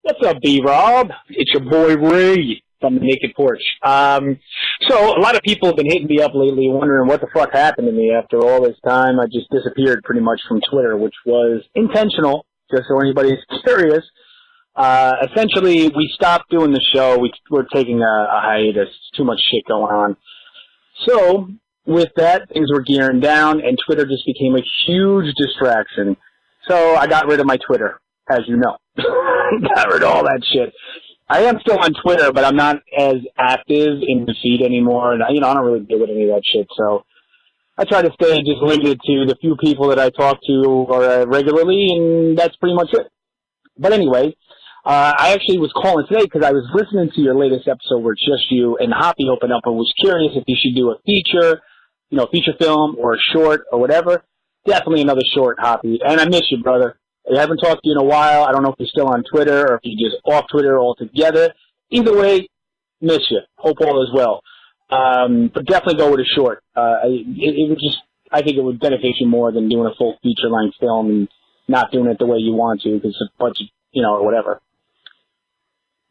What's up, B-Rob? It's your boy Ray from the Naked Porch. So a lot of people have been hitting me up lately wondering what the fuck happened to me after all this time. I just disappeared pretty much from Twitter, which was intentional, just so anybody's curious. Essentially, we stopped doing the show. We're taking a hiatus. Too much shit going on. So with that, things were gearing down, and Twitter just became a huge distraction. So I got rid of my Twitter, as you know. Got rid of all that shit. I am still on Twitter, but I'm not as active in the feed anymore. And, I don't really deal with any of that shit. So I try to stay just limited to the few people that I talk to regularly, and that's pretty much it. But anyway, I actually was calling today because I was listening to your latest episode where it's just you, and Hoppy opened up and was curious if you should do a feature, feature film or a short or whatever. Definitely another short, Hoppy. And I miss you, brother. I haven't talked to you in a while. I don't know if you're still on Twitter or if you're just off Twitter altogether. Either way, miss you. Hope all is well. But definitely go with a short. It would just, I think it would benefit you more than doing a full feature-length film and not doing it the way you want to because it's a bunch of, or whatever.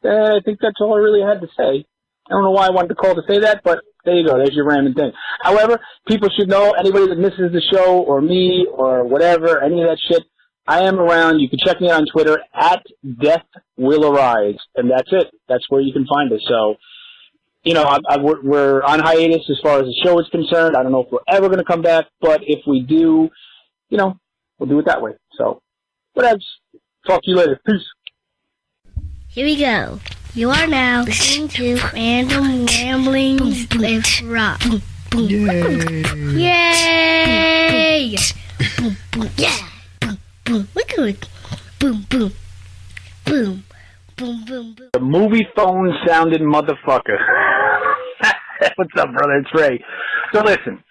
I think that's all I really had to say. I don't know why I wanted to call to say that, but there you go. There's your random thing. However, people should know, anybody that misses the show or me or whatever, any of that shit, I am around. You can check me out on Twitter at Death Will Arise, and that's it. That's where you can find us. So, we're on hiatus as far as the show is concerned. I don't know if we're ever going to come back, but if we do, we'll do it that way. So, whatever. Talk to you later. Peace. Here we go. You are now listening to Random Ramblings with Rob. Yay! Yeah! Look at it. Boom, boom. Boom. Boom, boom, boom. The movie phone sounding motherfucker. What's up, brother? It's Ray. So listen,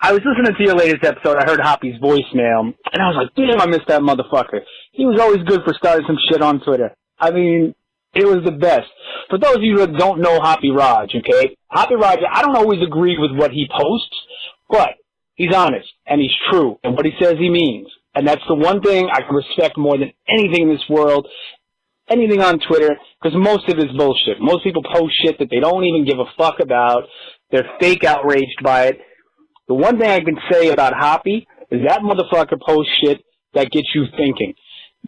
I was listening to your latest episode. I heard Hoppy's voicemail, and I was like, damn, I missed that motherfucker. He was always good for starting some shit on Twitter. I mean, it was the best. For those of you that don't know Hoppy Raj, okay? Hoppy Raj, I don't always agree with what he posts, but he's honest, and he's true, and what he says he means. And that's the one thing I can respect more than anything in this world, anything on Twitter, because most of it is bullshit. Most people post shit that they don't even give a fuck about. They're fake outraged by it. The one thing I can say about Hoppy is that motherfucker posts shit that gets you thinking.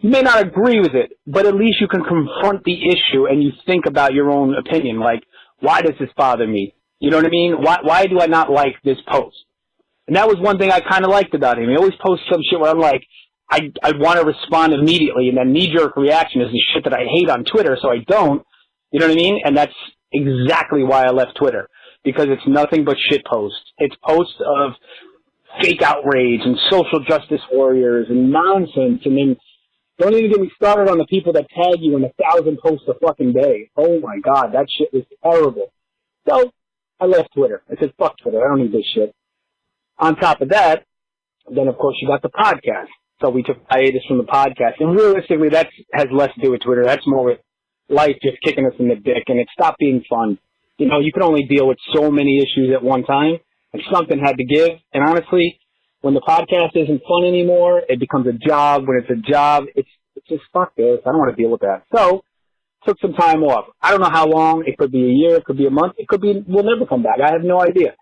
You may not agree with it, but at least you can confront the issue and you think about your own opinion. Like, why does this bother me? You know what I mean? Why do I not like this post? And that was one thing I kind of liked about him. He always posts some shit where I'm like, I want to respond immediately, and then knee-jerk reaction is the shit that I hate on Twitter, so I don't. You know what I mean? And that's exactly why I left Twitter, because it's nothing but shit posts. It's posts of fake outrage and social justice warriors and nonsense, and then don't even get me started on the people that tag you in 1,000 posts a fucking day. Oh, my God, that shit was terrible. So I left Twitter. I said, fuck Twitter. I don't need this shit. On top of that, then, of course, you got the podcast. So we took hiatus from the podcast. And realistically, that has less to do with Twitter. That's more with life just kicking us in the dick. And it stopped being fun. You can only deal with so many issues at one time. And something had to give. And honestly, when the podcast isn't fun anymore, it becomes a job. When it's a job, it's just fuck this. I don't want to deal with that. So took some time off. I don't know how long. It could be a year. It could be a month. It could be we'll never come back. I have no idea.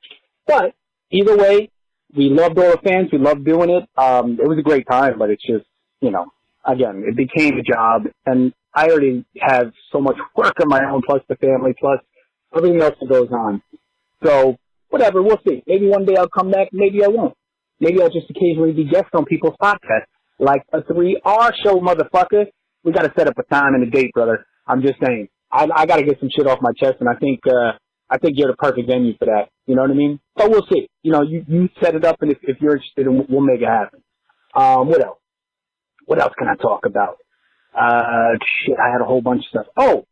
But either way, we loved all the fans. We loved doing it. It was a great time, but it's just, again, it became a job. And I already have so much work on my own, plus the family, plus everything else that goes on. So, whatever, we'll see. Maybe one day I'll come back. Maybe I won't. Maybe I'll just occasionally be guest on people's podcasts. Like a 3R show, motherfucker. We got to set up a time and a date, brother. I'm just saying. I got to get some shit off my chest, and I think you're the perfect venue for that. You know what I mean? But we'll see. You set it up, and if you're interested, we'll make it happen. What else? What else can I talk about? Shit, I had a whole bunch of stuff. Oh,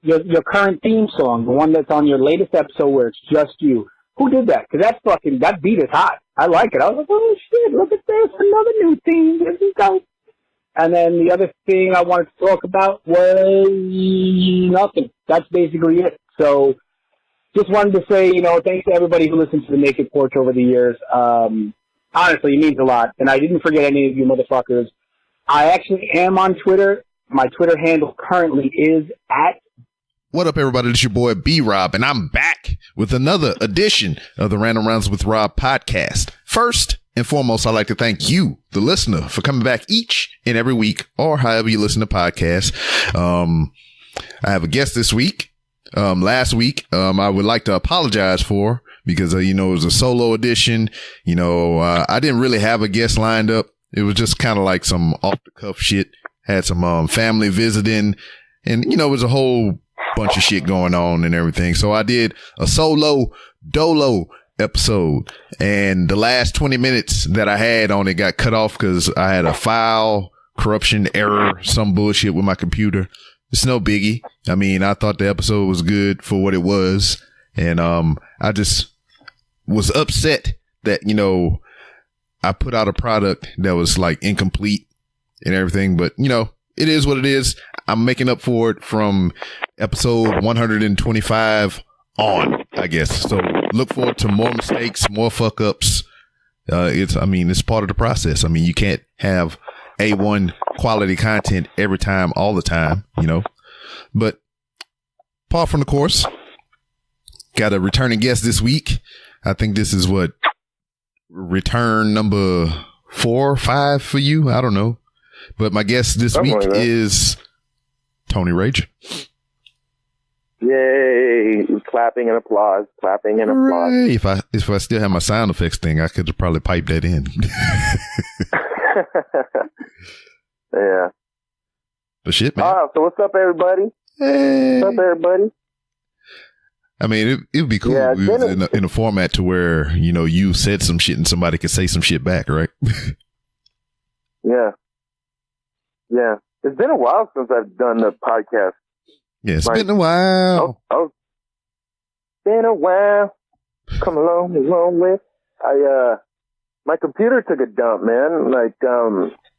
your current theme song, the one that's on your latest episode where it's just you. Who did that? Because that beat is hot. I like it. I was like, oh shit, look at this, another new theme. Here we go. And then the other thing I wanted to talk about was nothing. That's basically it. So just wanted to say, thanks to everybody who listens to the Naked Porch over the years. Honestly, it means a lot. And I didn't forget any of you motherfuckers. I actually am on Twitter My Twitter handle currently is at. What up, everybody? It's your boy B-Rob, and I'm back with another edition of the Random Rounds with Rob podcast. First and foremost, I'd like to thank you, the listener, for coming back each and every week, or however you listen to podcasts. I have a guest this week. Last week, I would like to apologize for, because, it was a solo edition. I didn't really have a guest lined up. It was just kind of like some off the cuff shit. Had some, family visiting, and, it was a whole bunch of shit going on and everything. So I did a solo dolo episode, and the last 20 minutes that I had on it got cut off because I had a file corruption error, some bullshit with my computer. It's no biggie. I mean, I thought the episode was good for what it was, and I just was upset that I put out a product that was like incomplete and everything, but it is what it is. I'm making up for it from episode 125 on, I guess. So look forward to more mistakes, more fuck ups. It's part of the process. I mean, you can't have A1 quality content every time, all the time, but par from the course. Got a returning guest this week. I think this is return number 4 or 5 for you. I don't know. But my guest this week is Toni Rager. Yay! Clapping and applause. Clapping and applause. Right. If I still have my sound effects thing, I could probably pipe that in. Yeah. But shit, man. So what's up, everybody? Hey. What's up, everybody? I mean, it would be cool if it was in a format to where, you said some shit and somebody could say some shit back, right? Yeah. Yeah. It's been a while since I've done the podcast. Yeah, it's been a while. Been a while. Come along with. My computer took a dump, man.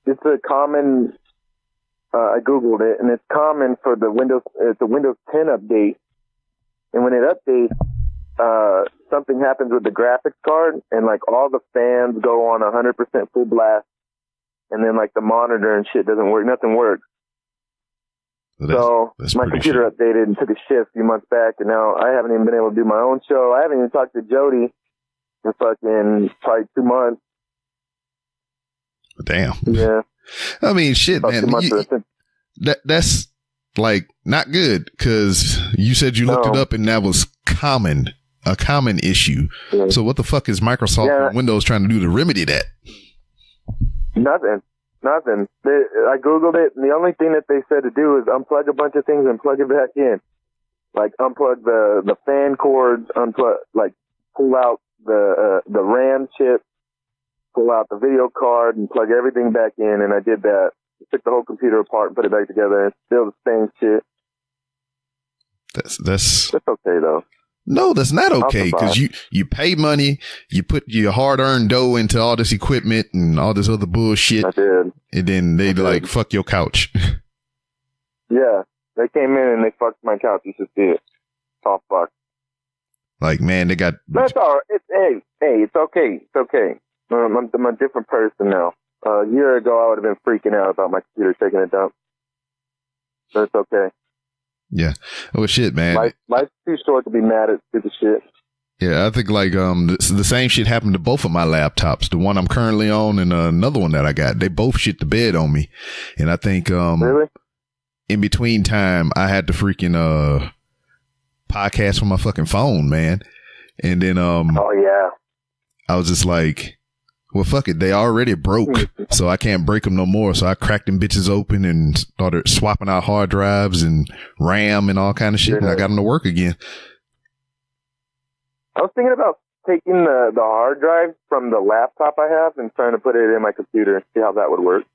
It's a common, I Googled it, and it's common for it's a Windows 10 update. And when it updates, something happens with the graphics card, and all the fans go on 100% full blast. And then the monitor and shit doesn't work. Nothing works. So my computer updated and took a shift a few months back, and now I haven't even been able to do my own show. I haven't even talked to Jody in fucking probably 2 months. Damn. Yeah. I mean, shit, man. That's not good, because you said you looked it up and that was a common issue. Yeah. So what the fuck is Microsoft and Windows trying to do to remedy that? Nothing. I Googled it, and the only thing that they said to do is unplug a bunch of things and plug it back in. Unplug the fan cords, pull out the RAM chip, pull out the video card, and plug everything back in, and I did that. Took the whole computer apart and put it back together, and it's still the same shit. That's okay, though. No, that's not okay, because you pay money, you put your hard-earned dough into all this equipment and all this other bullshit. I did. And then they fuck your couch. Yeah, they came in and they fucked my couch. You should see it. It's all fucked. Man, they got... That's all right. It's okay. It's okay. I'm a different person now. A year ago, I would have been freaking out about my computer taking a dump. But it's okay. Yeah. Oh, shit, man. Life's too short to be mad at stupid shit. Yeah, I think the same shit happened to both of my laptops. The one I'm currently on and another one that I got. They both shit the bed on me. And I think really? In between time, I had to freaking podcast from my fucking phone, man. And then oh yeah, I was just like, well, fuck it. They already broke, so I can't break them no more. So I cracked them bitches open and started swapping out hard drives and RAM and all kind of shit. And I got them to work again. I was thinking about taking the hard drive from the laptop I have and trying to put it in my computer, see how that would work.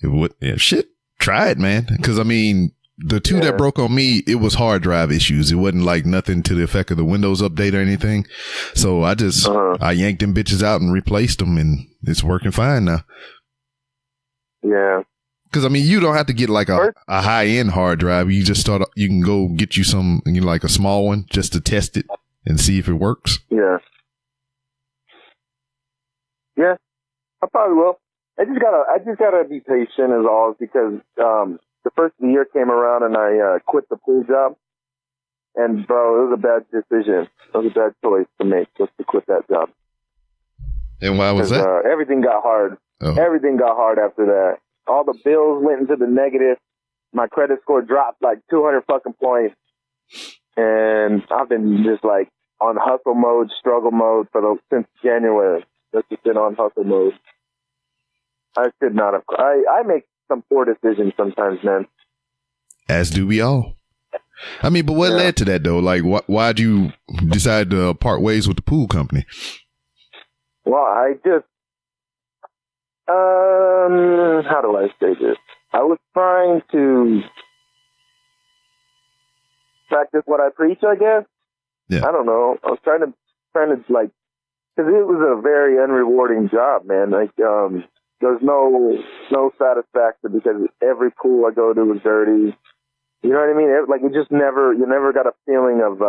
It would, yeah, shit. Try it, man. Because, I mean, the two that broke on me, it was hard drive issues. It wasn't nothing to the effect of the Windows update or anything. So I just, I yanked them bitches out and replaced them, and it's working fine now. Yeah. Because, I mean, you don't have to get a high-end hard drive. You just you can go get you some, a small one just to test it and see if it works. Yeah. Yeah. I probably will. I just gotta be patient as always, because the first of the year came around and I quit the pool job, and bro, it was a bad decision. It was a bad choice to make, just to quit that job. And why was that? Everything got hard. Oh. Everything got hard after that. All the bills went into the negative. My credit score dropped like 200 fucking points, and I've been just like on hustle mode, struggle mode since January. Just been on hustle mode. I should not have. I make some poor decisions sometimes, man. As do we all. I mean, but what led to that though? Like, why'd you decide to part ways with the pool company? Well, I just, how do I say this? I was trying to practice what I preach, I guess. Yeah. I don't know. I was trying to like, because it was a very unrewarding job, man. Like, there's no satisfaction, because every pool I go to was dirty. You know what I mean? Like, you never got a feeling of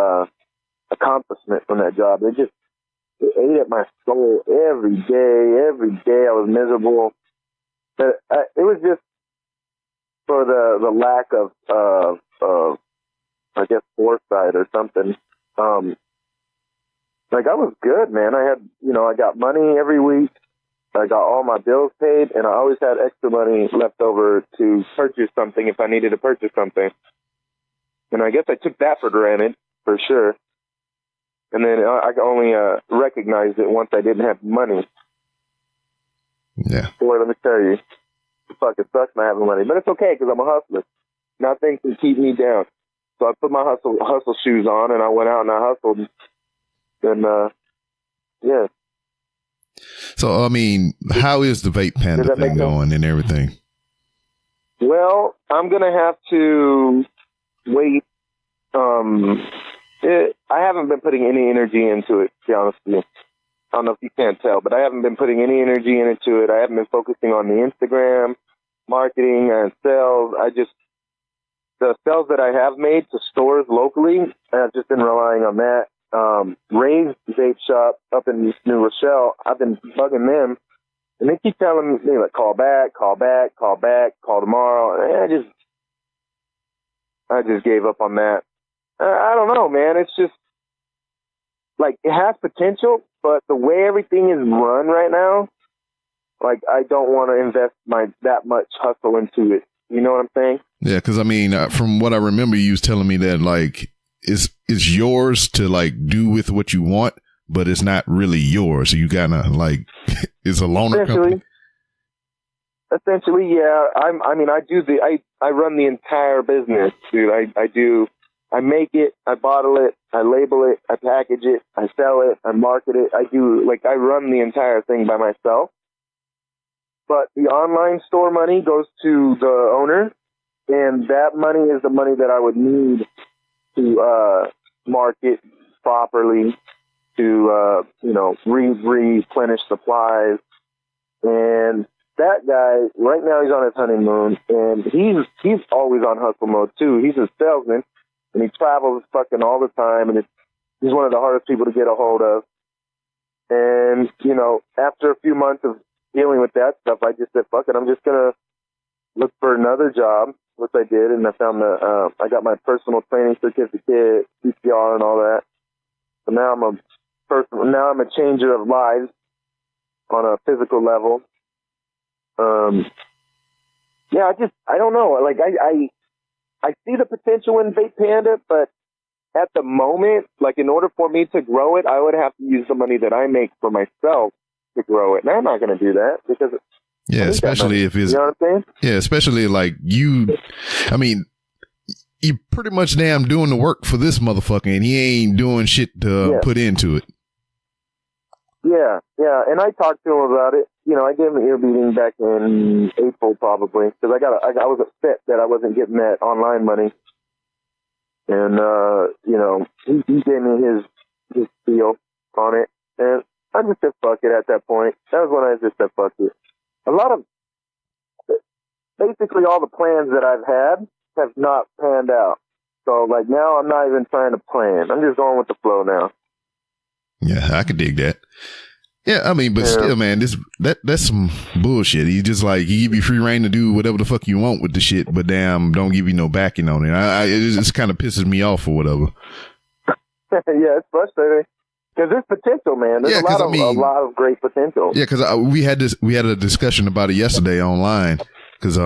accomplishment from that job. It ate at my soul every day. Every day I was miserable. But it was just for the lack of I guess foresight or something. Like, I was good, man. I had, I got money every week. I got all my bills paid, and I always had extra money left over to purchase something if I needed to purchase something. And I guess I took that for granted, for sure. And then I only recognized it once I didn't have money. Yeah. Boy, let me tell you, it fucking sucks not having money. But it's okay, because I'm a hustler. Nothing can keep me down. So I put my hustle shoes on, and I went out and I hustled. And, yeah. So, I mean, how is the Vape Panda thing going and everything? Well, I'm going to have to wait. I haven't been putting any energy into it, to be honest with you. I don't know if you can't tell, but I haven't been putting any energy into it. I haven't been focusing on the Instagram, marketing, and sales. The sales that I have made to stores locally, I've just been relying on that. Ray's vape shop up in New Rochelle, I've been bugging them, and they keep telling me, like, call back, call tomorrow. And I just gave up on that. I don't know, man. It's just like, it has potential, but the way everything is run right now, like, I don't want to invest that much hustle into it. You know what I'm saying? Yeah, because I mean, from what I remember, you was telling me that, like, it's yours to, like, do with what you want, but it's not really yours. So you gotta, like, it's a loaner company. Essentially, yeah. I run the entire business, dude. I make it, I bottle it, I label it, I package it, I sell it, I market it. I run the entire thing by myself. But the online store money goes to the owner, and that money is the money that I would need to market properly, to replenish supplies. And that guy right now, he's on his honeymoon, and he's always on hustle mode too. He's a salesman, and he travels fucking all the time, and he's one of the hardest people to get a hold of. And after a few months of dealing with that stuff, I just said, fuck it, I'm just gonna look for another job, which I did, and I found I got my personal training certificate, CPR, and all that. So now I'm a changer of lives on a physical level. I don't know. Like, I see the potential in Vape Panda, but at the moment, like, in order for me to grow it, I would have to use the money that I make for myself to grow it. And I'm not going to do that, because especially if it's, you know what I'm saying? Yeah, especially like you pretty much damn doing the work for this motherfucker, and he ain't doing shit to put into it. Yeah. And I talked to him about it. I gave him an ear beating back in April, probably, because I was upset that I wasn't getting that online money. And, he gave me his deal on it. And I just said fuck it at that point. That was when I just said fuck it. Basically all the plans that I've had have not panned out. So, like, now I'm not even trying to plan. I'm just going with the flow now. Yeah, I can dig that. Yeah, I mean, but still, man, that's some bullshit. He just like, he give you free reign to do whatever the fuck you want with the shit, but damn, don't give you no backing on it. It just kind of pisses me off or whatever. Yeah, it's frustrating. Because there's potential, man. There's a lot of great potential. Yeah, because we had a discussion about it yesterday online. Because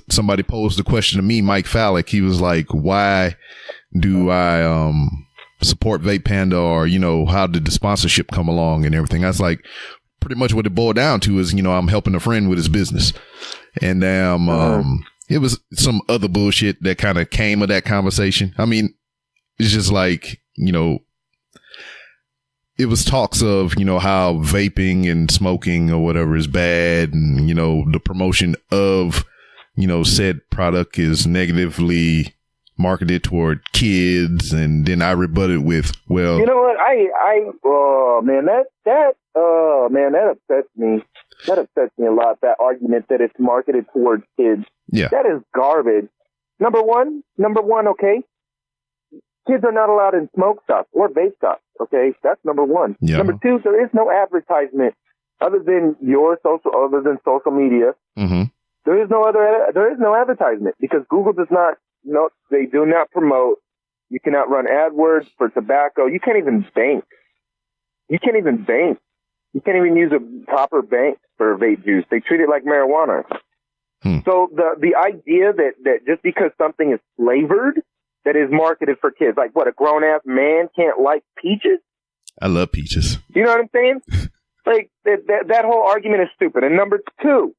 somebody posed the question to me, Mike Fallick. He was like, "Why do I support Vape Panda?" Or, you know, how did the sponsorship come along and everything? I was like, pretty much what it boiled down to is, you know, I'm helping a friend with his business, and it was some other bullshit that kind of came of that conversation. I mean, it's just like, you know, it was talks of, you know, how vaping and smoking or whatever is bad, and, you know, the promotion of, you know, said product is negatively marketed toward kids. And then I rebutted with, well, you know what, that upsets me. That upsets me a lot, that argument that it's marketed towards kids. Yeah. That is garbage. Number one, okay? Kids are not allowed in smoke shops or vape shops, okay? That's number one. Yeah. Number two, there is no advertisement other than social media. Mm-hmm. There is no advertisement because Google does not, they do not promote. You cannot run AdWords for tobacco. You can't even bank. You can't even use a proper bank for vape juice. They treat it like marijuana. So the idea that just because something is flavored, that is marketed for kids, like what, a grown ass man can't like peaches? I love peaches. You know what I'm saying? Like that whole argument is stupid. And number two,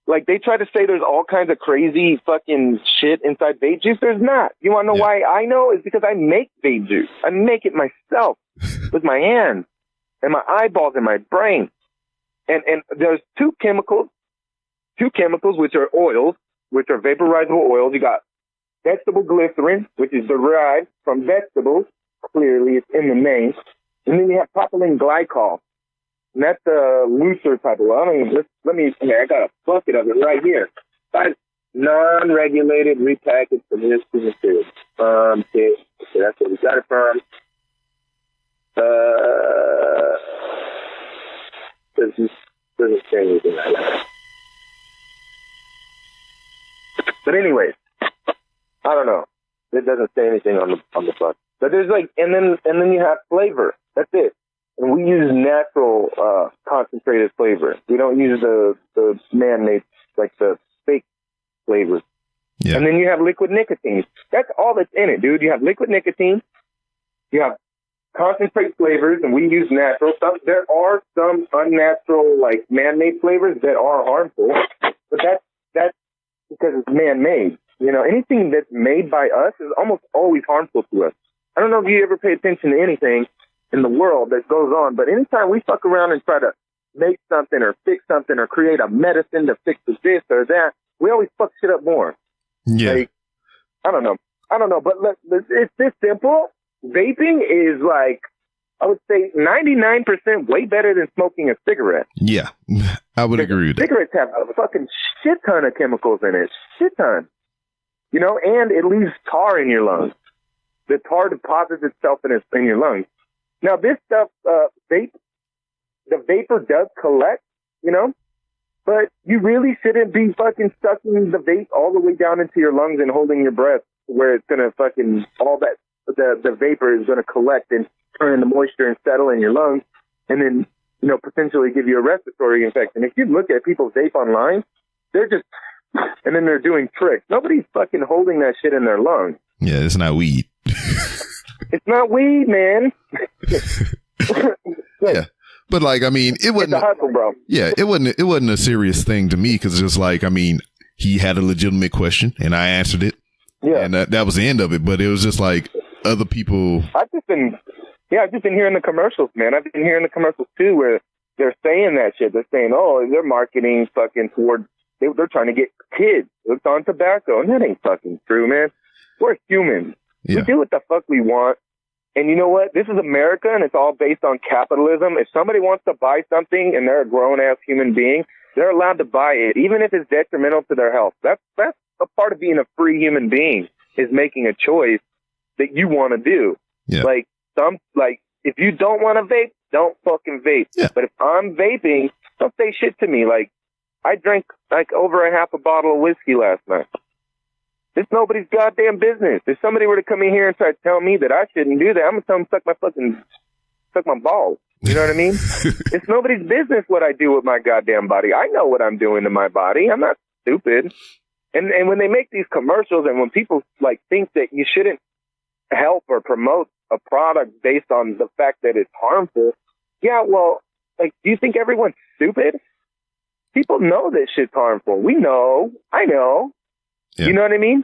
like they try to say there's all kinds of crazy fucking shit inside vape juice. There's not. You want to know why I know? It's because I make vape juice. I make it myself with my hands and my eyeballs and my brain. And there's two chemicals which are oils, which are vaporizable oils. You got vegetable glycerin, which is derived from vegetables. Clearly, it's in the name. And then you have propylene glycol. And that's a looser type of oil. I got a bucket of it right here. That's non-regulated, repackaged from this material. Okay, that's where we got it from. Doesn't say anything like that. But anyways, I don't know. It doesn't say anything on the book. But there's like, and then you have flavor. That's it. And we use natural concentrated flavor. We don't use the man-made, like the fake flavors. Yeah. And then you have liquid nicotine. That's all that's in it, dude. You have liquid nicotine. You have concentrate flavors, and we use natural stuff. There are some unnatural, like man-made flavors that are harmful, but that's because it's man-made. You know, anything that's made by us is almost always harmful to us. I don't know if you ever pay attention to anything in the world that goes on, but anytime we fuck around and try to make something or fix something or create a medicine to fix this or that, we always fuck shit up more. Yeah. Like, I don't know, but it's this simple. Vaping is like, I would say 99% way better than smoking a cigarette. Yeah, I would agree with that. Cigarettes have a fucking shit ton of chemicals in it. Shit ton. You know, and it leaves tar in your lungs. The tar deposits itself in your lungs. Now, this stuff, the vapor does collect, you know, but you really shouldn't be fucking sucking the vape all the way down into your lungs and holding your breath where it's going to fucking, all that, the vapor is going to collect and turn into moisture and settle in your lungs and then, you know, potentially give you a respiratory infection. If you look at people's vape online, they're just, and then they're doing tricks. Nobody's fucking holding that shit in their lungs. Yeah, it's not weed. It's not weed, man. Yeah. But like, I mean, it wasn't a hustle, bro. Yeah, it wasn't a serious thing to me because it's like, I mean, he had a legitimate question and I answered it. Yeah. And that was the end of it. But it was just like other people. I've just been hearing the commercials, man. I've been hearing the commercials too where they're saying that shit. They're saying, oh, they're marketing fucking toward, they're trying to get kids hooked on tobacco. And that ain't fucking true, man. We're humans. Yeah. We do what the fuck we want. And you know what? This is America, and it's all based on capitalism. If somebody wants to buy something and they're a grown-ass human being, they're allowed to buy it, even if it's detrimental to their health. That's a part of being a free human being, is making a choice that you want to do. Yeah. Like if you don't want to vape, don't fucking vape. Yeah. But if I'm vaping, don't say shit to me. Like, I drank like over a half a bottle of whiskey last night. It's nobody's goddamn business. If somebody were to come in here and try to tell me that I shouldn't do that, I'm gonna tell them suck my balls. You know what I mean? It's nobody's business what I do with my goddamn body. I know what I'm doing to my body. I'm not stupid. And when they make these commercials and when people like think that you shouldn't help or promote a product based on the fact that it's harmful, yeah, well, like, do you think everyone's stupid? People know that shit's harmful. We know. I know. Yeah. You know what I mean?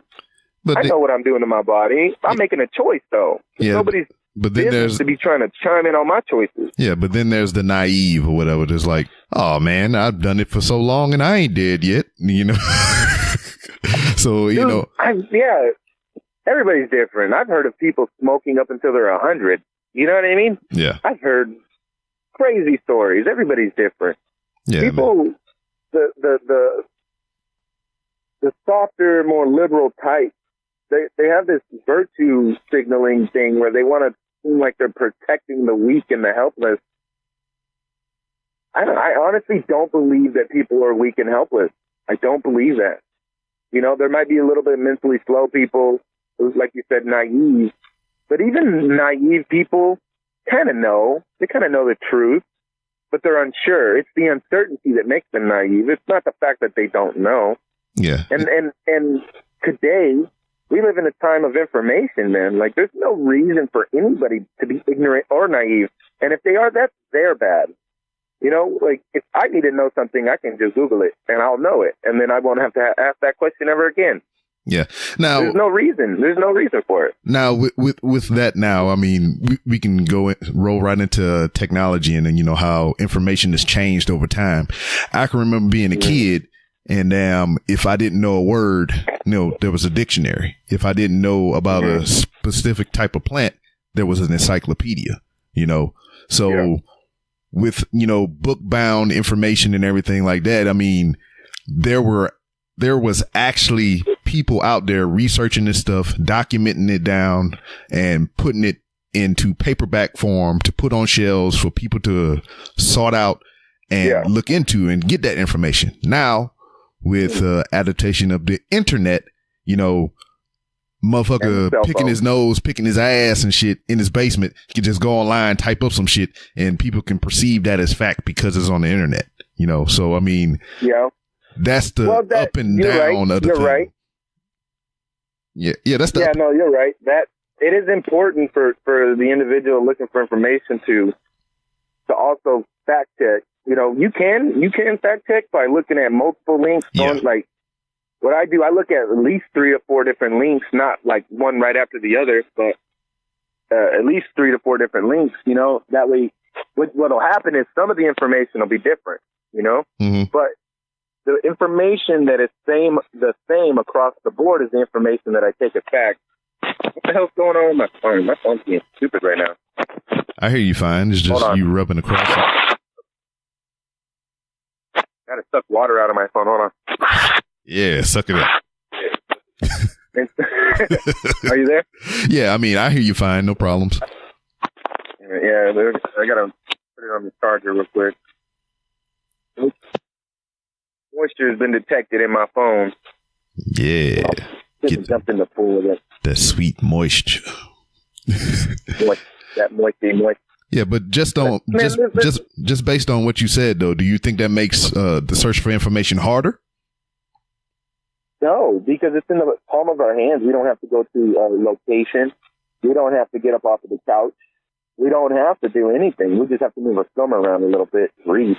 But I know what I'm doing to my body. I'm making a choice, though. It's nobody's business to be trying to chime in on my choices. Yeah, but then there's the naive or whatever. It's like, oh, man, I've done it for so long and I ain't dead yet, you know? So, you know. Yeah, everybody's different. I've heard of people smoking up until they're 100. You know what I mean? Yeah. I've heard crazy stories. Everybody's different. Yeah, people, the softer, more liberal types, they have this virtue signaling thing where they want to seem like they're protecting the weak and the helpless. I honestly don't believe that people are weak and helpless. I don't believe that. You know, there might be a little bit of mentally slow people who's, like you said, naive. But even naive people kind of know. They kind of know the truth, but they're unsure. It's the uncertainty that makes them naive. It's not the fact that they don't know. Yeah. And today, we live in a time of information, man. Like, there's no reason for anybody to be ignorant or naive. And if they are, that's their bad. You know, like, if I need to know something, I can just Google it, and I'll know it. And then I won't have to ask that question ever again. Yeah. Now, there's no reason. There's no reason for it. Now, with that now, I mean, we can roll right into technology and then, you know, how information has changed over time. I can remember being a kid. And if I didn't know a word, you know, there was a dictionary. If I didn't know about a specific type of plant, there was an encyclopedia, you know. So with, you know, book bound information and everything like that, I mean, there was actually people out there researching this stuff, documenting it down and putting it into paperback form to put on shelves for people to sort out and look into and get that information. Now, with adaptation of the internet, you know, motherfucker picking his nose, picking his ass and shit in his basement, he can just go online, type up some shit, and people can perceive that as fact because it's on the internet, you know. So, I mean, that's the up and down of the thing. Right. Yeah, that's the no, you're right. That it is important for the individual looking for information to also fact check. You know, you can fact check by looking at multiple links. Like what I do, I look at least 3 or 4 different links, not like one right after the other, but at least 3 to 4 different links. You know, that way, what'll happen is some of the information will be different. You know, but the information that is the same across the board is the information that I take as fact. What the hell's going on with my phone? My phone's being stupid right now. I hear you fine. It's just you rubbing across it. Gotta suck water out of my phone. Hold on. Yeah, suck it up. Are you there? Yeah, I mean, I hear you fine. No problems. Yeah, I gotta put it on the charger real quick. Moisture has been detected in my phone. Yeah. Jump in the pool with it. That sweet moisture. That moisty. Yeah, but just based on what you said, though, do you think that makes the search for information harder? No, because it's in the palm of our hands. We don't have to go to a location. We don't have to get up off of the couch. We don't have to do anything. We just have to move our thumb around a little bit, breathe.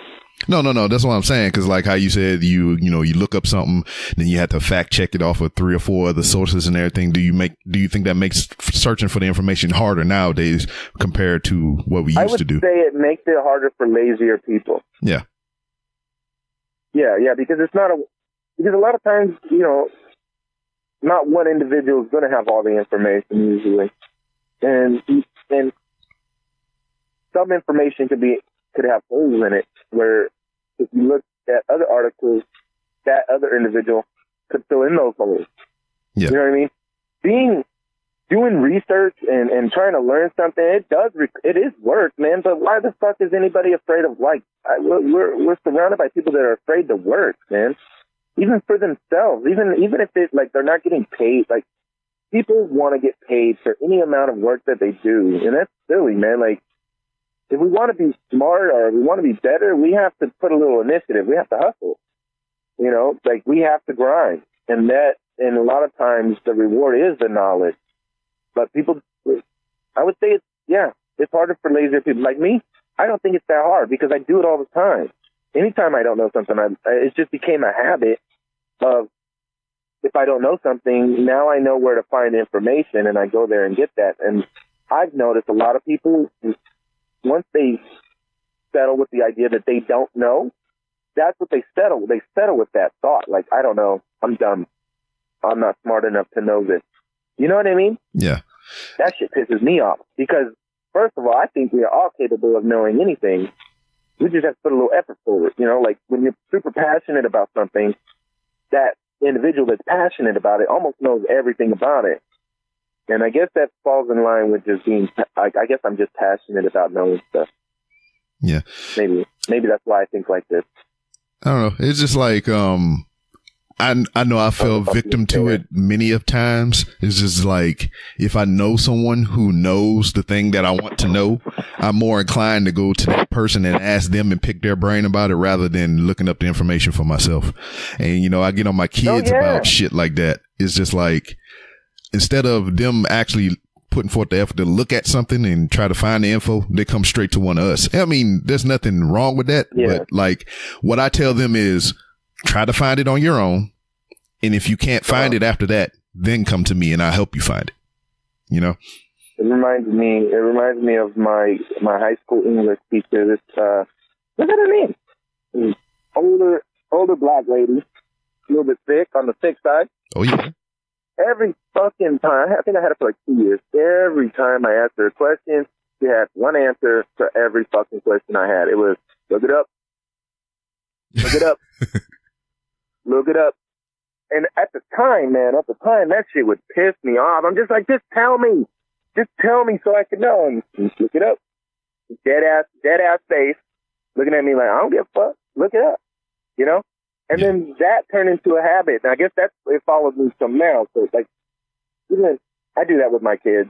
No. That's what I'm saying. Because like how you said, you look up something, then you have to fact check it off of 3 or 4 other sources and everything. Do you think that makes searching for the information harder nowadays compared to what we used to do? I would say it makes it harder for lazier people. Yeah. Yeah, because because a lot of times, you know, not one individual is going to have all the information usually, and some information could have holes in it, where if you look at other articles, that other individual could fill in those holes. Yeah. You know what I mean? doing research and trying to learn something, it is work, man. But why the fuck is anybody afraid of, like, we're surrounded by people that are afraid to work, man. Even for themselves, even if it, like, they're not getting paid, like, people want to get paid for any amount of work that they do. And that's silly, man. Like, if we want to be smart or we want to be better, we have to put a little initiative. We have to hustle. You know, like, we have to grind. And a lot of times the reward is the knowledge. But people, I would say it's harder for lazier people like me. I don't think it's that hard because I do it all the time. Anytime I don't know something, it just became a habit of, if I don't know something, now I know where to find information and I go there and get that. And I've noticed a lot of people, once they settle with the idea that they don't know, that's what they settle. They settle with that thought. Like, I don't know. I'm dumb. I'm not smart enough to know this. You know what I mean? Yeah. That shit pisses me off because, first of all, I think we are all capable of knowing anything. We just have to put a little effort forward. You know, like, when you're super passionate about something, that individual that's passionate about it almost knows everything about it. And I guess that falls in line with just being, I guess I'm just passionate about knowing stuff. Yeah. Maybe that's why I think like this. I don't know. It's just like, I know I fell victim to it many of times. It's just like, if I know someone who knows the thing that I want to know, I'm more inclined to go to that person and ask them and pick their brain about it rather than looking up the information for myself. And, you know, I get on my kids about shit like that. It's just like, instead of them actually putting forth the effort to look at something and try to find the info, they come straight to one of us. I mean, there's nothing wrong with that. Yeah. But like, what I tell them is, try to find it on your own. And if you can't find it after that, then come to me and I'll help you find it. You know? It reminds me of my high school English teacher. This, look at her name. Older black lady, a little bit thick, on the thick side. Oh, yeah. Every fucking time, I think I had it for like 2 years. Every time I asked her a question, she had one answer for every fucking question I had. It was, look it up. Look it up. Look it up. And at the time, that shit would piss me off. I'm just like, just tell me so I can know. And look it up. Dead ass face, looking at me like, I don't give a fuck. Look it up. You know? And then that turned into a habit. And I guess it followed me some now. So it's like, even I do that with my kids.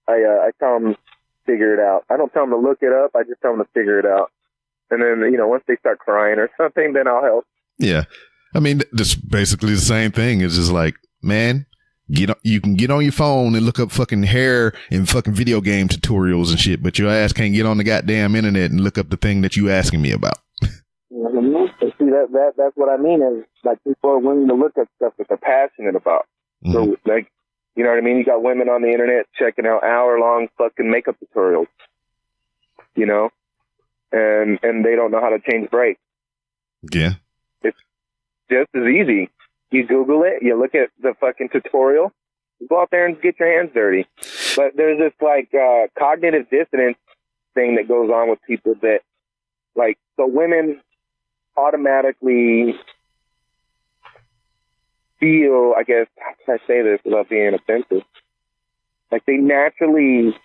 I tell them figure it out. I don't tell them to look it up. I just tell them to figure it out. And then, you know, once they start crying or something, then I'll help. Yeah. I mean, that's basically the same thing. It's just like, man, you can get on your phone and look up fucking hair and fucking video game tutorials and shit, but your ass can't get on the goddamn internet and look up the thing that you asking me about. Mm-hmm. See, that's what I mean is, like, people are willing to look at stuff that they're passionate about. Mm-hmm. So, like, you know what I mean? You got women on the internet checking out hour-long fucking makeup tutorials, you know? And they don't know how to change brakes. Yeah. It's just as easy. You Google it, you look at the fucking tutorial, you go out there and get your hands dirty. But there's this, like, cognitive dissonance thing that goes on with people that, like, so women automatically feel, I guess, how can I say this without being offensive? Like, they naturally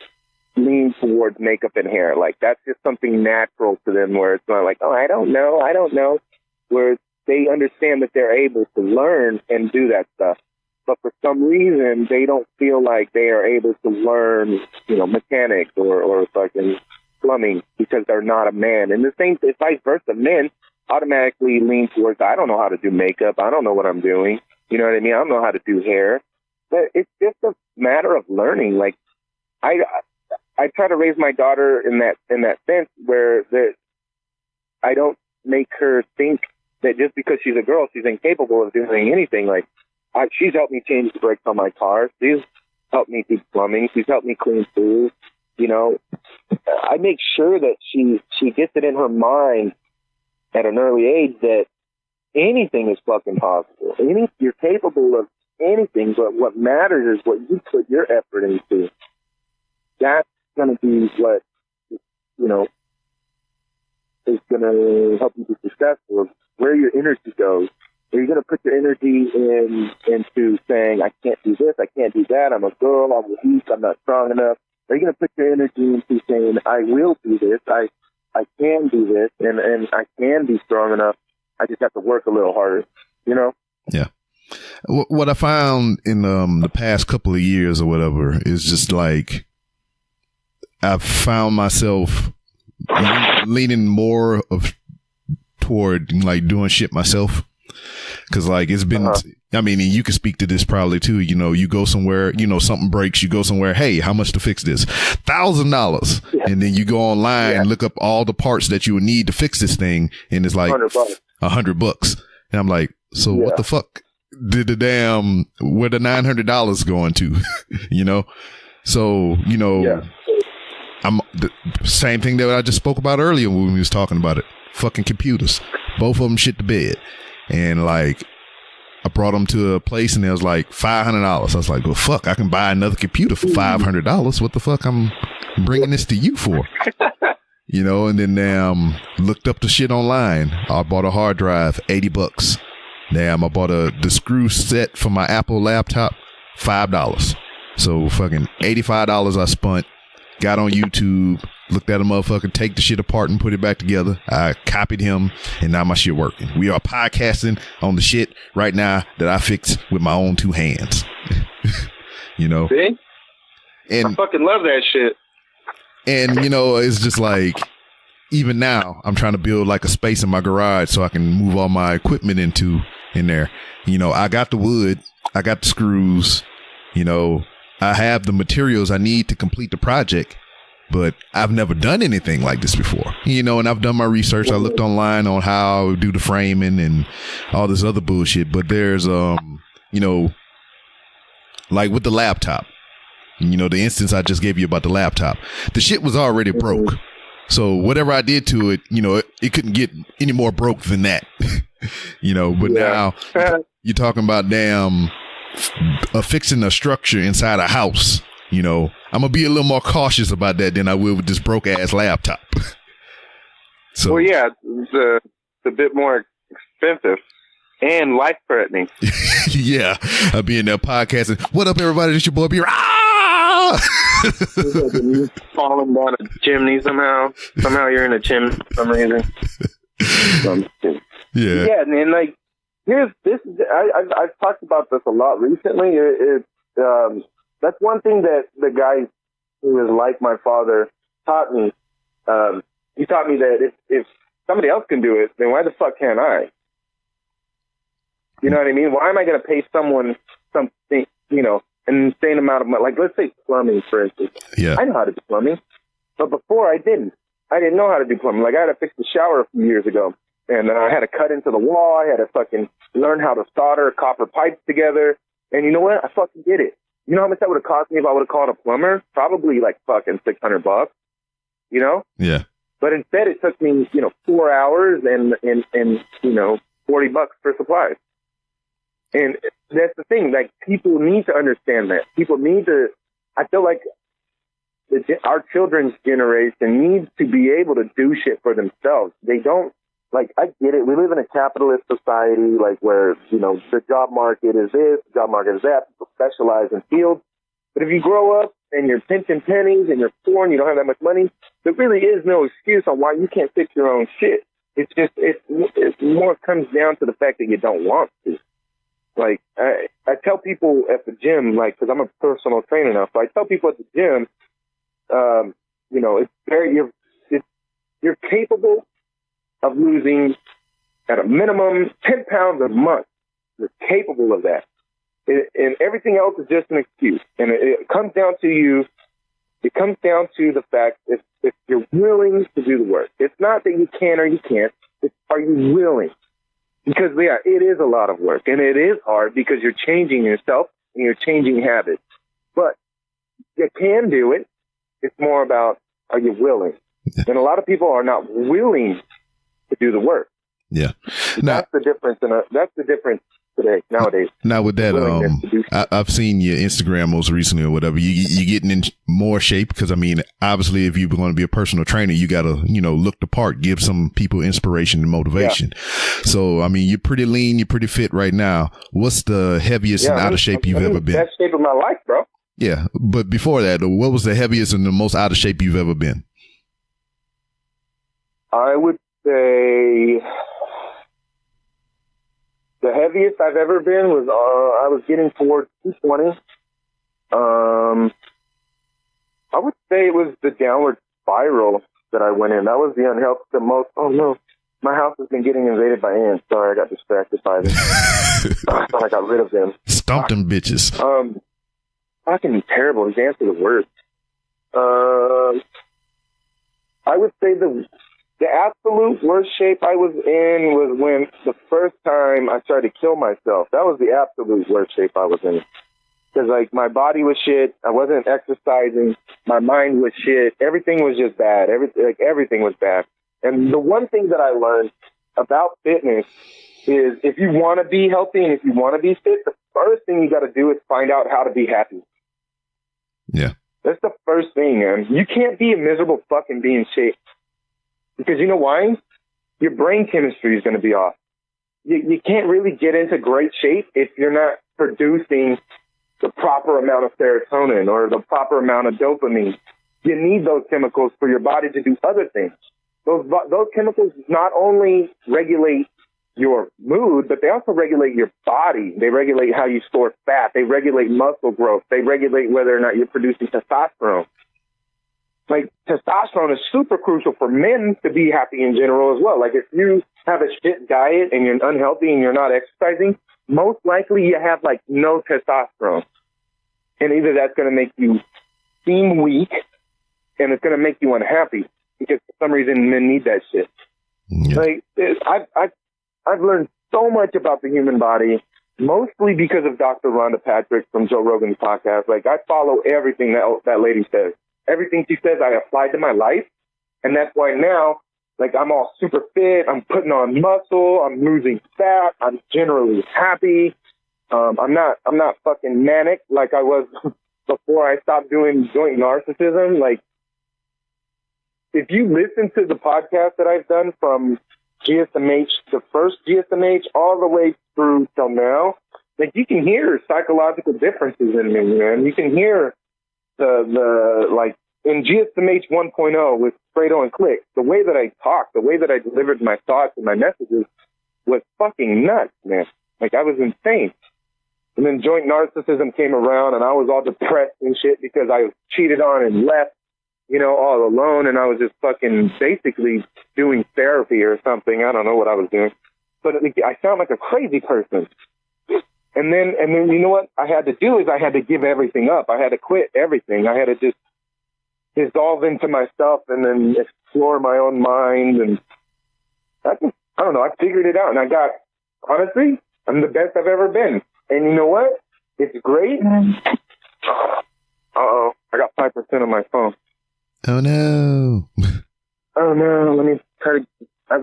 lean towards makeup and hair. Like, that's just something natural to them where it's not like, oh, I don't know. Where they understand that they're able to learn and do that stuff. But for some reason, they don't feel like they are able to learn, you know, mechanics or fucking plumbing because they're not a man. And the same, it's vice versa. Men automatically lean towards, I don't know how to do makeup. I don't know what I'm doing. You know what I mean? I don't know how to do hair. But it's just a matter of learning. Like, I try to raise my daughter in that sense where I don't make her think that just because she's a girl, she's incapable of doing anything. Like, she's helped me change the brakes on my car. She's helped me do plumbing. She's helped me clean food. You know, I make sure that she gets it in her mind at an early age that anything is fucking possible. You're capable of anything, but what matters is what you put your effort into. That's going to be what, you know, is going to help you be successful. Where your energy goes. Are you going to put your energy into saying, I can't do this, I can't do that, I'm a girl, I'm weak, I'm not strong enough? Are you going to put your energy into saying, I will do this, I can do this, and I can be strong enough, I just have to work a little harder, you know? Yeah. What I found in the past couple of years or whatever is just like I've found myself leaning more toward like doing shit myself. Cause like it's been, I mean, you can speak to this probably too. You know, you go somewhere, you know, something breaks, you go somewhere. Hey, how much to fix this? $1,000. Yeah. And then you go online, look up all the parts that you would need to fix this thing. And it's like $100. And I'm like, so what the fuck did where the $900 going to, you know? So, you know, I'm the same thing that I just spoke about earlier when we was talking about it. Fucking computers. Both of them shit to bed. And like, I brought them to a place and it was like $500. I was like, well, fuck, I can buy another computer for $500. What the fuck I'm bringing this to you for? You know, and then looked up the shit online. I bought a hard drive, $80. Damn, I bought the screw set for my Apple laptop, $5. So fucking $85 I spent. Got on YouTube, looked at a motherfucker, take the shit apart and put it back together. I copied him, and now my shit working. We are podcasting on the shit right now that I fixed with my own two hands. You know? See? And I fucking love that shit. And, you know, it's just like, even now, I'm trying to build like a space in my garage so I can move all my equipment in there. You know, I got the wood, I got the screws, you know, I have the materials I need to complete the project, but I've never done anything like this before, you know, and I've done my research. I looked online on how I would do the framing and all this other bullshit, but there's, you know, like with the laptop, you know, the instance I just gave you about the laptop, the shit was already broke. So whatever I did to it, you know, it couldn't get any more broke than that, you know, but now you're talking about fixing a structure inside a house. You know, I'm gonna be a little more cautious about that than I will with this broke ass laptop. So, well, yeah, it's a bit more expensive and life threatening. Yeah, I'll be in there podcasting. What up, everybody? It's your boy B. Falling down a chimney somehow. Somehow you're in a chimney for some reason. Yeah, and like. I've talked about this a lot recently. That's one thing that the guy who is like my father taught me. He taught me that if somebody else can do it, then why the fuck can't I? You know what I mean? Why am I going to pay someone something, you know, an insane amount of money? Like, let's say plumbing, for instance. Yeah. I know how to do plumbing, but before I didn't know how to do plumbing. Like, I had to fix the shower a few years ago. And I had to cut into the wall. I had to fucking learn how to solder copper pipes together. And you know what? I fucking did it. You know how much that would have cost me if I would have called a plumber? Probably like fucking $600. You know? Yeah. But instead, it took me, you know, 4 hours and you know, $40 for supplies. And that's the thing. Like, people need to understand that. People need to. I feel like our children's generation needs to be able to do shit for themselves. They don't. Like, I get it. We live in a capitalist society, like, where, you know, the job market is this, the job market is that. People specialize in fields. But if you grow up and you're pinching pennies and you're poor and you don't have that much money, there really is no excuse on why you can't fix your own shit. It's just, it more comes down to the fact that you don't want to. Like, I tell people at the gym, like, because I'm a personal trainer now, so I tell people at the gym, you know, you're capable of losing at a minimum 10 pounds a month. You're capable of that. And everything else is just an excuse. And it comes down to you. It comes down to the fact if you're willing to do the work. It's not that you can or you can't. It's, are you willing? Because, yeah, it is a lot of work. And it is hard because you're changing yourself and you're changing habits. But you can do it. It's more about, are you willing? And a lot of people are not willing to do the work. Yeah. That's the difference. That's the difference today, nowadays. Now with that, I've seen your Instagram most recently or whatever. You getting in more shape? Because I mean, obviously, if you're going to be a personal trainer, you got to, look the part, give some people inspiration and motivation. Yeah. So, I mean, you're pretty lean, you're pretty fit right now. What's the heaviest and out of shape you've ever been? Best shape of my life, bro. Yeah. But before that, what was the heaviest and the most out of shape you've ever been? I would say the heaviest I've ever been was I was getting towards 220. I would say it was the downward spiral that I went in. That was the most. Oh no, my house has been getting invaded by ants. Sorry, I got distracted by them. I thought I got rid of them. Stomp them bitches. Fucking terrible. These ants are the worst. I would say the absolute worst shape I was in was when the first time I tried to kill myself. That was the absolute worst shape I was in. Because, like, my body was shit. I wasn't exercising. My mind was shit. Everything was just bad. Everything was bad. And the one thing that I learned about fitness is if you want to be healthy and if you want to be fit, the first thing you got to do is find out how to be happy. Yeah. That's the first thing, man. You can't be a miserable fucking be in shape. Because you know why? Your brain chemistry is going to be off. You can't really get into great shape if you're not producing the proper amount of serotonin or the proper amount of dopamine. You need those chemicals for your body to do other things. Those chemicals not only regulate your mood, but they also regulate your body. They regulate how you store fat. They regulate muscle growth. They regulate whether or not you're producing testosterone. Like, testosterone is super crucial for men to be happy in general as well. Like, if you have a shit diet and you're unhealthy and you're not exercising, most likely you have, like, no testosterone. And either that's going to make you seem weak and it's going to make you unhappy because for some reason men need that shit. Yeah. Like, I've learned so much about the human body, mostly because of Dr. Rhonda Patrick from Joe Rogan's podcast. Like, I follow everything that lady says. Everything she says, I applied to my life. And that's why now, like, I'm all super fit. I'm putting on muscle. I'm losing fat. I'm generally happy. I'm not fucking manic like I was before I stopped doing joint narcissism. Like, if you listen to the podcast that I've done from GSMH, the first GSMH, all the way through till now, like, you can hear psychological differences in me, man. You can hear the like, in GSMH 1.0 with Fredo and Click, the way that I talked, the way that I delivered my thoughts and my messages was fucking nuts, man. Like, I was insane. And then joint narcissism came around and I was all depressed and shit because I was cheated on and left, all alone. And I was just fucking basically doing therapy or something. I don't know what I was doing, but I sound like a crazy person. And then you know what I had to do is I had to give everything up. I had to quit everything. I had to just dissolve into myself and then explore my own mind. And I don't know. I figured it out. And honestly, I'm the best I've ever been. And you know what? It's great. Uh-oh. I got 5% on my phone. Oh, no. Oh, no. Let me try to...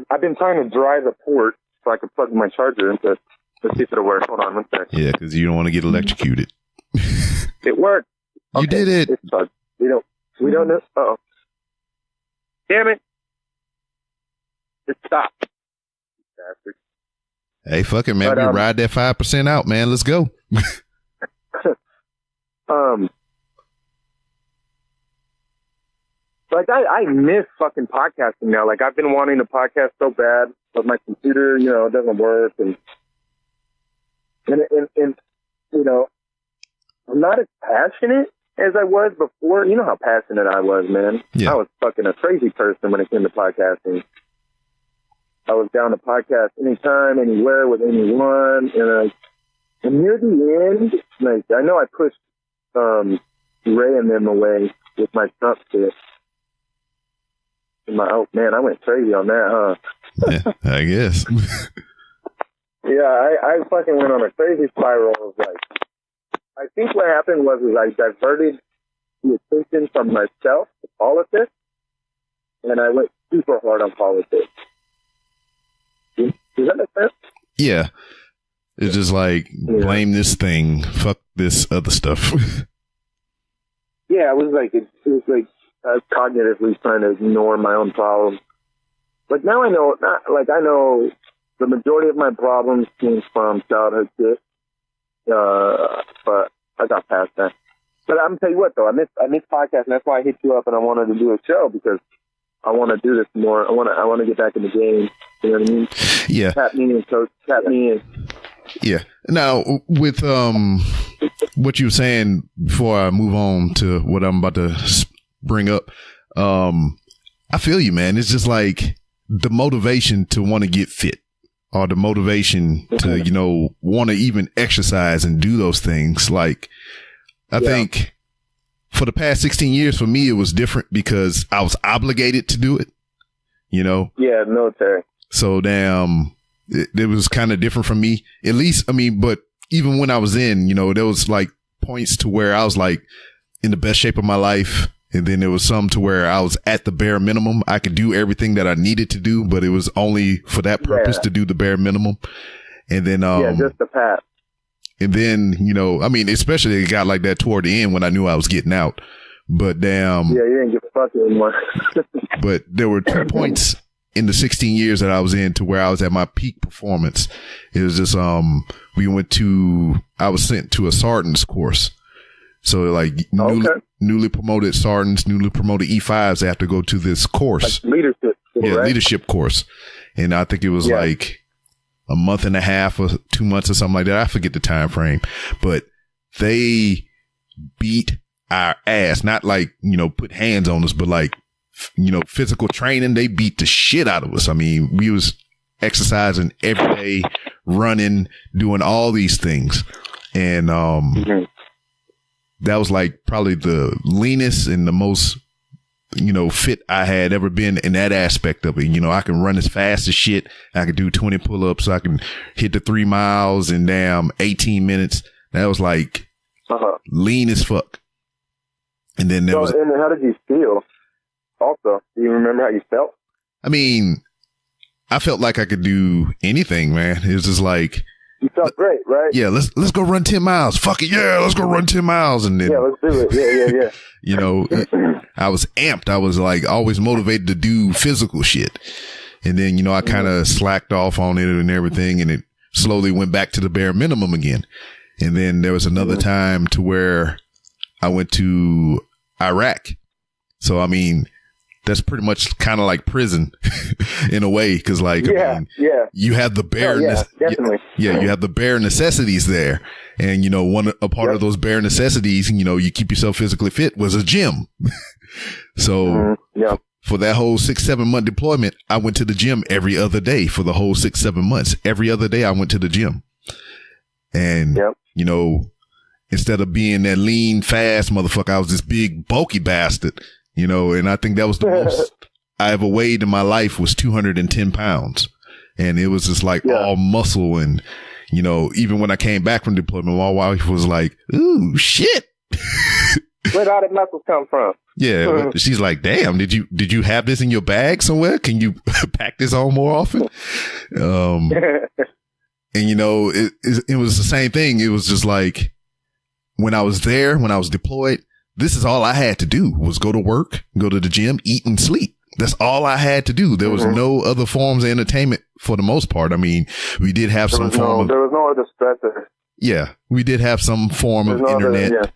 I've been trying to dry the port so I could plug my charger into... Let's see if it'll work. Hold on one sec. Yeah, because you don't want to get electrocuted. It worked. Okay. You did it. It's plugged. We don't know. Uh-oh. Damn it. It stopped. Bastard. Hey, fuck it, man. We ride that 5% out, man. Let's go. Like, I miss fucking podcasting now. Like, I've been wanting to podcast so bad, but my computer, it doesn't work. And I'm not as passionate as I was before. You know how passionate I was, man. Yeah. I was fucking a crazy person when it came to podcasting. I was down to podcast anytime, anywhere, with anyone. And near the end, like, I know I pushed Ray and them away with my Trump shit. Oh, man, I went crazy on that, huh? Yeah, I guess. Yeah, I fucking went on a crazy spiral of, like, I think what happened was I diverted the attention from myself to politics, and I went super hard on politics. Does that make sense? Yeah. It's just like, blame this thing, fuck this other stuff. Yeah, it was like I was cognitively trying to ignore my own problems. But now I know, I know the majority of my problems came from childhood shit. But I got past that. But I'm gonna tell you what though, I miss podcasting. That's why I hit you up and I wanted to do a show because I want to do this more. I want to get back in the game. You know what I mean? Yeah. Tap me in, coach. Tap me in. Yeah. Now, with what you were saying before I move on to what I'm about to bring up, I feel you, man. It's just like the motivation to want to get fit, or the motivation to, you know, want to even exercise and do those things. Like, I think for the past 16 years, for me, it was different because I was obligated to do it, you know? Yeah, military. So it was kind of different from me, at least. I mean, but even when I was in, you know, there was like points to where I was like in the best shape of my life. And then there was some to where I was at the bare minimum. I could do everything that I needed to do, but it was only for that purpose to do the bare minimum. And then, just the path. And then, you know, I mean, especially it got like that toward the end when I knew I was getting out. But damn. Yeah, you didn't give a fuck anymore. But there were 2 points in the 16 years that I was in to where I was at my peak performance. It was just, I was sent to a sergeant's course. So like newly promoted sergeants, newly promoted E5s have to go to this course. Like leadership. Yeah, right? leadership course. And I think it was like a month and a half or 2 months or something like that. I forget the time frame, but they beat our ass. Not like, you know, put hands on us, but like, you know, physical training. They beat the shit out of us. I mean, we was exercising every day, running, doing all these things. And, that was like probably the leanest and the most, you know, fit I had ever been in that aspect of it. You know, I can run as fast as shit. I could do 20 pull-ups. I can hit the 3 miles in 18 minutes. That was like lean as fuck. And then there was. And how did you feel? Also, do you remember how you felt? I mean, I felt like I could do anything, man. It was just like. You felt great, right? Yeah, let's go run 10 miles. Fuck it, yeah, let's go run 10 miles. And then, let's do it. Yeah. You know, I was amped. I was like always motivated to do physical shit. And then, you know, I kind of slacked off on it and everything, and it slowly went back to the bare minimum again. And then there was another time to where I went to Iraq. So, I mean, that's pretty much kind of like prison in a way. Cause like, I mean, you have the bare, definitely. You have the bare necessities there. And, you know, a part of those bare necessities, you know, you keep yourself physically fit was a gym. So for that whole 6-7 month deployment, I went to the gym every other day for the whole 6-7 months. Every other day I went to the gym. And, you know, instead of being that lean, fast motherfucker, I was this big, bulky bastard. You know, and I think that was the most I ever weighed in my life was 210 pounds. And it was just like all muscle. And, you know, even when I came back from deployment, my wife was like, ooh, shit. Where'd all the muscles come from? Yeah. She's like, damn, did you have this in your bag somewhere? Can you pack this on more often? And, you know, it was the same thing. It was just like when I was there, when I was deployed, this is all I had to do was go to work, go to the gym, eat and sleep. That's all I had to do. There was no other forms of entertainment for the most part. I mean, we did have there was no other stressor. Yeah, we did have some form of internet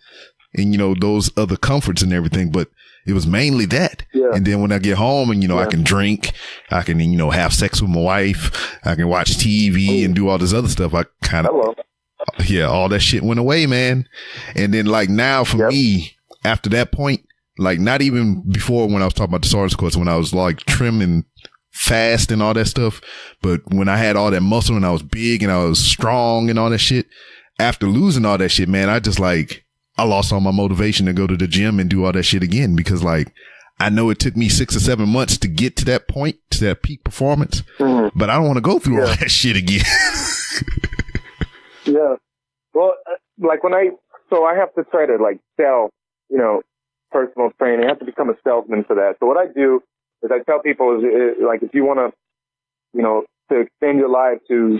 and, you know, those other comforts and everything, but it was mainly that. Yeah. And then when I get home and, you know, I can drink, I can, you know, have sex with my wife, I can watch TV and do all this other stuff. I kind of, all that shit went away, man. And then like now for me, after that point, like not even before when I was talking about the sergeant's course, when I was like trim and fast and all that stuff, but when I had all that muscle and I was big and I was strong and all that shit, after losing all that shit, man, I lost all my motivation to go to the gym and do all that shit again because like I know it took me 6 or 7 months to get to that point, to that peak performance, but I don't want to go through all that shit again. Well, like so I have to try to like sell, you know, personal training. I have to become a salesman for that. So what I do is I tell people is like, if you want to, you know, extend your life, to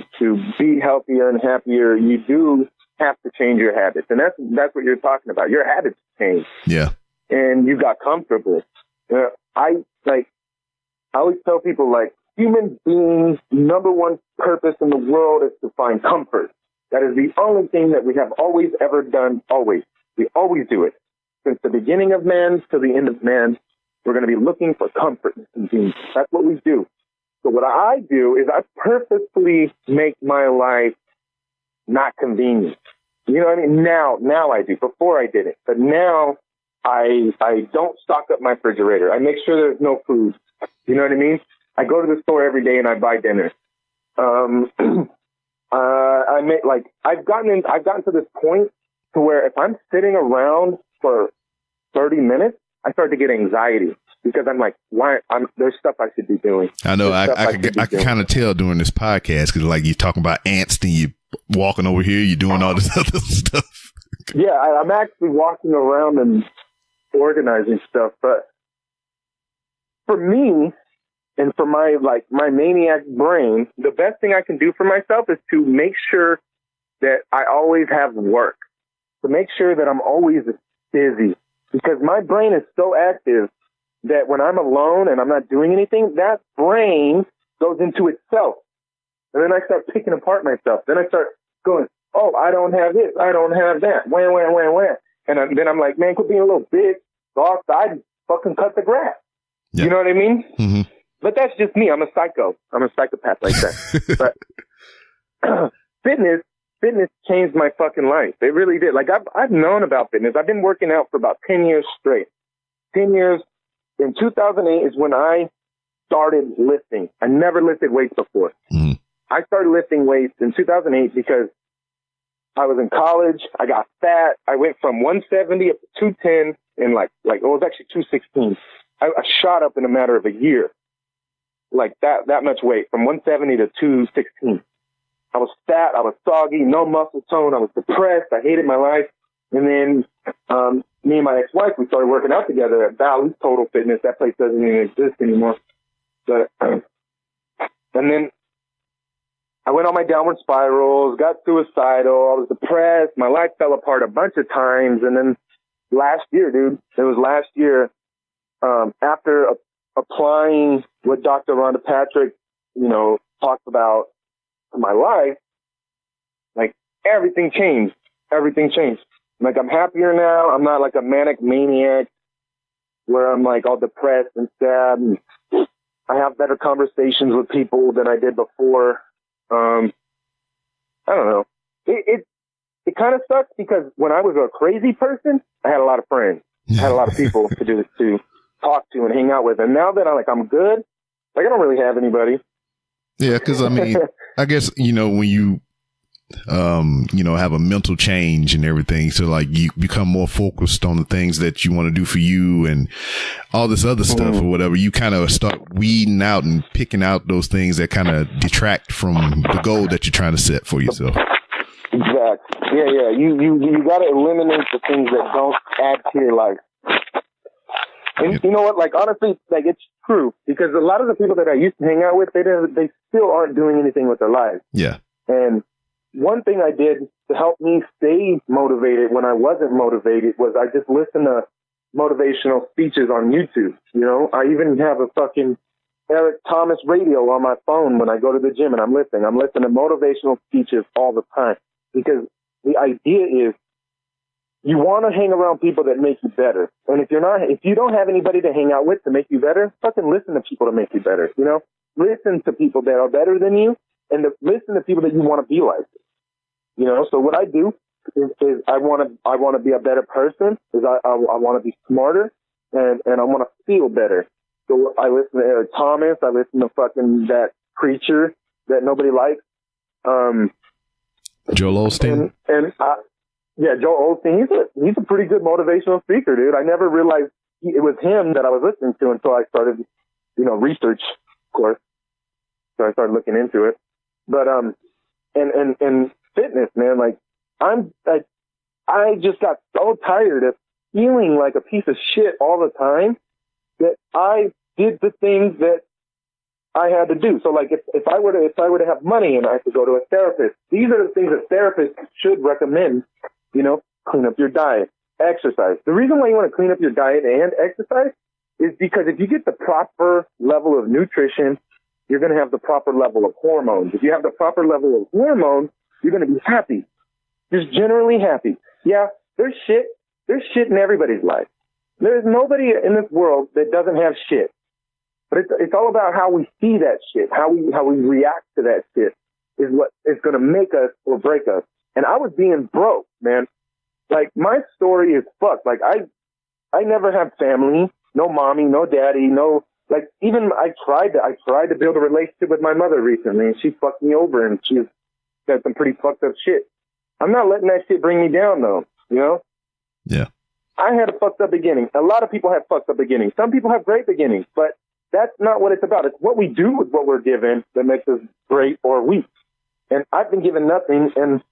be healthier and happier, you do have to change your habits. And that's what you're talking about. Your habits change. Yeah. And you got comfortable. I always tell people, like, human beings' number one purpose in the world is to find comfort. That is the only thing that we have always ever done, always. We always do it. Since the beginning of man to the end of man, we're going to be looking for comfort and convenience. That's what we do. So what I do is I purposely make my life not convenient. You know what I mean? Now I do. Before I didn't. But now I don't stock up my refrigerator. I make sure there's no food. You know what I mean? I go to the store every day and I buy dinner. I've gotten to this point to where if I'm sitting around for 30 minutes, I start to get anxiety because I'm like, there's stuff I should be doing. I know. I can kind of tell during this podcast because like you're talking about ants and you walking over here, you're doing all this other stuff. Yeah, I'm actually walking around and organizing stuff. But for me and for my maniac brain, the best thing I can do for myself is to make sure that I always have work, to make sure that I'm always busy, because my brain is so active that when I'm alone and I'm not doing anything, that brain goes into itself. And then I start picking apart myself. Then I start going, oh, I don't have this. I don't have that. Wham. And then I'm like, man, quit being a little bitch. Go outside and fucking cut the grass. Yeah. You know what I mean? Mm-hmm. But that's just me. I'm a psycho. I'm a psychopath like that. But fitness changed my fucking life. It really did. Like, I've known about fitness. I've been working out for about 10 years straight. 10 years. In 2008 is when I started lifting. I never lifted weights before. Mm. I started lifting weights in 2008 because I was in college. I got fat. I went from 170 up to 210 and it was actually 216. I shot up in a matter of a year. Like that much weight, from 170 to 216. I was fat. I was soggy, no muscle tone. I was depressed. I hated my life. And then me and my ex-wife, we started working out together at Valley Total Fitness. That place doesn't even exist anymore. But and then I went on my downward spirals, got suicidal. I was depressed. My life fell apart a bunch of times. And then last year, after applying what Dr. Rhonda Patrick, talked about in my life, like everything changed. Everything changed. Like, I'm happier now. I'm not like a manic maniac where I'm like all depressed and sad. And I have better conversations with people than I did before. I don't know. It kind of sucks because when I was a crazy person, I had a lot of friends. I had a lot of people to talk to and hang out with. And now that I'm good, like, I don't really have anybody. Yeah, because I mean, I guess, when you have a mental change and everything. So like you become more focused on the things that you want to do for you and all this other stuff or whatever. You kind of start weeding out and picking out those things that kind of detract from the goal that you're trying to set for yourself. Exactly. Yeah. You got to eliminate the things that don't add to your life. And you know what? Like, honestly, like, it's true because a lot of the people that I used to hang out with, they still aren't doing anything with their lives. Yeah. And one thing I did to help me stay motivated when I wasn't motivated was I just listened to motivational speeches on YouTube. I even have a fucking Eric Thomas radio on my phone when I go to the gym and I'm listening. I'm listening to motivational speeches all the time because the idea is you want to hang around people that make you better. And if you don't have anybody to hang out with to make you better, fucking listen to people to make you better. Listen to people that are better than you and listen to people that you want to be like. So what I do is I want to be a better person. Is I want to be smarter and I want to feel better. So I listen to Eric Thomas. I listen to fucking that preacher that nobody likes. Joel Osteen. Yeah, Joel Osteen. He's a pretty good motivational speaker, dude. I never realized it was him that I was listening to until I started, research, of course. So I started looking into it. But and fitness, man, like I just got so tired of feeling like a piece of shit all the time that I did the things that I had to do. So like if I were to have money and I had to go to a therapist, these are the things that therapists should recommend. You know, clean up your diet, exercise. The reason why you want to clean up your diet and exercise is because if you get the proper level of nutrition, you're going to have the proper level of hormones. If you have the proper level of hormones, you're going to be happy. Just generally happy. Yeah, there's shit in everybody's life. There's nobody in this world that doesn't have shit. But it's all about how we see that shit, how we react to that shit is what is going to make us or break us. And I was being broke, man. Like, my story is fucked. Like, I never had family, no mommy, no daddy, no, like, even I tried to build a relationship with my mother recently, and she fucked me over, and she's got some pretty fucked up shit. I'm not letting that shit bring me down, though, you know? Yeah. I had a fucked up beginning. A lot of people have fucked up beginnings. Some people have great beginnings, but that's not what it's about. It's what we do with what we're given that makes us great or weak. And I've been given nothing, and,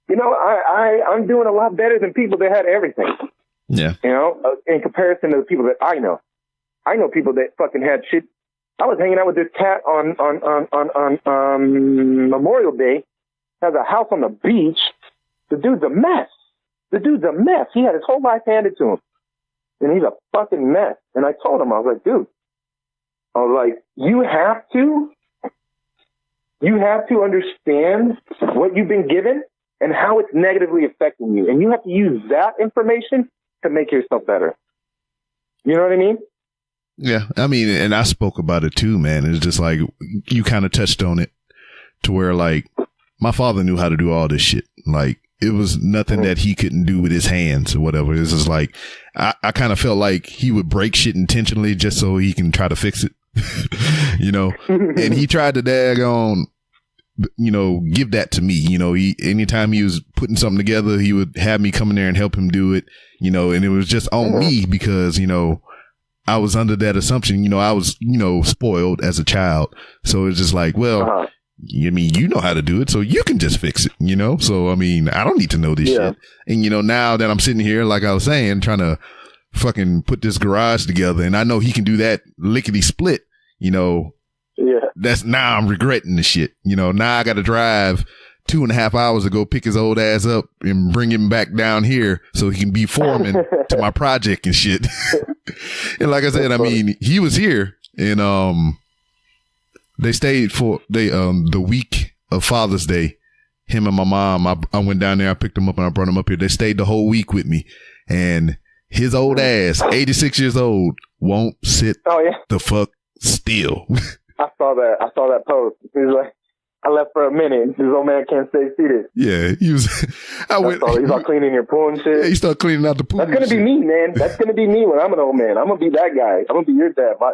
you know, I'm doing a lot better than people that had everything. Yeah. You know, in comparison to the people that I know. I know people that fucking had shit. I was hanging out with this cat on Memorial Day. Has a house on the beach. The dude's a mess. He had his whole life handed to him. And he's a fucking mess. And I told him, I was like, dude, you have to understand what you've been given and how it's negatively affecting you. And you have to use that information to make yourself better. You know what I mean? Yeah. I mean, and I spoke about it too, man. It's just like, you kind of touched on it to where, like, my father knew how to do all this shit. Like, it was nothing that he couldn't do with his hands or whatever. It's just like, I kind of felt like he would break shit intentionally just so he can try to fix it, you know? And he tried to daggone, you know, give that to me. You know, anytime he was putting something together, he would have me come in there and help him do it, you know, and it was just on me because, you know, I was under that assumption, you know, I was, you know, spoiled as a child. So it's just like, well, I mean, you know how to do it, so you can just fix it, you know? So, I mean, I don't need to know this shit. And, you know, now that I'm sitting here, like I was saying, trying to fucking put this garage together, and I know he can do that lickety split, you know, now I'm regretting the shit. You know, now I got to drive 2.5 hours to go pick his old ass up and bring him back down here so he can be foreman to my project and shit. And like I said, I mean, he was here and, they stayed for the week of Father's Day. Him and my mom, I went down there, I picked him up and I brought him up here. They stayed the whole week with me. And his old ass, 86 years old, won't sit the fuck still. I saw that post. He was like, I left for a minute. This old man can't stay seated. Yeah, he was. He's all cleaning your pool and shit. Yeah, he started cleaning out the pool. That's gonna be me, man. That's gonna be me when I'm an old man. I'm gonna be that guy. I'm gonna be your dad. I'm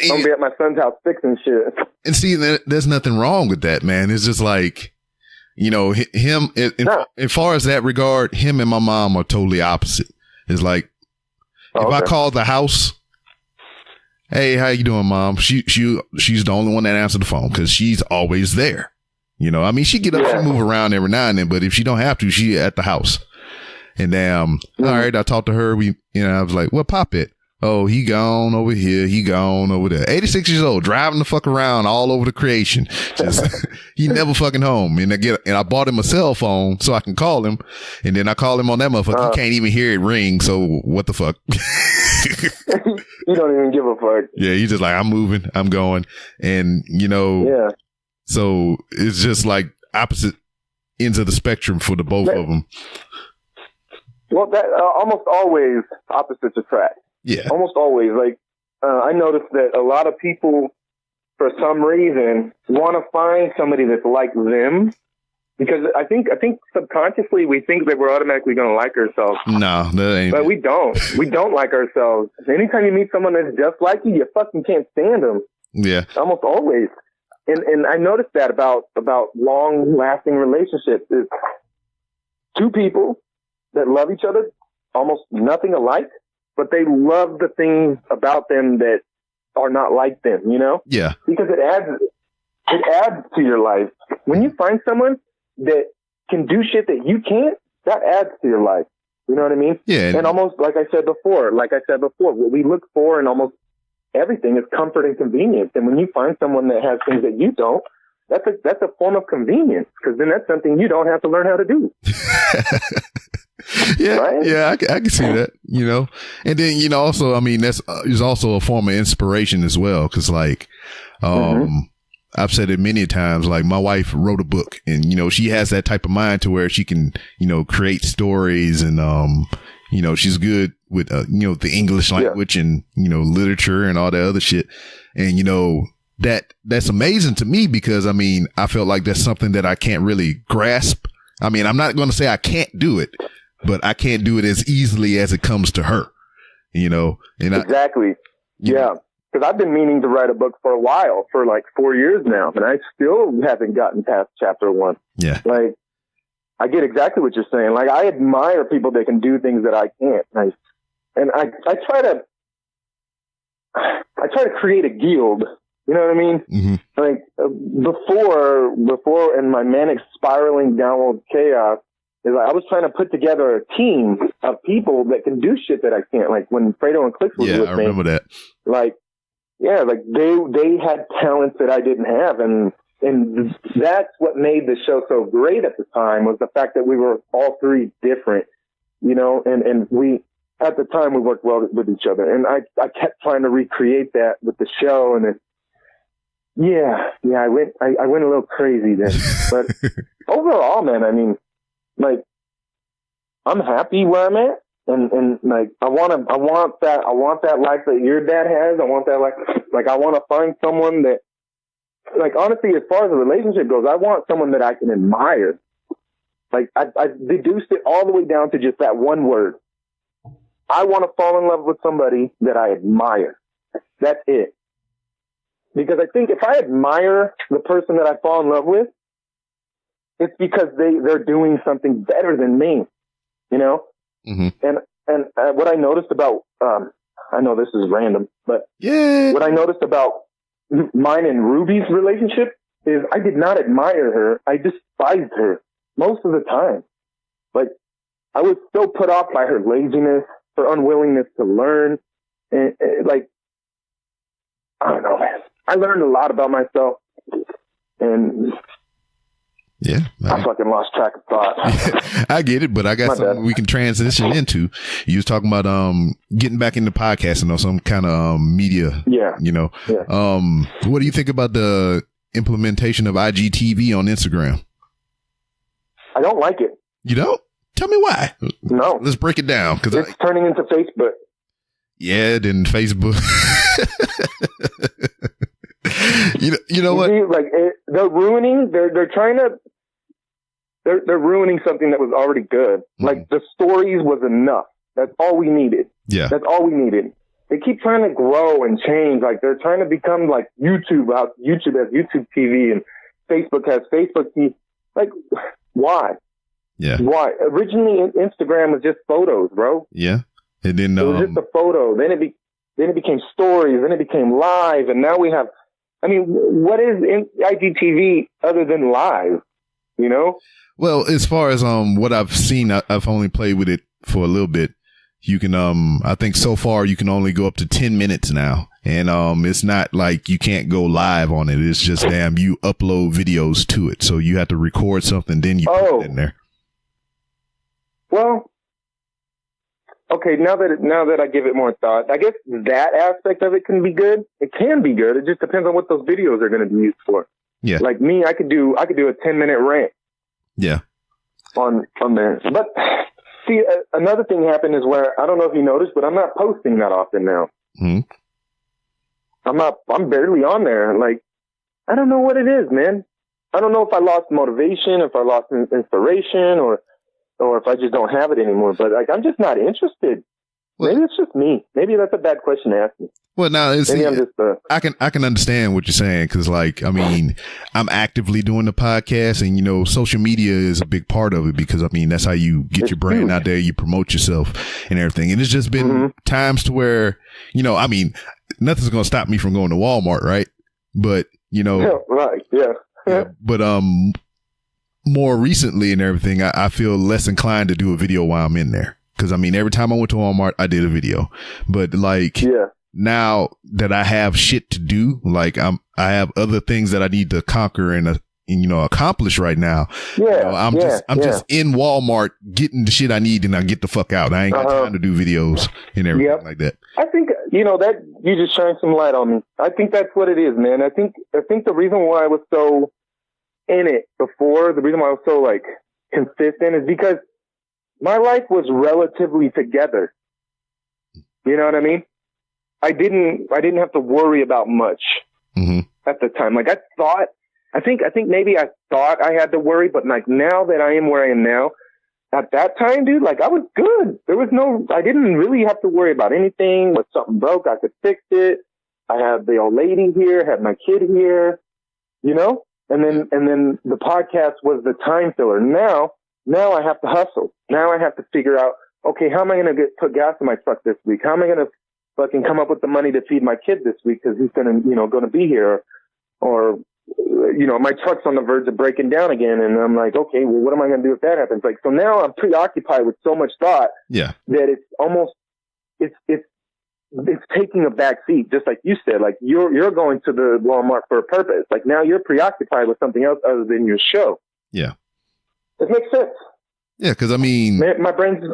gonna be at my son's house fixing shit. And see, there's nothing wrong with that, man. It's just like, you know, him. As far as that regard, him and my mom are totally opposite. It's like if I call the house. Hey, how you doing, Mom? She's the only one that answered the phone because she's always there. You know, I mean, she get up, she move around every now and then, but if she don't have to, she at the house. And all right, I talked to her. I was like, what Pop it? Oh, he gone over here. He gone over there. 86 years old, driving the fuck around all over the creation. Just, he never fucking home. And I bought him a cell phone so I can call him. And then I call him on that motherfucker. He can't even hear it ring. So what the fuck? You don't even give a fuck. Yeah. He's just like, I'm moving. I'm going. And you know, so it's just like opposite ends of the spectrum for the both of them. Well, that almost always opposites attract. Yeah. Almost always. Like, I noticed that a lot of people, for some reason, want to find somebody that's like them. Because I think subconsciously we think that we're automatically going to like ourselves. No, that ain't. But we don't. We don't like ourselves. Anytime you meet someone that's just like you fucking can't stand them. Yeah. Almost always. And I noticed that about long-lasting relationships is two people that love each other, almost nothing alike, but they love the things about them that are not like them, you know? Yeah. Because it adds to your life. When you find someone that can do shit that you can't, that adds to your life. You know what I mean? Yeah. And almost like I said before, what we look for in almost everything is comfort and convenience. And when you find someone that has things that you don't, that's a form of convenience, because then that's something you don't have to learn how to do. Yeah, right? Yeah, I can see that, you know. And then, you know, also, I mean, that's is also a form of inspiration as well, because like, I've said it many times, like my wife wrote a book, and, you know, she has that type of mind to where she can, you know, create stories, and, you know, she's good with, you know, the English language and, you know, literature and all that other shit. And, you know, that's amazing to me, because I mean, I felt like that's something that I can't really grasp. I mean, I'm not going to say I can't do it, but I can't do it as easily as it comes to her, you know? And exactly. Because I've been meaning to write a book for a while, for like 4 years now, and I still haven't gotten past chapter 1. Yeah. Like, I get exactly what you're saying. Like, I admire people that can do things that I can't. And I try to create a guild. You know what I mean? Mm-hmm. Like, before in my manic spiraling downward chaos, is like I was trying to put together a team of people that can do shit that I can't. Like when Fredo and Clicks was with me. Yeah, I remember that. Like, yeah, like they had talents that I didn't have, and that's what made the show so great at the time, was the fact that we were all three different, you know, and we, at the time, we worked well with each other. And I kept trying to recreate that with the show, and I went a little crazy then. But overall, man, I mean, like, I'm happy where I'm at, and like, I want that life that your dad has. I want that life. Like, I want to find someone that, like, honestly, as far as the relationship goes, I want someone that I can admire. Like, I deduced it all the way down to just that one word. I want to fall in love with somebody that I admire. That's it. Because I think if I admire the person that I fall in love with, it's because they're doing something better than me, you know? Mm-hmm. And what I noticed about, I know this is random, but what I noticed about mine and Ruby's relationship is I did not admire her. I despised her most of the time. Like, I was so put off by her laziness, her unwillingness to learn. And like, I don't know, man. I learned a lot about myself, and I fucking lost track of thought. I get it, but I got something we can transition into. You was talking about getting back into podcasting or some kind of media. Yeah. You know. Yeah. What do you think about the implementation of IGTV on Instagram? I don't like it. You don't? Tell me why. No. Let's break it down, because it's turning into Facebook. Yeah, then Facebook. You know what? Like, they're ruining. They're trying to. They're ruining something that was already good. Mm-hmm. Like, the stories was enough. That's all we needed. Yeah, that's all we needed. They keep trying to grow and change. Like, they're trying to become like YouTube. How YouTube has YouTube TV and Facebook has Facebook TV. Like, why? Yeah. Why? Originally, Instagram was just photos, bro. Yeah, and then it was just a photo. Then it became stories. Then it became live, and now we have. I mean, what is IGTV other than live? You know? Well, as far as what I've seen, I've only played with it for a little bit. You can I think so far you can only go up to 10 minutes now, and it's not like you can't go live on it. It's just you upload videos to it, so you have to record something, then you put it in there. Well, okay. Now that I give it more thought, I guess that aspect of it can be good. It can be good. It just depends on what those videos are going to be used for. Yeah. Like me, I could do a 10-minute rant. Yeah. On there. But see, another thing happened is where, I don't know if you noticed, but I'm not posting that often now. Mm-hmm. I'm barely on there. Like, I don't know what it is, man. I don't know if I lost motivation, if I lost inspiration, or if I just don't have it anymore. But like, I'm just not interested. Well, maybe it's just me. Maybe that's a bad question to ask me. Well, now I can understand what you're saying, because, like, I mean, I'm actively doing the podcast, and, you know, social media is a big part of it, because, I mean, that's how you get your brand out there, you promote yourself and everything. And it's just been times to where, you know, I mean, nothing's going to stop me from going to Walmart, right? But, you know, but more recently and everything, I feel less inclined to do a video while I'm in there. Because, I mean, every time I went to Walmart, I did a video. But, like, now that I have shit to do, like I have other things that I need to conquer and accomplish right now. Yeah. I'm just in Walmart getting the shit I need, and I get the fuck out. I ain't got time to do videos and everything like that. I think, that you just shine some light on me. I think that's what it is, man. I think the reason why I was so in it before, the reason why I was so like consistent is because my life was relatively together. You know what I mean? I didn't have to worry about much at the time. Like I think maybe I thought I had to worry, but like now that I am where I am now, at that time, dude, like I was good. I didn't really have to worry about anything. When something broke, I could fix it. I had the old lady here, had my kid here, and then the podcast was the time filler. Now I have to hustle. Now I have to figure out, okay, how am I going to put gas in my truck this week? How am I going to fucking come up with the money to feed my kid this week? Cause he's going to be here or my truck's on the verge of breaking down again. And I'm like, okay, well, what am I going to do if that happens? Like, so now I'm preoccupied with so much thought that it's almost, it's taking a back seat. Just like you said, like you're going to the Walmart for a purpose. Like now you're preoccupied with something else other than your show. Yeah. It makes sense. Yeah. Cause I mean, my brain's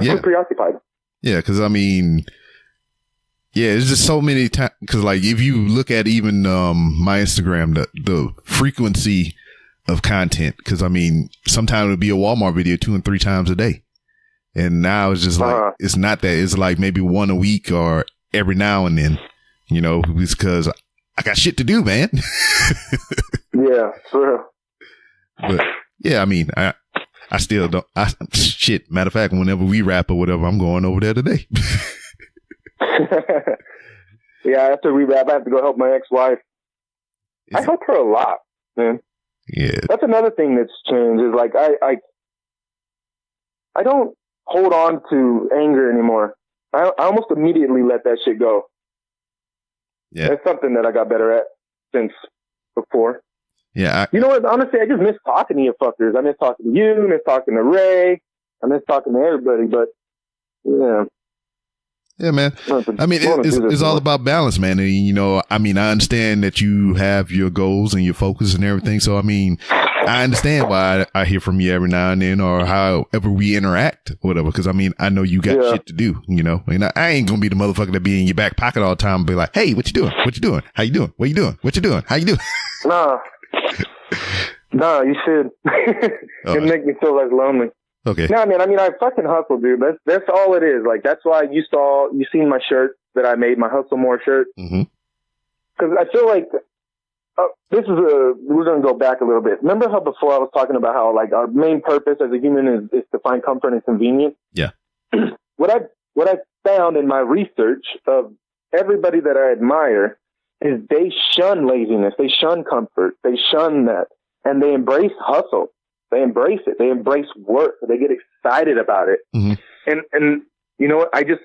too preoccupied. Yeah. Cause I mean, it's just so many times. Cause like if you look at even my Instagram, the frequency of content, cause I mean, sometimes it'll be a Walmart video 2 and 3 times a day. And now it's just like, it's not that. It's like maybe one a week or every now and then, because I got shit to do, man. Yeah, sure. But yeah, I mean, I still don't, matter of fact, whenever we rap or whatever, I'm going over there today. Yeah, after we wrap, I have to go help my ex-wife. I help her a lot, man. Yeah. That's another thing that's changed is like, I don't hold on to anger anymore. I almost immediately let that shit go. Yeah. That's something that I got better at since before. Yeah. You know what? Honestly, I just miss talking to you fuckers. I miss talking to you. I miss talking to Ray. I miss talking to everybody, but yeah. Yeah, man. I mean, it's all about balance, man. And, I mean, I understand that you have your goals and your focus and everything. So, I mean, I understand why I hear from you every now and then or however we interact or whatever. Cause I mean, I know you got shit to do, and I ain't going to be the motherfucker that be in your back pocket all the time and be like, hey, what you doing? What you doing? How you doing? What you doing? What you doing? How you doing? Nah, you should. It make me feel less lonely. Okay. No, man, I mean, I fucking hustle, dude. That's all it is. Like, that's why you seen my shirt that I made, my Hustle More shirt. Cause I feel like, we're going to go back a little bit. Remember how before I was talking about how like our main purpose as a human is to find comfort and convenience? Yeah. What I found in my research of everybody that I admire is they shun laziness. They shun comfort. They shun that. And they embrace hustle. They embrace it. They embrace work. They get excited about it. And you know what? If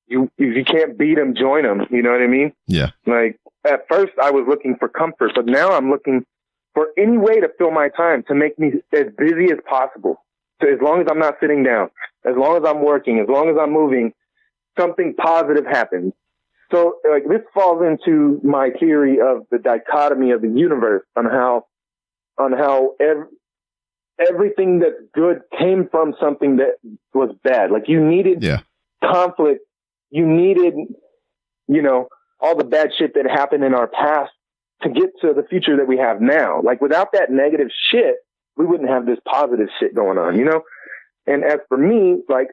you can't beat them, join them. You know what I mean? Yeah. Like at first I was looking for comfort, but now I'm looking for any way to fill my time to make me as busy as possible. So as long as I'm not sitting down, as long as I'm working, as long as I'm moving, something positive happens. So like this falls into my theory of the dichotomy of the universe on how everything that's good came from something that was bad. Like you needed conflict. You needed, all the bad shit that happened in our past to get to the future that we have now. Like without that negative shit, we wouldn't have this positive shit going on, And as for me, like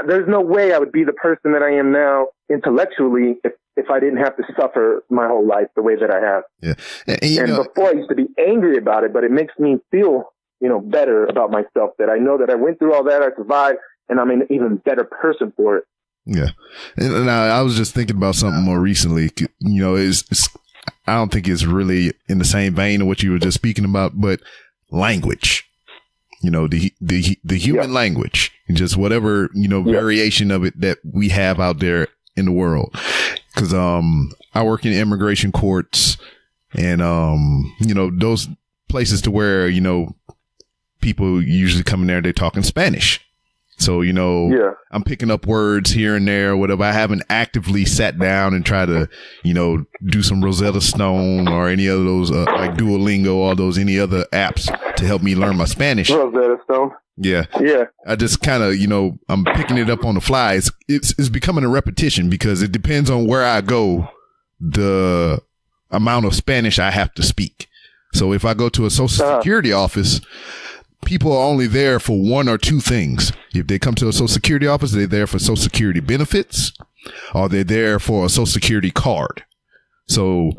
there's no way I would be the person that I am now intellectually if I didn't have to suffer my whole life the way that I have. Yeah. And before I used to be angry about it, but it makes me feel better about myself, that I know that I went through all that, I survived, and I'm an even better person for it. Yeah. And I was just thinking about something more recently, I don't think it's really in the same vein of what you were just speaking about, but language, the human language, just whatever, variation of it that we have out there in the world. Cause, I work in immigration courts and, those places to where, people usually come in there, they're talking Spanish. So, I'm picking up words here and there, or whatever. I haven't actively sat down and try to, do some Rosetta Stone or any of those, like Duolingo, all those, any other apps to help me learn my Spanish. Rosetta Stone. Yeah. Yeah. I just kind of, I'm picking it up on the fly. It's becoming a repetition because it depends on where I go, the amount of Spanish I have to speak. So if I go to a Social Security office, people are only there for one or two things. If they come to a Social Security office, they're there for Social Security benefits, or they're there for a Social Security card. So,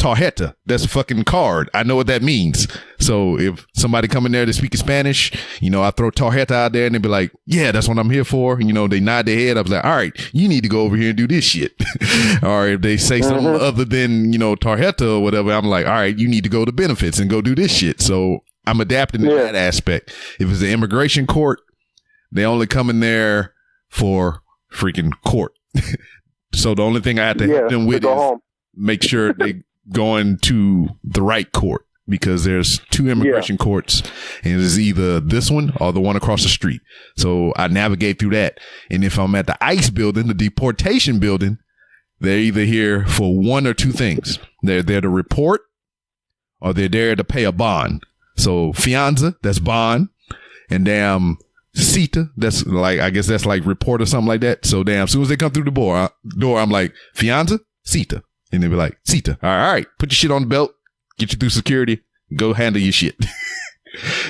tarjeta, that's a fucking card. I know what that means. So if somebody come in there to speak Spanish, I throw tarjeta out there and they be like, yeah, that's what I'm here for. They nod their head. I was like, all right, you need to go over here and do this shit. Or if they say something other than, tarjeta or whatever, I'm like, all right, you need to go to benefits and go do this shit. So I'm adapting to that aspect. If it's an immigration court, they only come in there for freaking court. So the only thing I have to help them with is make sure they going to the right court, because there's two immigration courts, and it's either this one or the one across the street. So I navigate through that. And if I'm at the ICE building, the deportation building, they're either here for one or two things. They're there to report, or they're there to pay a bond. So fianza, that's bond, and damn cita, that's like, I guess that's like report or something like that. So damn, as soon as they come through the door, I'm like, fianza, cita. And they be like, cita. All right, put your shit on the belt, get you through security, go handle your shit.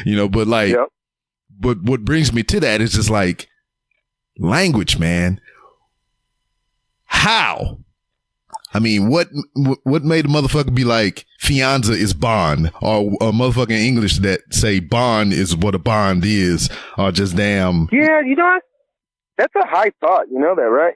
But like, but what brings me to that is just like language, man. How? I mean, what made a motherfucker be like, fianza is bond, or a motherfucker in English that say bond is what a bond is, or just damn. Yeah, that's a high thought. You know that, right?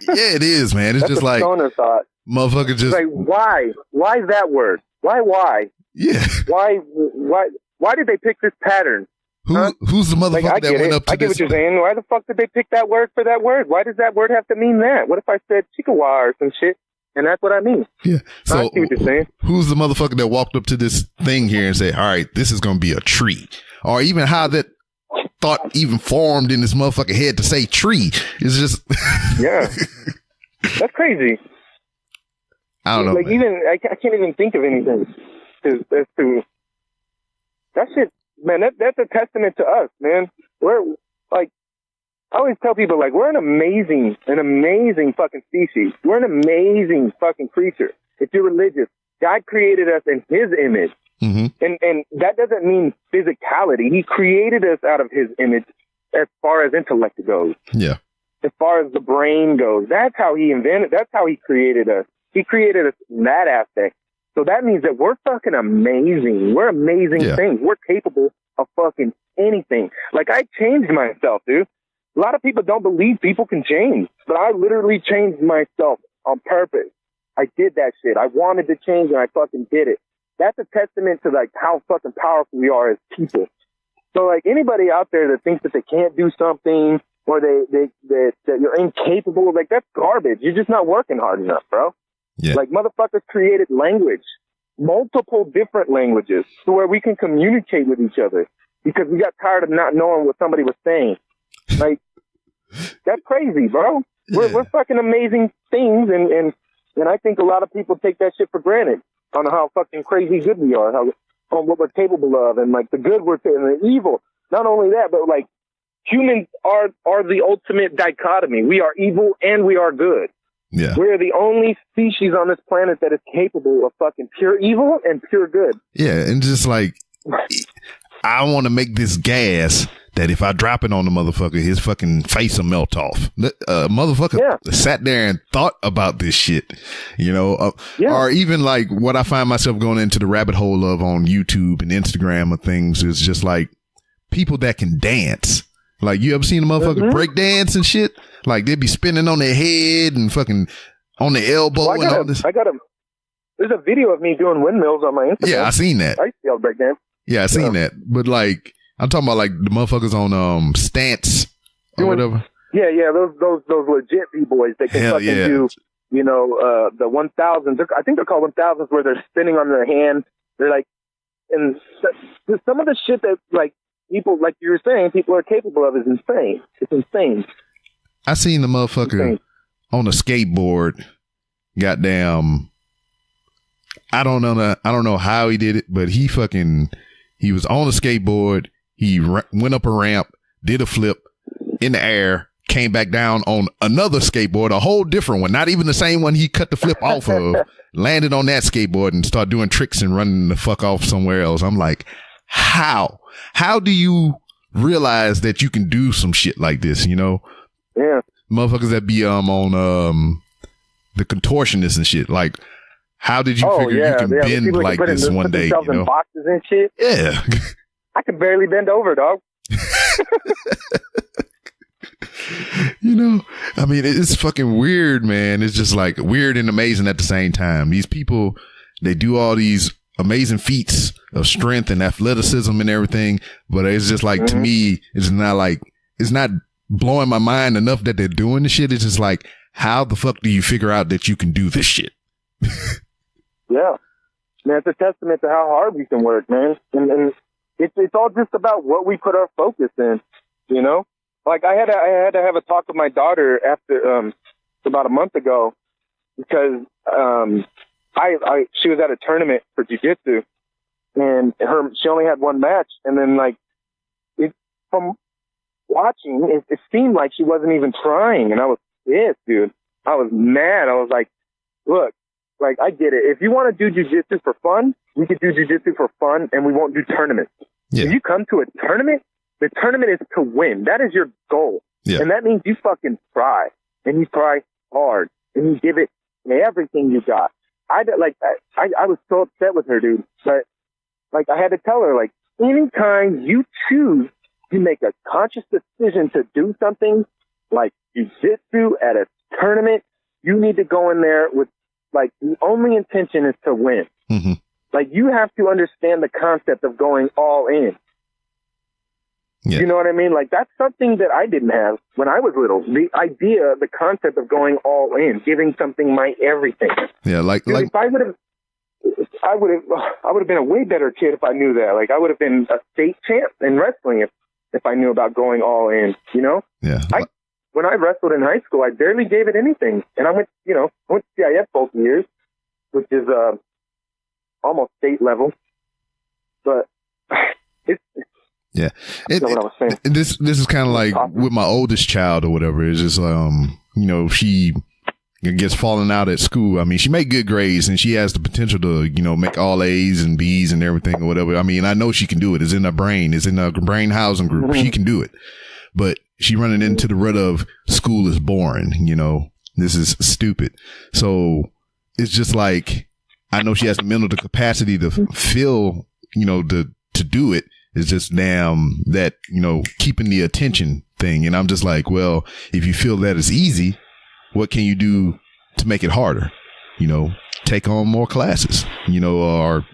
Yeah, it is, man. It's that's just a like stoner thought. Motherfucker just like, why? Why that word? Why? Yeah. Why did they pick this pattern? Who's the motherfucker that went up to this? I get what you're saying. Why the fuck did they pick that word for that word? Why does that word have to mean that? What if I said Chikawa or some shit? And that's what I mean. Yeah. So I see what you're saying. Who's the motherfucker that walked up to this thing here and said, all right, this is going to be a tree? Or even how that thought even formed in this motherfucker head to say tree. It's just. Yeah. That's crazy. I don't know. Like, even, I can't even think of anything. That shit, man, that's a testament to us, man. We're, like, I always tell people, like, we're an amazing fucking species. We're an amazing fucking creature. If you're religious, God created us in His image. Mm-hmm. And that doesn't mean physicality. He created us out of His image as far as intellect goes. Yeah. As far as the brain goes. That's how He created us. He created us in that aspect. So that means that we're fucking amazing. We're amazing things. We're capable of fucking anything. Like, I changed myself, dude. A lot of people don't believe people can change, but I literally changed myself on purpose. I did that shit. I wanted to change and I fucking did it. That's a testament to like how fucking powerful we are as people. So like anybody out there that thinks that they can't do something or that you're incapable, like that's garbage. You're just not working hard enough, bro. Yeah. Like motherfuckers created language, multiple different languages to where we can communicate with each other because we got tired of not knowing what somebody was saying. Like, that's crazy, bro. We're fucking amazing things, and I think a lot of people take that shit for granted on how fucking crazy good we are, on what we're capable of, and like the good we're and the evil. Not only that, but like humans are the ultimate dichotomy. We are evil and we are good. Yeah, we're the only species on this planet that is capable of fucking pure evil and pure good. Yeah, and just like I want to make this gas that if I drop it on the motherfucker, his fucking face will melt off. Motherfucker sat there and thought about this shit, you know, or even like what I find myself going into the rabbit hole of on YouTube and Instagram and things is just like people that can dance. Like, you ever seen a motherfucker break dance and shit? Like, they'd be spinning on their head and fucking on their elbow and all this. There's a video of me doing windmills on my Instagram. Yeah, I seen that. I used to be able to break dance. Yeah, I seen that. But like, I'm talking about like the motherfuckers on stance or whatever. Yeah, those legit B-boys that can fucking do, you know, the 1000s. I think they're called 1000s where they're spinning on their hand. They're like, and some of the shit that like people, like you were saying, people are capable of is insane. It's insane. I seen the motherfucker on a skateboard. Goddamn. I don't know how he did it, but he was on a skateboard. He went up a ramp, did a flip in the air, came back down on another skateboard, a whole different one, not even the same one he cut the flip off of, landed on that skateboard and started doing tricks and running the fuck off somewhere else. I'm like, how do you realize that you can do some shit like this? You know, yeah, motherfuckers that be on the contortionists and shit. Like, how did you figure you can bend like this one day? You know, boxes and shit. Yeah, I can barely bend over, dog. You know, I mean, it's fucking weird, man. It's just like weird and amazing at the same time. These people, they do all these amazing feats of strength and athleticism and everything, but it's just like, to me, it's not blowing my mind enough that they're doing the shit. It's just like, how the fuck do you figure out that you can do this shit? Yeah, man, it's a testament to how hard we can work, man. And it's all just about what we put our focus in, you know? Like, I had to have a talk with my daughter after, about a month ago, because, she was at a tournament for jiu-jitsu, and she only had one match. And then, like, from watching, it seemed like she wasn't even trying. And I was pissed, dude. I was mad. I was like, look, like, I get it. If you want to do jiu-jitsu for fun, we could do jiu-jitsu for fun, and we won't do tournaments. Yeah. If you come to a tournament, the tournament is to win. That is your goal. Yeah. And that means you fucking try. And you try hard. And you give it everything you got. I was so upset with her, dude. But, like, I had to tell her, like, anytime you choose to make a conscious decision to do something like jiu-jitsu at a tournament, you need to go in there with, like, the only intention is to win. Mm-hmm. Like, you have to understand the concept of going all in. Yeah. You know what I mean? Like, that's something that I didn't have when I was little. The idea, the concept of going all in, giving something my everything. Yeah, like, dude, if I would have been a way better kid if I knew that. Like, I would have been a state champ in wrestling if I knew about going all in, you know? Yeah. When I wrestled in high school, I barely gave it anything. And I went to CIF both years, which is almost state level. But it's yeah, that's what I was saying. This is kind of like with my oldest child or whatever. It's just she gets falling out at school. I mean, she made good grades and she has the potential to make all A's and B's and everything or whatever. I mean, I know she can do it. It's in her brain. It's in her brain housing group. Mm-hmm. She can do it, but she running into the rut of school is boring. This is stupid. So it's just like, I know she has the mental capacity to feel, to do it. It's just damn that, keeping the attention thing. And I'm just like, well, if you feel that it's easy, what can you do to make it harder? Take on more classes, or,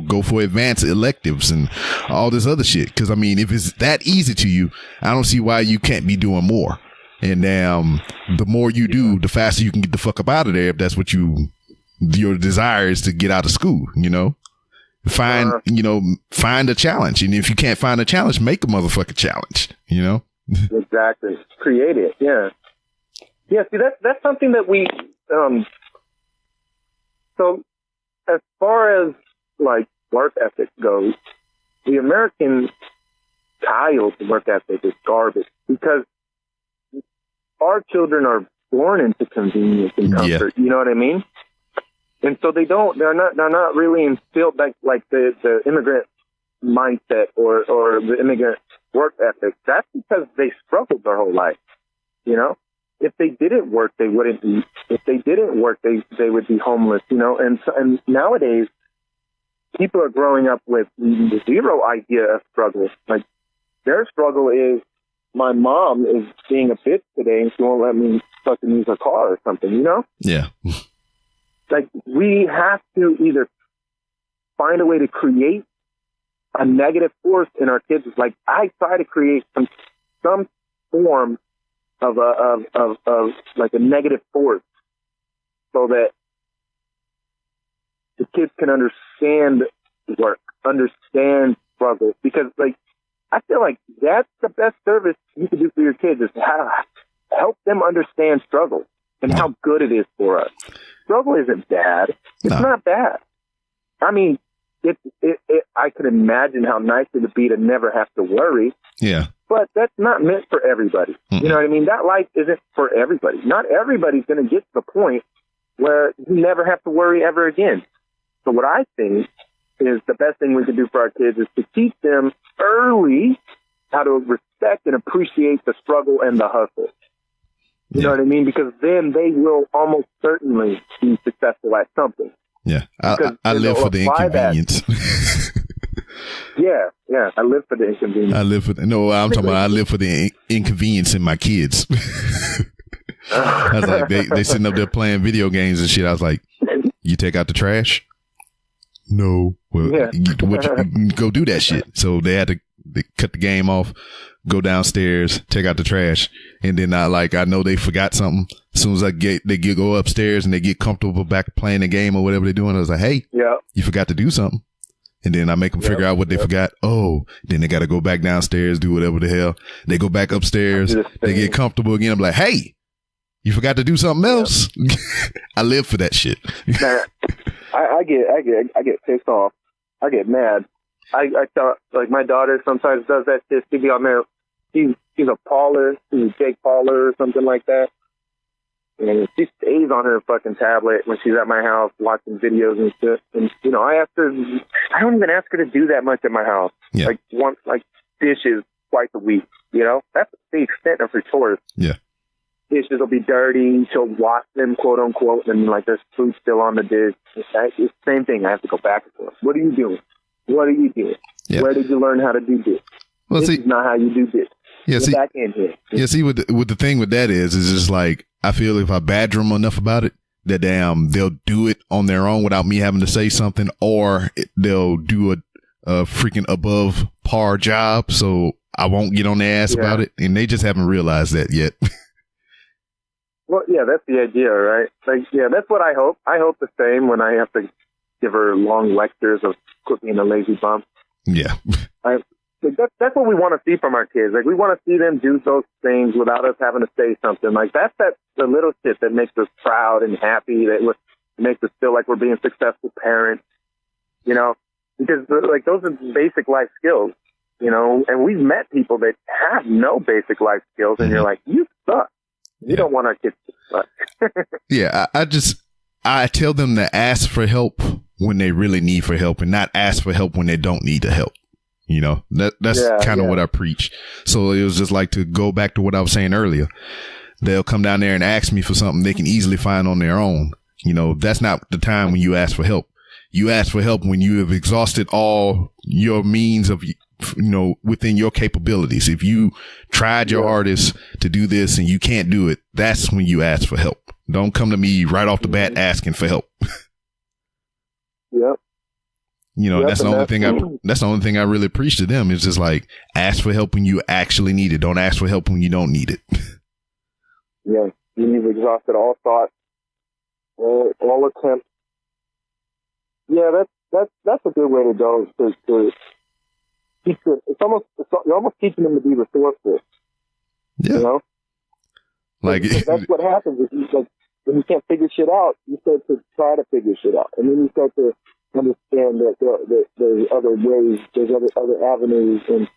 go for advanced electives and all this other shit. Cause I mean, if it's that easy to you, I don't see why you can't be doing more. And the more you do, the faster you can get the fuck up out of there. If that's what your desire is to get out of school, find a challenge. And if you can't find a challenge, make a motherfucking challenge, Exactly. Create it. Yeah. Yeah. See, that's something that we, so as far as like work ethic goes, the American child's work ethic is garbage because our children are born into convenience and comfort. Yeah. You know what I mean? And so they're not really instilled like the immigrant mindset or the immigrant work ethic. That's because they struggled their whole life. If they didn't work, they wouldn't eat. If they didn't work, they would be homeless. And nowadays people are growing up with zero idea of struggle. Like their struggle is, my mom is being a bitch today and she won't let me fucking use her car or something. Yeah. Like, we have to either find a way to create a negative force in our kids. Like, I try to create some form of like a negative force so that the kids can understand work, understand struggle. Because, like, I feel like that's the best service you can do for your kids is to help them understand struggle and how good it is for us. Struggle isn't bad. It's not bad. I mean, I can imagine how nice it would be to never have to worry. Yeah. But that's not meant for everybody. You know what I mean? That life isn't for everybody. Not everybody's going to get to the point where you never have to worry ever again. So what I think is the best thing we can do for our kids is to teach them early how to respect and appreciate the struggle and the hustle. You know what I mean? Because then they will almost certainly be successful at something. Yeah. I live for the inconvenience. Yeah. I live for the inconvenience. I'm talking about I live for the inconvenience in my kids. I was like, they sitting up there playing video games and shit. I was like, you take out the trash? No. Well, go do that shit. So they cut the game off, go downstairs, take out the trash. And then I know they forgot something. As soon as they go upstairs and they get comfortable back playing the game or whatever they're doing, I was like, hey, you forgot to do something. And then I make them figure out what they forgot. Oh, then they got to go back downstairs, do whatever the hell. They go back upstairs. They get comfortable again. I'm like, hey, you forgot to do something else. I live for that shit. Man, I get pissed off. I get mad. I thought, like, my daughter sometimes does that shit. She'll be on there. She's a Pauler. She's a Jake Pauler or something like that. And she stays on her fucking tablet when she's at my house watching videos and shit. And, you know, I don't even ask her to do that much at my house. Yeah. Like dishes twice a week, you know? That's the extent of her chores. Yeah. Dishes will be dirty. She'll wash them, quote unquote, and like there's food still on the dish. It's the same thing. I have to go back and forth. What are you doing? What are you doing? Yeah. Where did you learn how to do this? Well, this is not how you do this. Yeah, Get back in here. Yeah, see, what the thing with that is just like, I feel if I badger them enough about it, that they'll do it on their own without me having to say something, or they'll do a freaking above par job, so I won't get on their ass about it, and they just haven't realized that yet. Well, yeah, that's the idea, right? Like, yeah, that's what I hope. I hope the same when I have to give her long lectures of quit being a lazy bum. Yeah. That's what we want to see from our kids. Like, we want to see them do those things without us having to say something. Like, that's the little shit that makes us proud and happy, that makes us feel like we're being successful parents, you know? Because, like, those are basic life skills, you know? And we've met people that have no basic life skills, and you're like, you suck. You don't want our kids to suck. Yeah, I tell them to ask for help when they really need for help and not ask for help when they don't need the help. You know, that's kind of what I preach. So it was just like, to go back to what I was saying earlier, they'll come down there and ask me for something they can easily find on their own. You know, that's not the time when you ask for help. You ask for help when you have exhausted all your means of, you know, within your capabilities. If you tried your hardest to do this and you can't do it, that's when you ask for help. Don't come to me right off the bat asking for help. Yep. You know, that's the only thing I really preach to them is just like, ask for help when you actually need it. Don't ask for help when you don't need it. Yeah. You've exhausted all thoughts, all attempts. Yeah, that's a good way to go. To teach it. You're almost teaching them to be resourceful. Yeah. You know? Like, that's what happens if you, like, when you can't figure shit out, you start to try to figure shit out, and then you start to understand that there's other ways, there's other avenues, and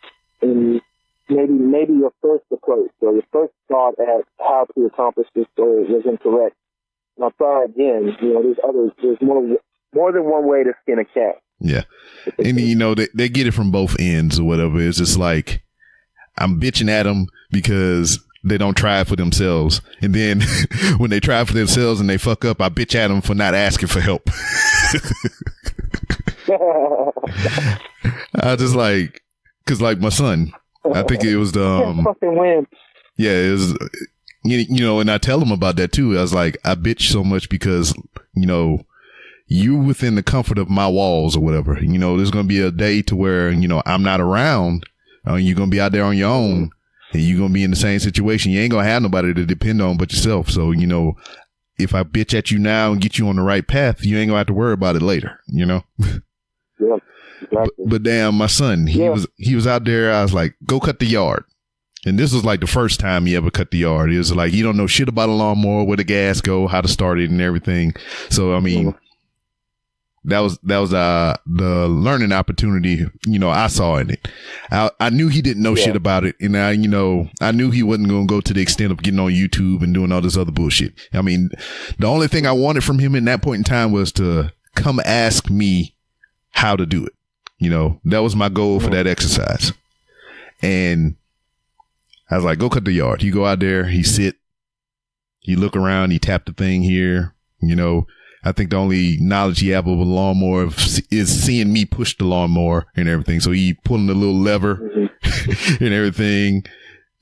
maybe your first approach or your first thought at how to accomplish this goal was incorrect. And I'll try again. You know, there's more than one way to skin a cat. Yeah, and you know they get it from both ends or whatever. It's just like, I'm bitching at them because they don't try it for themselves, and then when they try it for themselves and they fuck up, I bitch at them for not asking for help. I just like, cause like my son, I think it was the fucking win. Yeah, it was, you know, and I tell him about that too. I was like, I bitch so much because, you know, you within the comfort of my walls or whatever. You know, there's gonna be a day to where, you know, I'm not around. You're gonna be out there on your own, and you're gonna be in the same situation. You ain't gonna have nobody to depend on but yourself. So, you know, if I bitch at you now and get you on the right path, you ain't gonna have to worry about it later, you know? Yeah. Exactly. But damn, my son, he was out there. I was like, go cut the yard. And this was like the first time he ever cut the yard. It was like, he don't know shit about a lawnmower, where the gas go, how to start it and everything. So, I mean, that was the learning opportunity, I saw in it. I knew he didn't know shit about it. And I knew he wasn't going to go to the extent of getting on YouTube and doing all this other bullshit. I mean, the only thing I wanted from him in that point in time was to come ask me how to do it. That was my goal for that exercise. And I was like, go cut the yard. You go out there, he sit, you look around, he tap the thing here. I think the only knowledge he have of a lawnmower is seeing me push the lawnmower and everything. So he pulling the little lever and everything.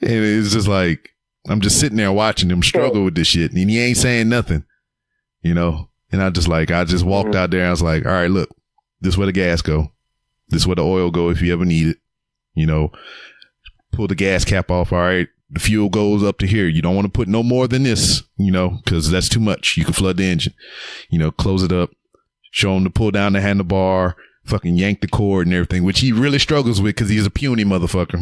And it's just like, I'm just sitting there watching him struggle with this shit. And he ain't saying nothing, And I just walked out there and I was like, all right, look, this is where the gas go. This is where the oil go if you ever need it. Pull the gas cap off. All right. The fuel goes up to here. You don't want to put no more than this, because that's too much. You can flood the engine, close it up, show him to pull down the handlebar, fucking yank the cord and everything, which he really struggles with because he's a puny motherfucker.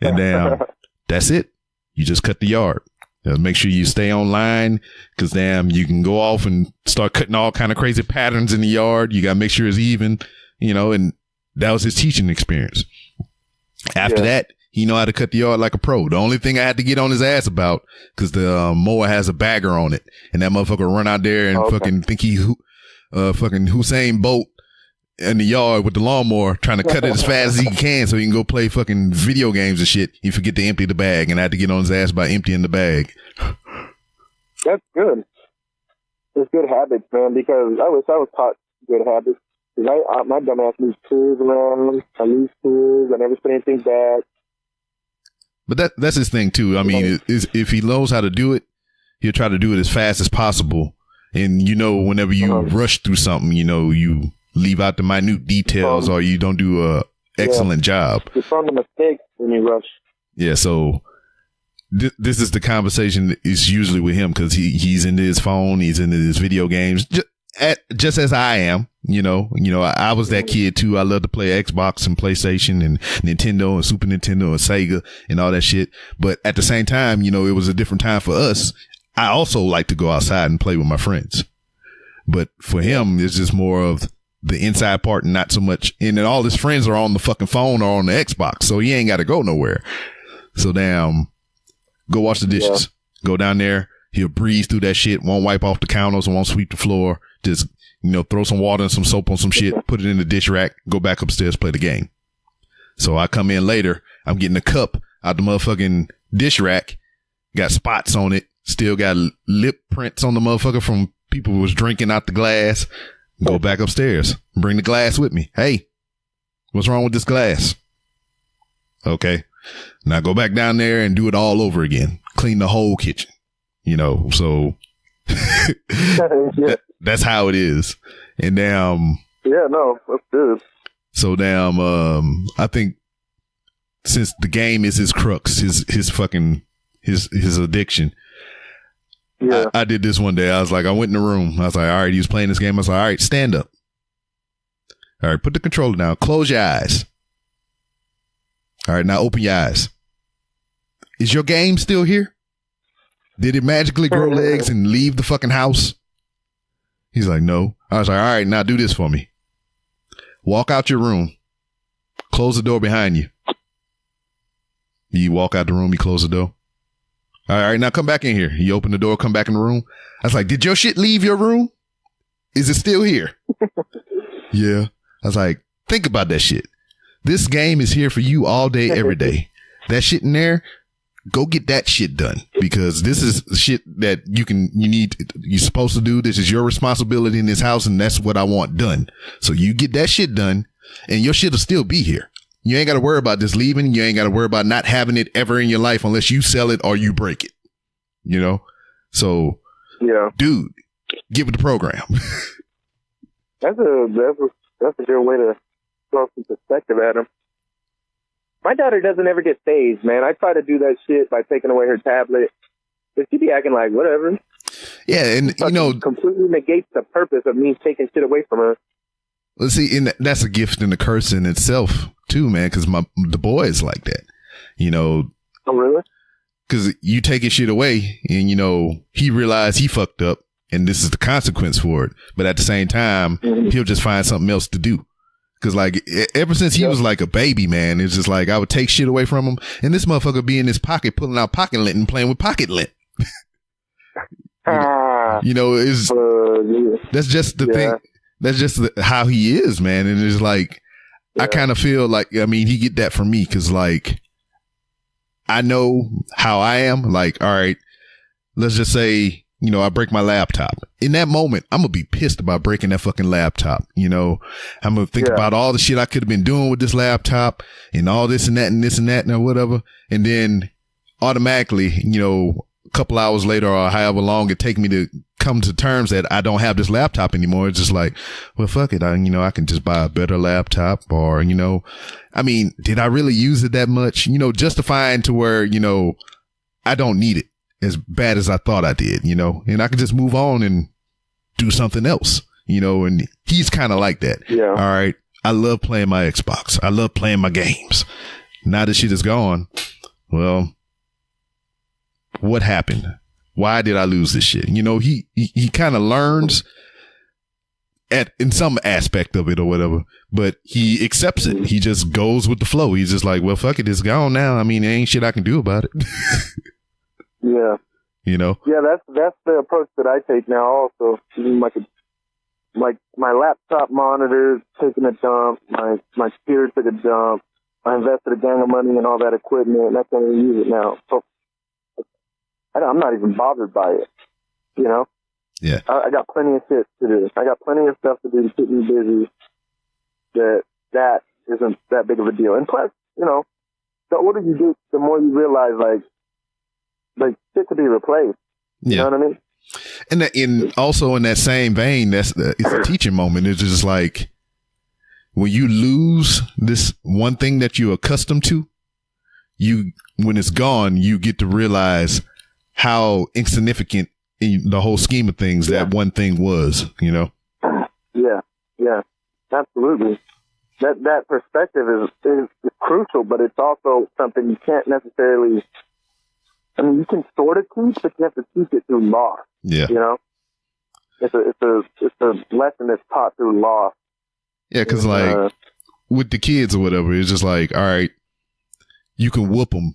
And that's it. You just cut the yard. Make sure you stay online because you can go off and start cutting all kind of crazy patterns in the yard. You got to make sure it's even, and that was his teaching experience. After that, he know how to cut the yard like a pro. The only thing I had to get on his ass about, because the mower has a bagger on it, and that motherfucker run out there and fucking think he fucking Hussein Bolt in the yard with the lawnmower trying to cut it as fast as he can so he can go play fucking video games and shit. He forget to empty the bag, and I had to get on his ass by emptying the bag. That's good. It's good habits, man, because I wish I was taught good habits. Because my dumb ass leaves tools around. I lose tools. I never put anything back. But that's his thing too. I mean, if he knows how to do it, he'll try to do it as fast as possible. And whenever you rush through something, you leave out the minute details or you don't do a excellent job. It's from the mistakes when you rush. Yeah. So this is the conversation that is usually with him because he's into his phone, he's into his video games, just as I am. I was that kid too. I love to play Xbox and PlayStation and Nintendo and Super Nintendo and Sega and all that shit. But at the same time, it was a different time for us. I also like to go outside and play with my friends. But for him, it's just more of the inside part and not so much. And then all his friends are on the fucking phone or on the Xbox. So he ain't got to go nowhere. So go wash the dishes. Go down there. He'll breeze through that shit. Won't wipe off the counters. Won't sweep the floor. Just throw some water and some soap on some shit, put it in the dish rack, go back upstairs, play the game. So I come in later, I'm getting a cup out the motherfucking dish rack, got spots on it, still got lip prints on the motherfucker from people who was drinking out the glass. Go back upstairs, bring the glass with me. Hey, what's wrong with this glass? Okay. Now go back down there and do it all over again. Clean the whole kitchen, so that's how it is. And that's good. So I think since the game is his crux, his fucking his addiction. Yeah. I did this one day. I was like, I went in the room. I was like, all right, he was playing this game. I was like, all right, stand up. All right, put the controller down. Close your eyes. All right, now open your eyes. Is your game still here? Did it magically grow legs and leave the fucking house? He's like, no. I was like, all right, now do this for me. Walk out your room. Close the door behind you. You walk out the room, you close the door. All right, now come back in here. You open the door, come back in the room. I was like, did your shit leave your room? Is it still here? Yeah. I was like, think about that shit. This game is here for you all day, every day. That shit in there, go get that shit done because this is shit that you're supposed to do. This is your responsibility in this house and that's what I want done. So you get that shit done and your shit will still be here. You ain't got to worry about this leaving. You ain't got to worry about not having it ever in your life unless you sell it or you break it, So yeah, dude, give it the program. That's a good way to throw some perspective at him. My daughter doesn't ever get phased, man. I try to do that shit by taking away her tablet, but she be acting like whatever. Yeah, and completely negates the purpose of me taking shit away from her. Let's see, and that's a gift and a curse in itself too, man. Because the boy is like that, you know. Oh, really? Because you take his shit away, and you know he realized he fucked up, and this is the consequence for it. But at the same time, he'll just find something else to do. Because like ever since he was like a baby, man, it's just like I would take shit away from him, and this motherfucker be in his pocket pulling out pocket lint and playing with pocket lint. You know, that's just the thing. That's just how he is, man. And it's like, I kind of feel like, I mean, he get that from me. Cause like, I know how I am. Like, all right, let's just say, you know, I break my laptop. In that moment, I'm going to be pissed about breaking that fucking laptop. You know, I'm going to think about all the shit I could have been doing with this laptop and all this and that and this and that and whatever. And then automatically, you know, a couple hours later or however long it take me to come to terms that I don't have this laptop anymore. It's just like, well, fuck it. I can just buy a better laptop, or, you know, I mean, did I really use it that much? You know, justifying to where, you know, I don't need it as bad as I thought I did, you know, and I can just move on and do something else, you know, and he's kind of like that. Yeah. All right. I love playing my Xbox. I love playing my games. Now that shit is gone. Well, what happened? Why did I lose this shit? You know, he kind of learns in some aspect of it or whatever, but he accepts it. He just goes with the flow. He's just like, well, fuck it. It's gone now. I mean, there ain't shit I can do about it. Yeah. You know? Yeah, that's the approach that I take now also. Like my laptop monitor taking a dump, my computer took a dump. I invested a gang of money in all that equipment, and I can't even use it now. So I'm not even bothered by it, you know? Yeah. I got plenty of shit to do. I got plenty of stuff to do to keep me busy. That isn't that big of a deal. And plus, you know, the older you get, the more you realize, like shit to be replaced. You know what I mean? And also in that same vein, it's a teaching moment. It's just like when you lose this one thing that you're accustomed to, when it's gone, you get to realize how insignificant in the whole scheme of things that one thing was, you know? Yeah, absolutely. That perspective is crucial, but it's also something you can't necessarily, I mean, you can sort of teach, but you have to teach it through loss. Yeah. You know? It's a lesson that's taught through loss. Yeah, because like with the kids or whatever, it's just like, all right, you can whoop them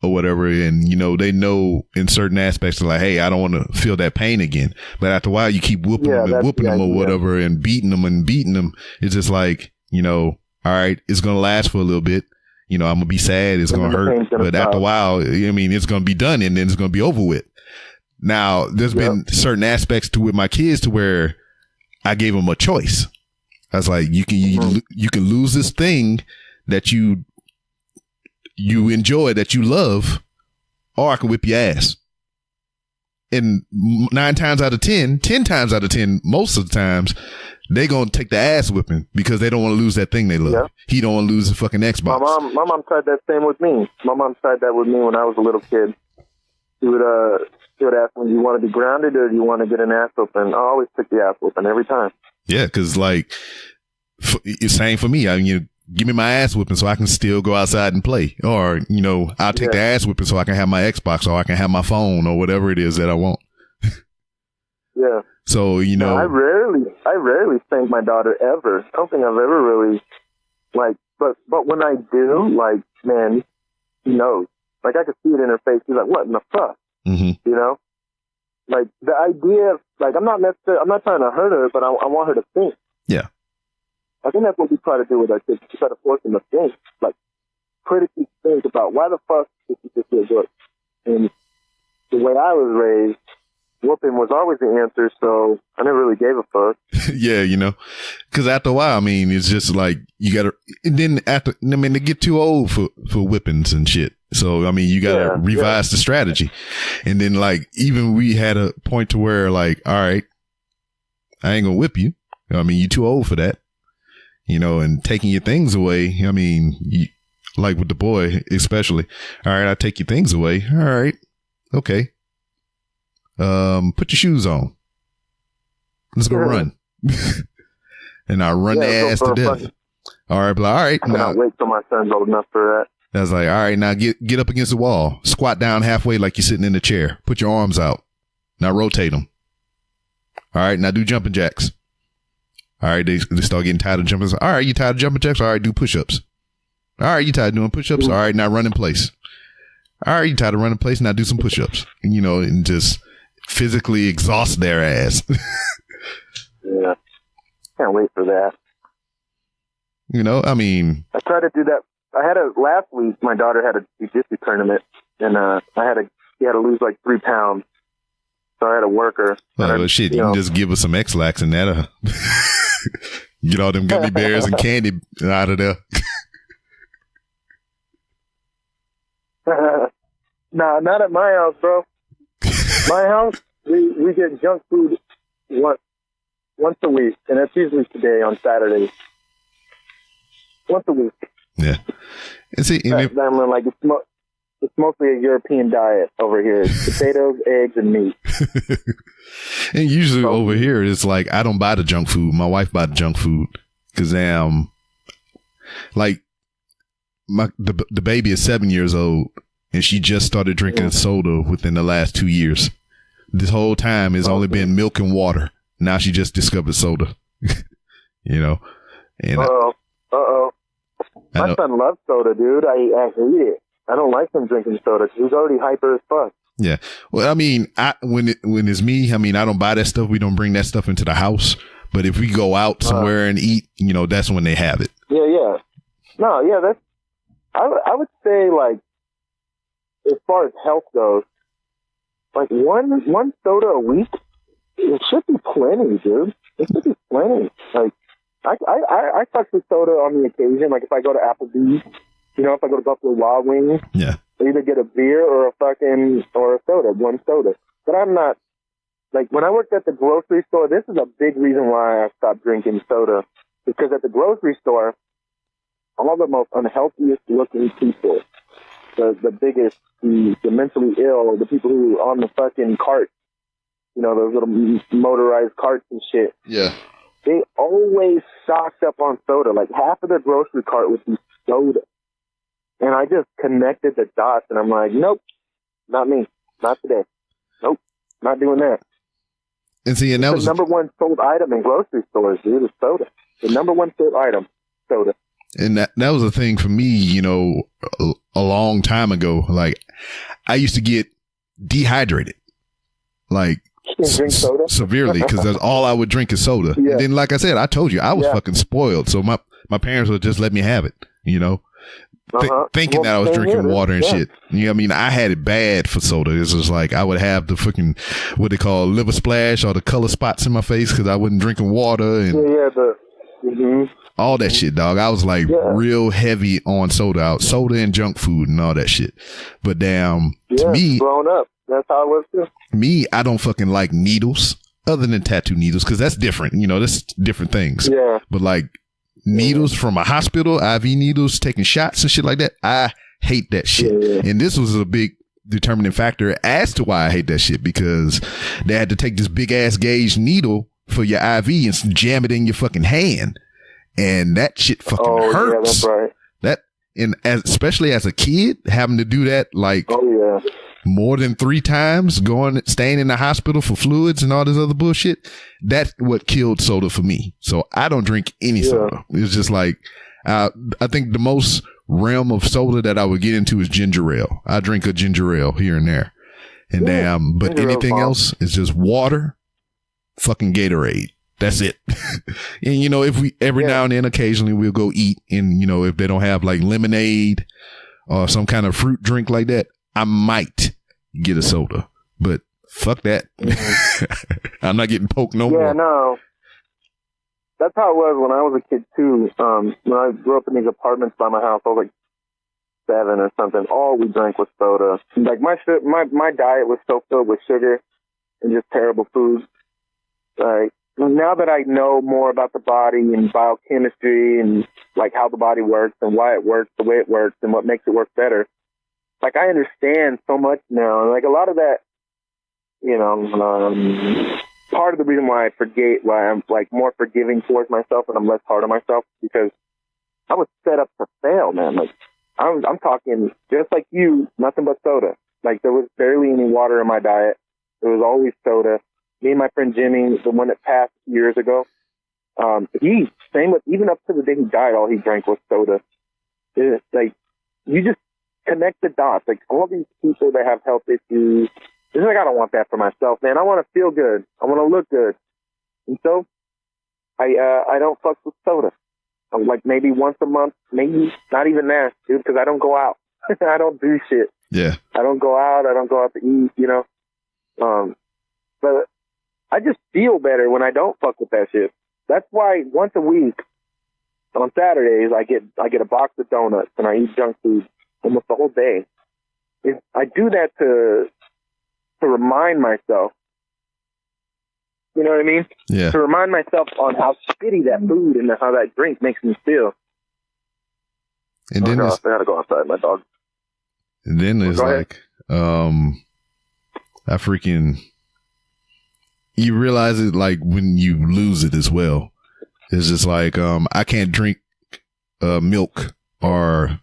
or whatever, and you know they know in certain aspects like, hey, I don't want to feel that pain again. But after a while, you keep whooping them and whooping them or whatever, and beating them. It's just like, you know, all right, it's gonna last for a little bit. You know, I'm gonna be sad. It's gonna hurt, but after a while, I mean, it's gonna be done, and then it's gonna be over with. Now, there's been certain aspects to with my kids to where I gave them a choice. I was like, you can lose this thing that you enjoy, that you love, or I can whip your ass. And 10 times out of 10, most of the times, they gonna take the ass whipping because they don't want to lose that thing they love. Yeah. He don't want to lose the fucking Xbox. My mom tried that same with me. My mom tried that with me when I was a little kid. She would ask me, do you want to be grounded or do you want to get an ass whooping? I always took the ass whooping every time. Yeah, because like, it's same for me. I mean, give me my ass whipping so I can still go outside and play. Or, you know, I'll take the ass whipping so I can have my Xbox or I can have my phone or whatever it is that I want. Yeah. So, you know. I rarely spank my daughter ever. I don't think I've ever really, like, but when I do, like, man, she knows. Like, I could see it in her face. She's like, what in the fuck? Mm-hmm. You know? Like, the idea of, like, I'm not trying to hurt her, but I want her to think. Yeah. I think that's what we try to do with our kids. We try to force them to think, like, critically think about why the fuck did you just feel good? And the way I was raised, whooping was always the answer, so I never really gave a fuck. Yeah, you know, because after a while, I mean, it's just like you gotta. And then they get too old for whippings and shit. So I mean, you gotta revise the strategy. And then like even we had a point to where like, all right, I ain't gonna whip you. I mean, you too old for that. You know, and taking your things away. I mean, like with the boy, especially. All right, I take your things away. All right, okay. Put your shoes on. Let's go run. and I run their ass to death. All right, but all right. I cannot wait till my son's old enough for that. I was like, all right, now get up against the wall. Squat down halfway like you're sitting in the chair. Put your arms out. Now rotate them. All right, now do jumping jacks. All right, they start getting tired of jumping. All right, you tired of jumping jacks? All right, do push-ups. All right, you tired of doing push-ups? All right, now run in place. All right, you tired of running in place? Now do some push-ups. And just physically exhaust their ass. Yeah. Can't wait for that. I mean, I tried to do that. Last week, my daughter had a jiu-jitsu tournament, and she had to lose like 3 pounds. So I had to work her. Well, shit, you can just give her some X-Lax and that'll get all them gummy bears and candy out of there. Nah, not at my house, bro. My house, we get junk food once a week, and that's usually today on Saturdays. Once a week. Yeah. And see, it's mostly a European diet over here. It's potatoes, eggs, and meat. And usually over here, it's like I don't buy the junk food. My wife buy the junk food because like the baby is 7 years old and she just started drinking soda within the last 2 years. This whole time has only been milk and water. Now she just discovered soda. And my son loves soda, dude. I hate it. I don't like him drinking soda. He's already hyper as fuck. Yeah. Well, I mean, when it's me, I mean, I don't buy that stuff. We don't bring that stuff into the house. But if we go out somewhere and eat, that's when they have it. Yeah, yeah. No, yeah, that's, I would say, like, as far as health goes, like one soda a week, it should be plenty, dude. It should be plenty. Like, I fuck with soda on the occasion. Like, if I go to Applebee's, if I go to Buffalo Wild Wings, yeah, I either get a beer or a soda, one soda. But I'm not, like, when I worked at the grocery store, this is a big reason why I stopped drinking soda. Because at the grocery store, all the most unhealthiest looking people, the biggest, the mentally ill, the people who are on the fucking cart, those little motorized carts and shit. Yeah. They always stocked up on soda. Like, half of their grocery cart would be soda. And I just connected the dots, and I'm like, nope, not me. Not today. Nope, not doing that. And see, and that was the number one sold item in grocery stores, dude, is soda. The number one sold item, soda. And that was a thing for me, a long time ago. Like, I used to get dehydrated, like, drink soda? severely, because that's all I would drink is soda. Yeah. And then, like I said, I told you, I was fucking spoiled. So my parents would just let me have it, thinking that I was drinking water and shit. I mean? I had it bad for soda. It's just like I would have the fucking, what they call liver splash or the color spots in my face because I wasn't drinking water and all that shit, dog. I was like real heavy on soda and junk food and all that shit. But damn, to me, growing up, that's how it was too. Me, I don't fucking like needles other than tattoo needles because that's different. That's different things. Yeah. But like, needles from a hospital, IV needles, taking shots and shit like that, I hate that shit. Yeah. And this was a big determining factor as to why I hate that shit, because they had to take this big ass gauge needle for your IV and jam it in your fucking hand. And that shit fucking hurts. Yeah, that's right. Especially as a kid, having to do that more than 3 times, staying in the hospital for fluids and all this other bullshit. That's what killed soda for me. So I don't drink any soda. It's just like, I think the most realm of soda that I would get into is ginger ale. I drink a ginger ale here and there. And but anything else is just water, fucking Gatorade. That's it. And, if we every now and then, occasionally we'll go eat and, if they don't have like lemonade or some kind of fruit drink like that, I might get a soda, but fuck that. I'm not getting poked no more. Yeah, no. That's how it was when I was a kid too. When I grew up in these apartments by my house, I was like 7 or something. All we drank was soda. Like my diet was so filled with sugar and just terrible food. Like, now that I know more about the body and biochemistry and like how the body works and why it works the way it works and what makes it work better, like, I understand so much now. And like, a lot of that, part of the reason why I'm like more forgiving towards myself and I'm less hard on myself, because I was set up to fail, man. Like I'm talking just like you, nothing but soda. Like there was barely any water in my diet. There was always soda. Me and my friend Jimmy, the one that passed years ago, even up to the day he died, all he drank was soda. It's like, you just connect the dots. Like all these people that have health issues, it's like, I don't want that for myself, man. I want to feel good. I want to look good. And so I don't fuck with soda. I'm like maybe once a month, maybe not even that, dude, because I don't go out. I don't do shit. Yeah. I don't go out. I don't go out to eat, you know. But I just feel better when I don't fuck with that shit. That's why once a week on Saturdays I get a box of donuts and I eat junk food almost the whole day. I do that to remind myself. You know what I mean? Yeah. To remind myself on how shitty that food and how that drink makes me feel. And then I gotta go outside, my dog. And then it's like, you realize it like when you lose it as well. It's just like, I can't drink milk or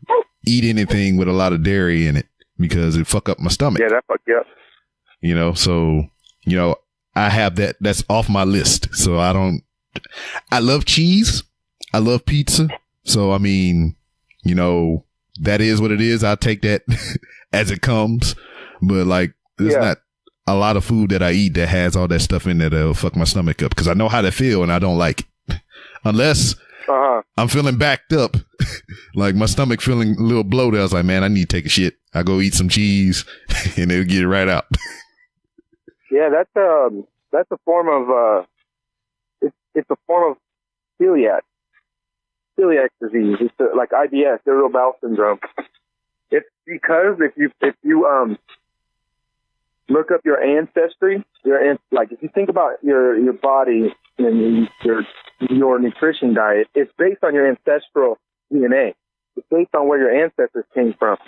eat anything with a lot of dairy in it because it fuck up my stomach. Yeah, that fuck you up. You know, so, you know, I have that's off my list. So I love cheese. I love pizza. So, I mean, you know, that is what it is. I'll take that as it comes. But like, there's not a lot of food that I eat that has all that stuff in there that'll fuck my stomach up, because I know how to feel and I don't like it. Unless I'm feeling backed up, like my stomach feeling a little bloated. I was like, man, I need to take a shit. I go eat some cheese and it'll get it right out. Yeah, that's a form of it's a form of celiac disease. It's like IBS, irritable bowel syndrome. It's because if you look up your ancestry, like if you think about your body and your nutrition diet, it's based on your ancestral DNA. It's based on where your ancestors came from.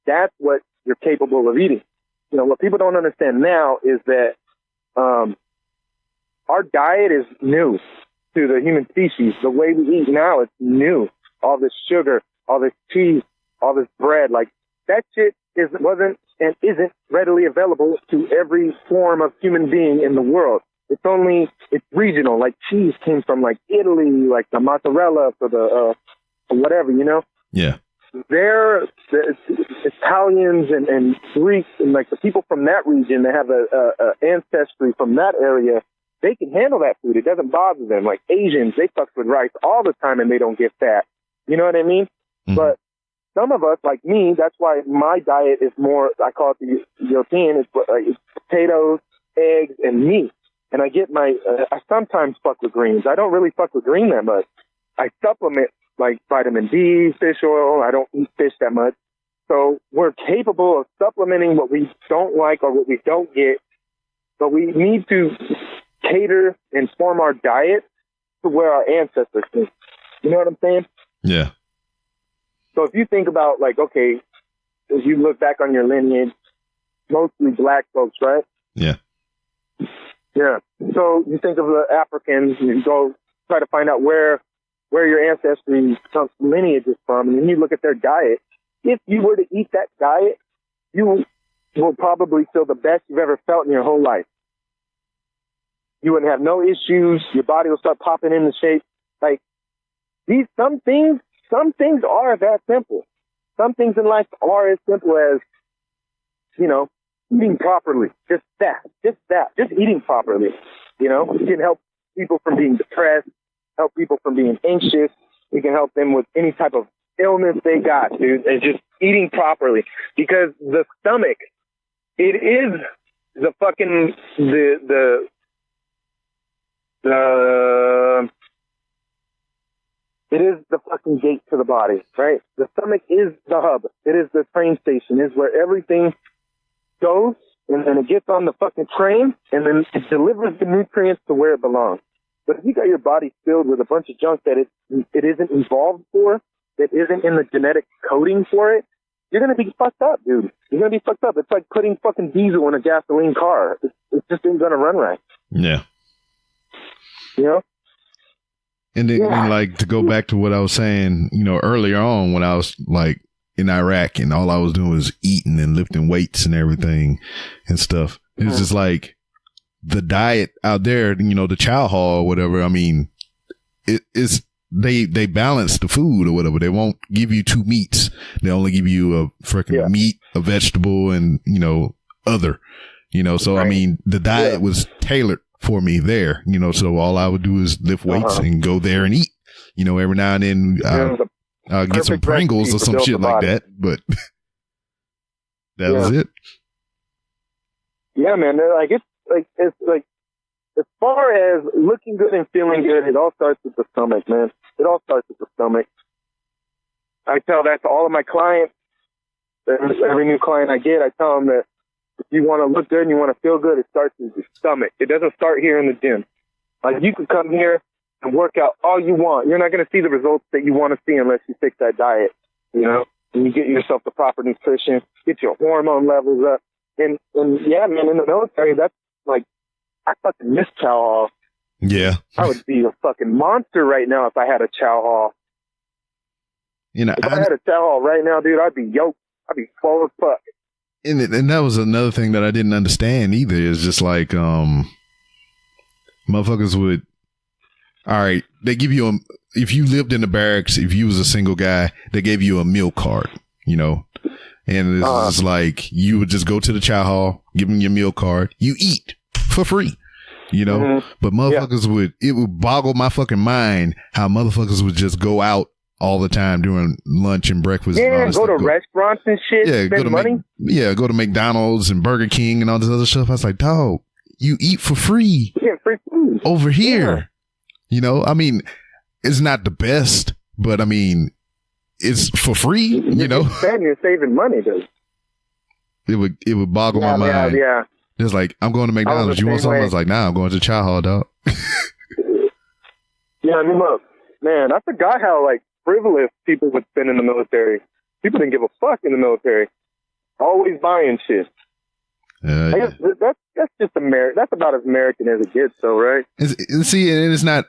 That's what you're capable of eating. You know, what people don't understand now is that our diet is new to the human species. The way we eat now is new. All this sugar, all this cheese, all this bread, like that shit wasn't and isn't readily available to every form of human being in the world. It's regional. Like cheese came from like Italy, like the mozzarella for the whatever, you know? Yeah. The Italians and Greeks and like the people from that region that have a ancestry from that area, they can handle that food. It doesn't bother them. Like Asians, they fuck with rice all the time and they don't get fat. You know what I mean? Mm-hmm. But some of us, like me, that's why my diet is more, I call it the European, it's potatoes, eggs, and meat. And I get I sometimes fuck with greens. I don't really fuck with green that much. I supplement like vitamin D, fish oil. I don't eat fish that much. So we're capable of supplementing what we don't like or what we don't get. But we need to cater and form our diet to where our ancestors came. You know what I'm saying? Yeah. So if you think about like, okay, as you look back on your lineage, mostly black folks, right? Yeah. Yeah. So you think of the Africans and you go try to find out where your ancestry lineage is from, and then you look at their diet. If you were to eat that diet, you will probably feel the best you've ever felt in your whole life. You wouldn't have no issues. Your body will start popping into shape. Like some things are that simple. Some things in life are as simple as, you know, eating properly. Just eating properly. You know, it can help people from being depressed, help people from being anxious. We can help them with any type of illness they got, dude. And just eating properly, because the stomach, it is the fucking it is the fucking gate to the body, right? The stomach is the hub. It is the train station. It's where everything goes, and then it gets on the fucking train, and then it delivers the nutrients to where it belongs. But if you got your body filled with a bunch of junk that it isn't evolved for, that isn't in the genetic coding for it, you're going to be fucked up, dude. You're going to be fucked up. It's like putting fucking diesel in a gasoline car. It just ain't going to run right. Yeah. You know? And then, and like, to go back to what I was saying, you know, earlier on when I was like in Iraq and all I was doing was eating and lifting weights and everything and stuff. It's just like the diet out there, you know, the chow hall or whatever. I mean, they balance the food or whatever. They won't give you two meats. They only give you a freaking meat, a vegetable, and, you know, other, you know. So, I mean, the diet was tailored for me there, you know, so all I would do is lift weights and go there and eat, you know, every now and then I'll get some Pringles or some shit like that, but that was it. Yeah, man. It's like, as far as looking good and feeling good, it all starts with the stomach, man. It all starts with the stomach. I tell that to all of my clients. Every new client I get, I tell them that if you want to look good and you want to feel good, it starts with your stomach. It doesn't start here in the gym. Like, you can come here and work out all you want. You're not going to see the results that you want to see unless you fix that diet, you know, and you get yourself the proper nutrition, get your hormone levels up. And yeah, man, in the military, that's like, I fucking miss chow hall. Yeah. I would be a fucking monster right now if I had a chow hall. You know, if I had a chow hall right now, dude, I'd be yoked. I'd be full as fuck. And that was another thing that I didn't understand either. Is just like, motherfuckers would, all right, they give you if you lived in the barracks, if you was a single guy, they gave you a meal card, you know, and it's like, you would just go to the chow hall, give them your meal card, you eat for free, you know, but motherfuckers it would boggle my fucking mind how motherfuckers would just go out all the time during lunch and breakfast. Yeah, and go to restaurants and shit. Yeah, spend money. Go to McDonald's and Burger King and all this other stuff. I was like, dog, you eat for free. Yeah, free food over here. Yeah. You know, I mean, it's not the best, but I mean, it's for free. You know, you're saving money, dude. It would boggle my mind. Yeah. It's like, I'm going to McDonald's. You want something? I was like, nah, I'm going to chow hall, dog. Yeah, I mean, look, man, I forgot how like frivolous people would spend in the military. People didn't give a fuck in the military. Always buying shit. I guess that's just that's about as American as it gets, though, right? See, and it's not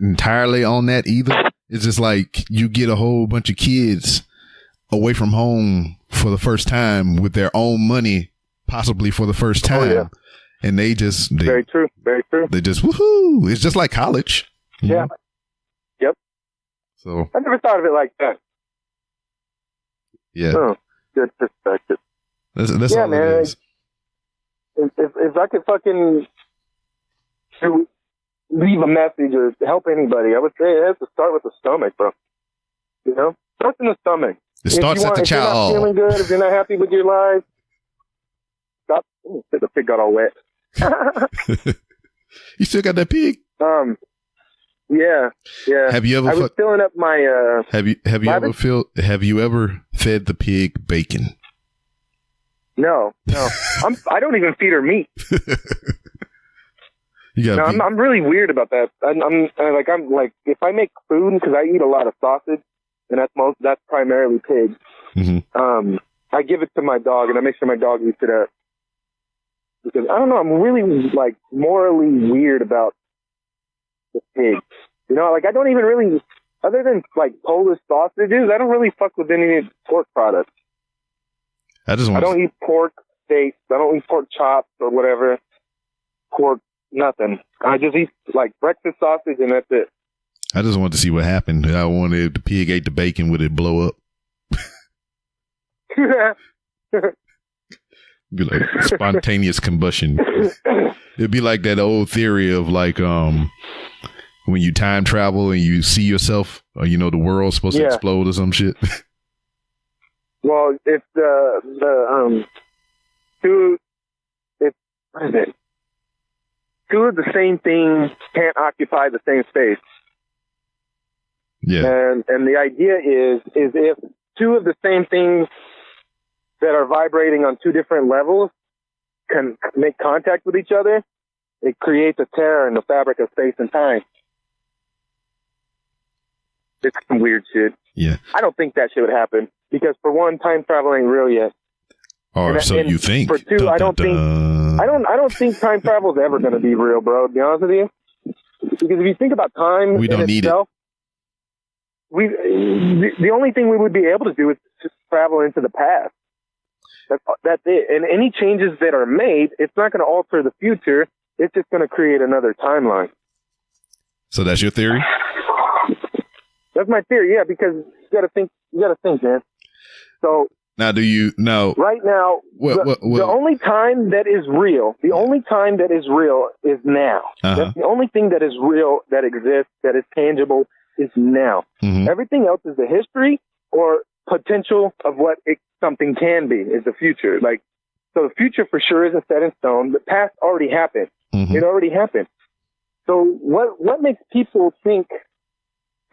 entirely on that either. It's just like you get a whole bunch of kids away from home for the first time with their own money, possibly for the first time, and they very true. They just woohoo! It's just like college. Yeah. Know? Yep. So I never thought of it like that. Yeah. Oh, good perspective. That's all man, it is. If I could fucking leave a message or help anybody, I would say it has to start with the stomach, bro. You know? Starts in the stomach. It starts at the chow hall. If you're not feeling good, if you're not happy with your life, stop. The pig got all wet. You still got that pig? Yeah. Have you ever? I was filling up my. Have you ever fed the pig bacon? No. I don't even feed her meat. I'm really weird about that. I'm like, if I make food, because I eat a lot of sausage, and that's primarily pig. Mm-hmm. I give it to my dog, and I make sure my dog eats it up. Because I don't know, I'm really like morally weird about the pig. You know, like I don't even really, other than like Polish sausages, I don't really fuck with any pork products. I don't eat pork steaks. I don't eat pork chops or whatever. Pork, nothing. I just eat like breakfast sausage and that's it. I just wanted to see what happened. I wanted if the pig ate the bacon, would it blow up? Be like spontaneous combustion. It'd be like that old theory of like when you time travel and you see yourself, or you know the world's supposed to explode or some shit. Well, if two of the same thing can't occupy the same space. Yeah. And the idea is if two of the same things that are vibrating on two different levels can make contact with each other, it creates a tear in the fabric of space and time. It's some weird shit. Yeah. I don't think that shit would happen because for one, time travel ain't real yet. You think? For two, I don't think time travel is ever going to be real, bro. To be honest with you, Because if you think about time we don't need itself, the only thing we would be able to do is just travel into the past. That's it. And any changes that are made, it's not going to alter the future. It's just going to create another timeline. So that's your theory? That's my theory, yeah, because you got to think, man. So now, do you know right now? The only time that is real, is now. That's the only thing that is real, that exists, that is tangible, is now. Mm-hmm. Everything else is the history or potential of what something can be, is the future. Like, so the future for sure isn't set in stone. The past already happened. Mm-hmm. It already happened. So what makes people think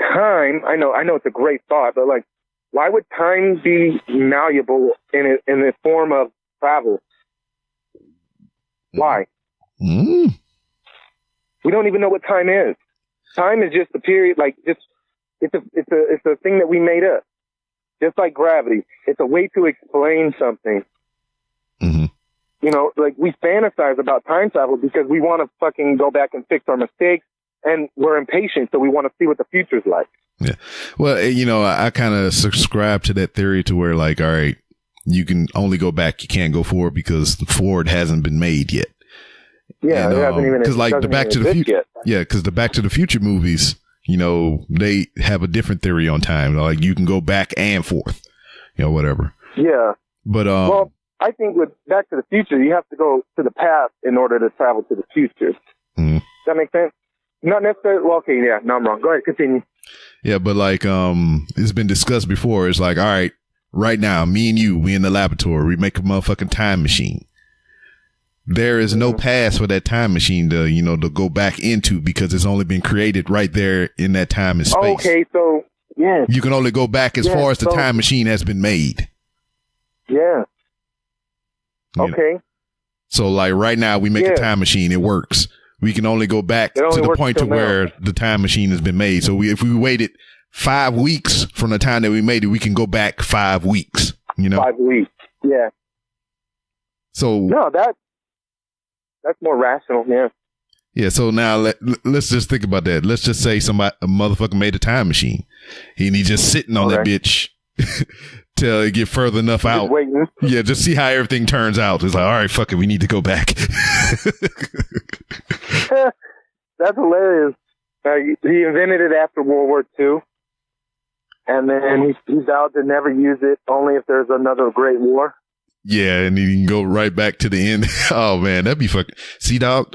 time? I know it's a great thought, but like, why would time be malleable in the form of travel? Why? Mm. We don't even know what time is. Time is just a period, like it's a thing that we made up. Just like gravity, it's a way to explain something. Mm-hmm. You know, like we fantasize about time travel because we want to fucking go back and fix our mistakes, and we're impatient, so we want to see what the future's like. Yeah. Well, you know, I kind of subscribe to that theory to where, like, all right, you can only go back, you can't go forward because forward hasn't been made yet. Yeah, it hasn't even. Because like the Back to the Future, yet. because the Back to the Future movies, you know, they have a different theory on time. Like you can go back and forth, you know, whatever. Yeah. But well, I think with Back to the Future, you have to go to the past in order to travel to the future. Mm-hmm. Does that make sense? Not necessarily. Well, okay, yeah, no, I'm wrong. Go ahead, continue. Yeah, but like, it's been discussed before. It's like, all right, right now, me and you, we in the laboratory, we make a motherfucking time machine. There is no pass for that time machine to, you know, to go back into because it's only been created right there in that time and space. Okay, so, yeah. You can only go back as far as the time machine has been made. Yeah. You okay. know? So like right now we make a time machine. It works. We can only go back to the point to where the time machine has been made. So if we waited 5 weeks from the time that we made it, we can go back 5 weeks, you know? 5 weeks. Yeah. So no, that's more rational. Yeah. Yeah. So now let's just think about that. Let's just say a motherfucker made a time machine and he just sitting on that bitch till it get further enough out. Waiting. Yeah. Just see how everything turns out. It's like, all right, fuck it. We need to go back. That's hilarious. He invented it after World War II. And then he vowed to never use it, only if there's another great war. Yeah, and you can go right back to the end. Oh, man, that'd be fucking... See, dog,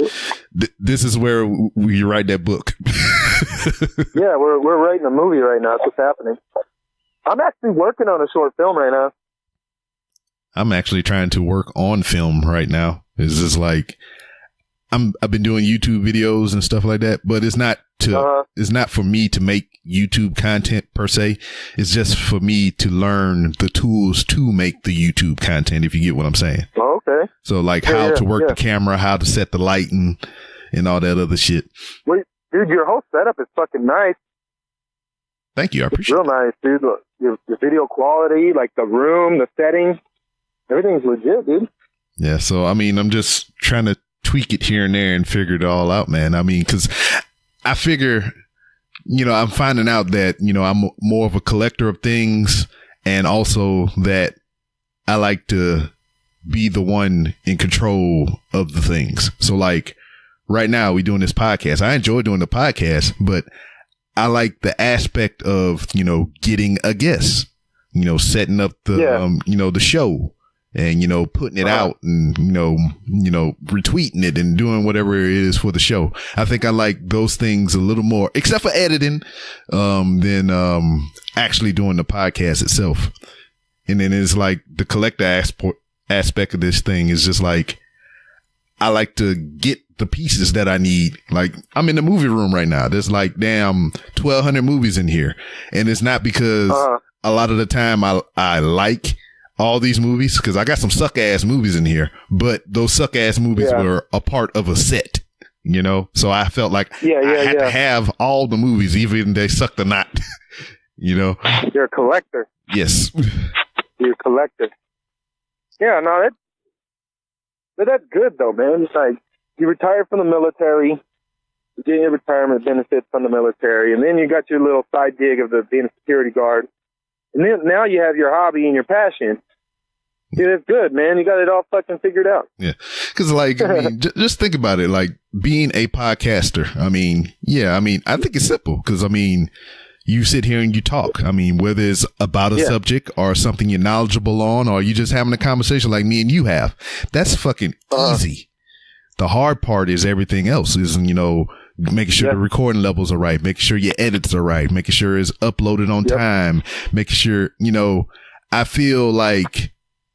this is where we write that book. Yeah, we're writing a movie right now. That's what's happening. I'm actually working on a short film right now. I'm actually trying to work on film right now. It's just like... I've been doing YouTube videos and stuff like that, but it's not it's not for me to make YouTube content per se. It's just for me to learn the tools to make the YouTube content, if you get what I'm saying. Oh, okay. So like how to work the camera, how to set the lighting and all that other shit. Wait, dude, your whole setup is fucking nice. Thank you. I appreciate it. Real nice, dude. Your video quality, like the room, the setting, everything's legit, dude. Yeah. So, I mean, I'm just trying to tweak it here and there and figure it all out, man. I mean, cause I figure, you know, I'm finding out that, you know, I'm more of a collector of things and also that I like to be the one in control of the things. So like right now we doing this podcast. I enjoy doing the podcast, but I like the aspect of, you know, getting a guest, you know, setting up the, you know, the show. And, you know, putting it out and, you know, retweeting it and doing whatever it is for the show. I think I like those things a little more, except for editing, than actually doing the podcast itself. And then it's like the collector aspect of this thing is just like, I like to get the pieces that I need. Like, I'm in the movie room right now. There's like, damn, 1,200 movies in here. And it's not because a lot of the time I like all these movies, because I got some suck ass movies in here, but those suck ass movies were a part of a set, you know? So I felt like I had to have all the movies, even if they sucked or not, you know? You're a collector. Yes. You're a collector. Yeah, no, that's good though, man. It's like, you retired from the military, getting your retirement benefits from the military, and then you got your little side gig of being a security guard, and then now you have your hobby and your passion. Dude, it's good, man. You got it all fucking figured out. Yeah. Cause like, I mean, just think about it. Like being a podcaster. I mean, yeah, I mean, I think it's simple. Cause I mean, you sit here and you talk. I mean, whether it's about a subject or something you're knowledgeable on, or you just having a conversation like me and you have, that's fucking easy. The hard part is everything else is, you know, making sure the recording levels are right, making sure your edits are right, making sure it's uploaded on time, making sure, you know, I feel like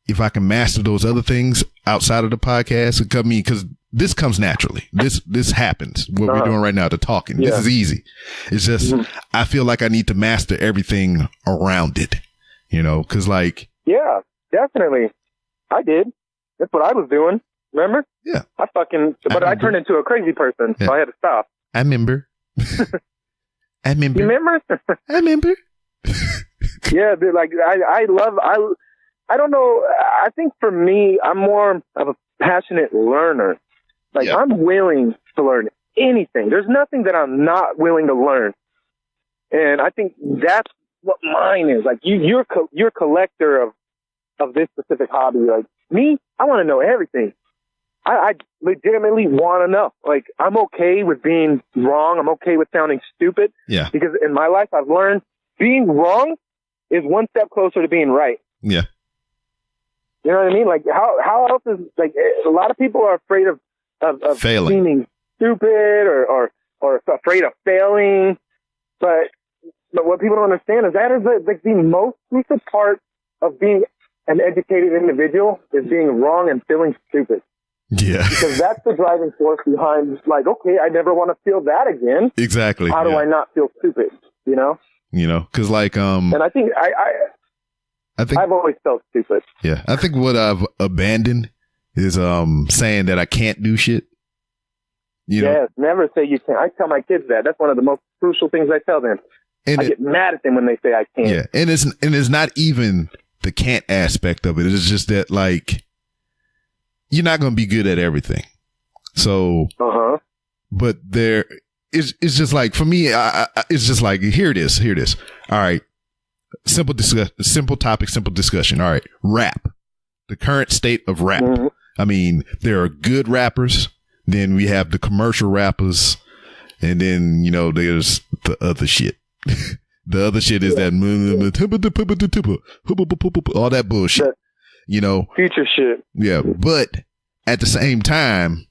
if I can master those other things outside of the podcast, because this comes naturally. This happens. What we're doing right now, the talking. This is easy. It's just, I feel like I need to master everything around it, you know, because like. Yeah, definitely. I did. That's what I was doing. Remember? Yeah. But I turned into a crazy person, so I had to stop. I remember. I remember. You remember? I remember. Yeah, dude, like, I don't know. I think for me, I'm more of a passionate learner. Like, I'm willing to learn anything. There's nothing that I'm not willing to learn. And I think that's what mine is. Like, you're a collector of this specific hobby. Like, me, I want to know everything. I legitimately want to know. Like, I'm okay with being wrong. I'm okay with sounding stupid. Yeah. Because in my life, I've learned being wrong is one step closer to being right. Yeah. You know what I mean? Like, how else is, like, a lot of people are afraid of failing, seeming stupid or afraid of failing. But what people don't understand is that is the most crucial part of being an educated individual is being wrong and feeling stupid. Yeah. Because that's the driving force behind, like, okay, I never want to feel that again. Exactly. How do I not feel stupid? You know? You know, because like, and I think I've always felt stupid. Yeah. I think what I've abandoned is saying that I can't do shit. You know? Yes, never say you can't. I tell my kids that. That's one of the most crucial things I tell them. And I get mad at them when they say I can't. Yeah. And it's not even the can't aspect of it. It's just that, like, you're not going to be good at everything. So, but it's just like, for me, it's just like, here it is. All right. Simple topic, simple discussion. All right. Rap. The current state of rap. Mm-hmm. I mean, there are good rappers. Then we have the commercial rappers. And then, you know, there's the other shit. The other shit is that all that bullshit. You know, future shit. Yeah. But at the same time,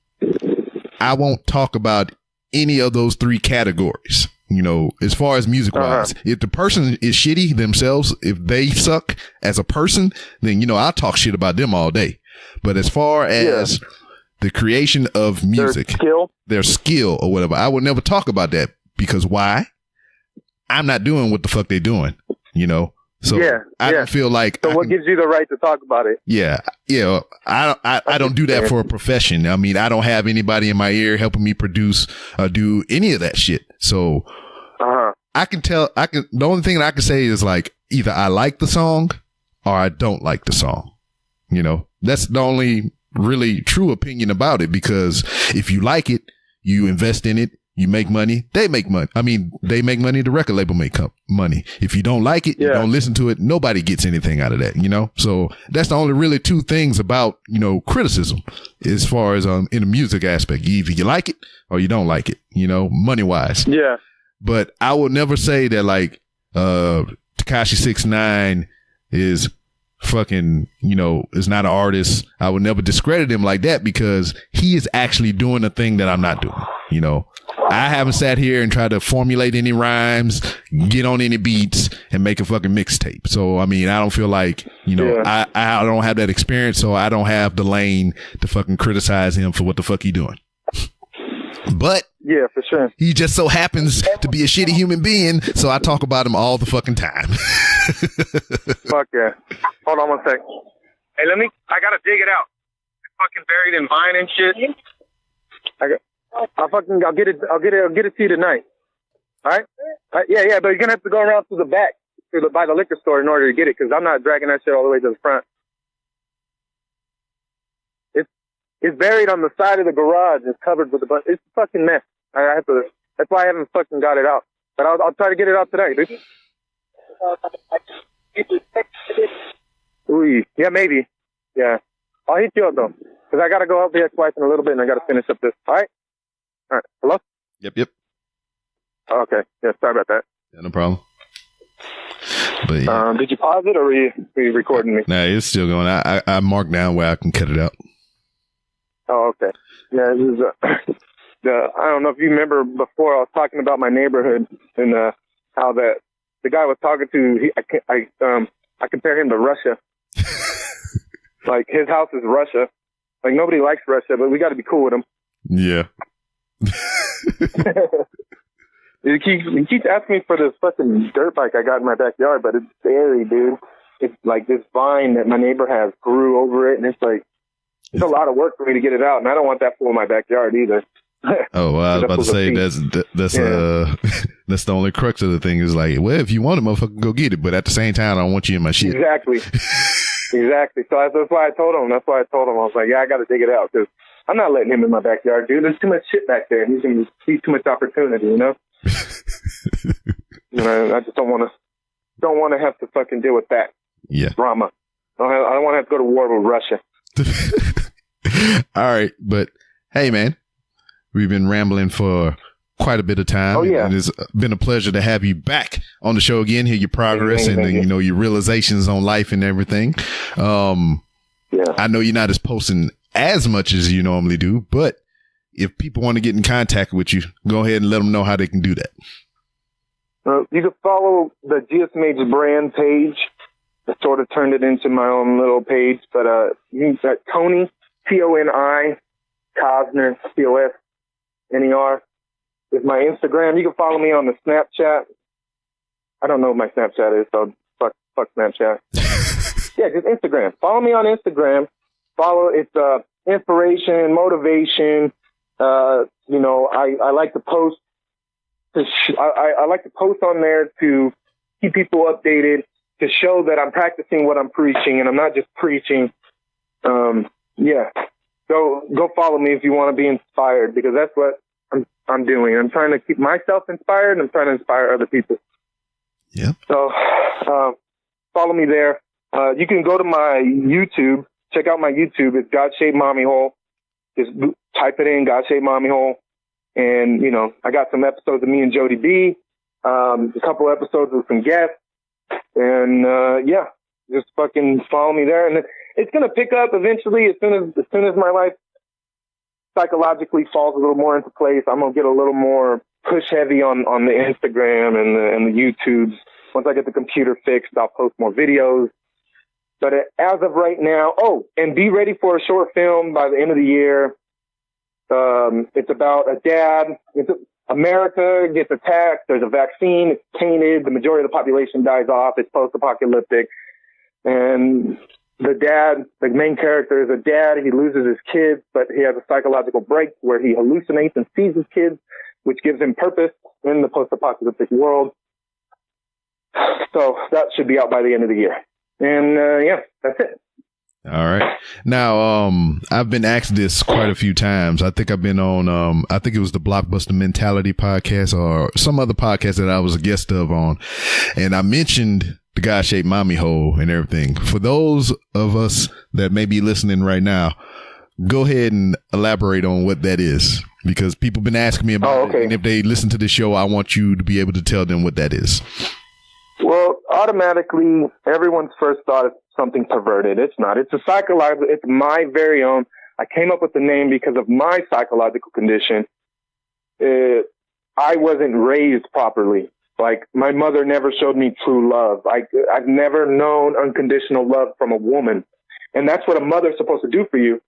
I won't talk about any of those three categories. You know, as far as music wise, if the person is shitty themselves, if they suck as a person, then, you know, I'll talk shit about them all day. But as far as the creation of music, their skill or whatever, I would never talk about that, because why? I'm not doing what the fuck they doing, you know? So I don't feel like. So what gives you the right to talk about it? Yeah. Yeah. I don't do that for a profession. I mean, I don't have anybody in my ear helping me produce or do any of that shit. So the only thing that I can say is, like, either I like the song or I don't like the song. You know, that's the only really true opinion about it, because if you like it, you invest in it. You make money, they make money. I mean, they make money, the record label make money. If you don't like it, you don't listen to it, nobody gets anything out of that, you know? So that's the only really two things about, you know, criticism as far as in the music aspect. Either you like it or you don't like it, you know, money wise. Yeah. But I will never say that, like, Tekashi 6ix9ine is fucking, you know, is not an artist. I would never discredit him like that, because he is actually doing a thing that I'm not doing, you know? I haven't sat here and tried to formulate any rhymes, get on any beats, and make a fucking mixtape. So, I mean, I don't feel like, you know, I don't have that experience, so I don't have the lane to fucking criticize him for what the fuck he doing. But yeah, for sure, he just so happens to be a shitty human being, so I talk about him all the fucking time. Fuck yeah. Hold on one sec. Hey, I gotta dig it out. It's fucking buried in vine and shit. I'll get it to you tonight. All right? Yeah, but you're gonna have to go around to the back by the liquor store in order to get it, because I'm not dragging that shit all the way to the front. It's buried on the side of the garage. It's covered with a bunch. It's a fucking mess. I have to. That's why I haven't fucking got it out. But I'll try to get it out today, dude. Ooh, yeah, maybe. Yeah. I'll hit you up, though. Because I got to go help the ex-wife in a little bit, and I got to finish up this. All right? All right. Hello? Yep. Oh, okay. Yeah, sorry about that. Yeah, no problem. But yeah. Did you pause it, or were you recording me? Nah, it's still going. I marked down where I can cut it out. Oh, okay. Yeah, this is, I don't know if you remember before, I was talking about my neighborhood and how the guy I was talking to, I compare him to Russia. Like, his house is Russia. Like, nobody likes Russia, but we got to be cool with him. Yeah. He keeps asking me for this fucking dirt bike I got in my backyard, but it's scary, dude. It's like this vine that my neighbor has grew over it, and it's like, it's a lot of work for me to get it out, and I don't want that fool in my backyard either. Oh, well, I was about to say that's that's the only crux of the thing is like, well, if you want it, motherfucker, go get it. But at the same time, I don't want you in my shit. Exactly. Exactly. So that's why I told him. I was like, yeah, I got to dig it out because I'm not letting him in my backyard, dude. There's too much shit back there. He's going to see too much opportunity, you know? I just don't want to have to fucking deal with that drama. I don't want to have to go to war with Russia. All right. But hey, man, we've been rambling for quite a bit of time. Oh, yeah. And it's been a pleasure to have you back on the show again, hear your progress and your realizations on life and everything. I know you're not as posting as much as you normally do, but if people want to get in contact with you, go ahead and let them know how they can do that. You can follow the GSMH brand page. I sort of turned it into my own little page, but you got Toni, Toni, Cosner, Cosner is my Instagram. You can follow me on the Snapchat. I don't know what my Snapchat is, so fuck Snapchat. Yeah, just Instagram. Follow me on Instagram. It's inspiration, motivation. I like to post. I like to post on there to keep people updated, to show that I'm practicing what I'm preaching, and I'm not just preaching. Go follow me if you want to be inspired, because that's what I'm doing. I'm trying to keep myself inspired, and I'm trying to inspire other people. Yeah. So follow me there. You can go to my YouTube. Check out my YouTube. It's God Shaped Mommy Hole. Just type it in, God Shaped Mommy Hole. And, I got some episodes of me and Jody B, a couple episodes with some guests. And, just fucking follow me there. And it's going to pick up eventually as soon as my life psychologically falls a little more into place. I'm going to get a little more push heavy on the Instagram and the YouTubes. Once I get the computer fixed, I'll post more videos. But as of right now, and be ready for a short film by the end of the year. It's about a dad. America gets attacked. There's a vaccine. It's tainted. The majority of the population dies off. It's post-apocalyptic. And the dad, the main character, is a dad. He loses his kids, but he has a psychological break where he hallucinates and sees his kids, which gives him purpose in the post-apocalyptic world. So that should be out by the end of the year. And that's it. All right. Now, I've been asked this quite a few times. I think I've been on, I think it was the Blockbuster Mentality podcast or some other podcast that I was a guest of on. And I mentioned the God Shaped Mommy Hole and everything. For those of us that may be listening right now, go ahead and elaborate on what that is, because people have been asking me about it. And if they listen to the show, I want you to be able to tell them what that is. Well, automatically, everyone's first thought is something perverted. It's not. It's a psychological. It's my very own. I came up with the name because of my psychological condition. I wasn't raised properly. Like, my mother never showed me true love. I've never known unconditional love from a woman. And that's what a mother's supposed to do for you,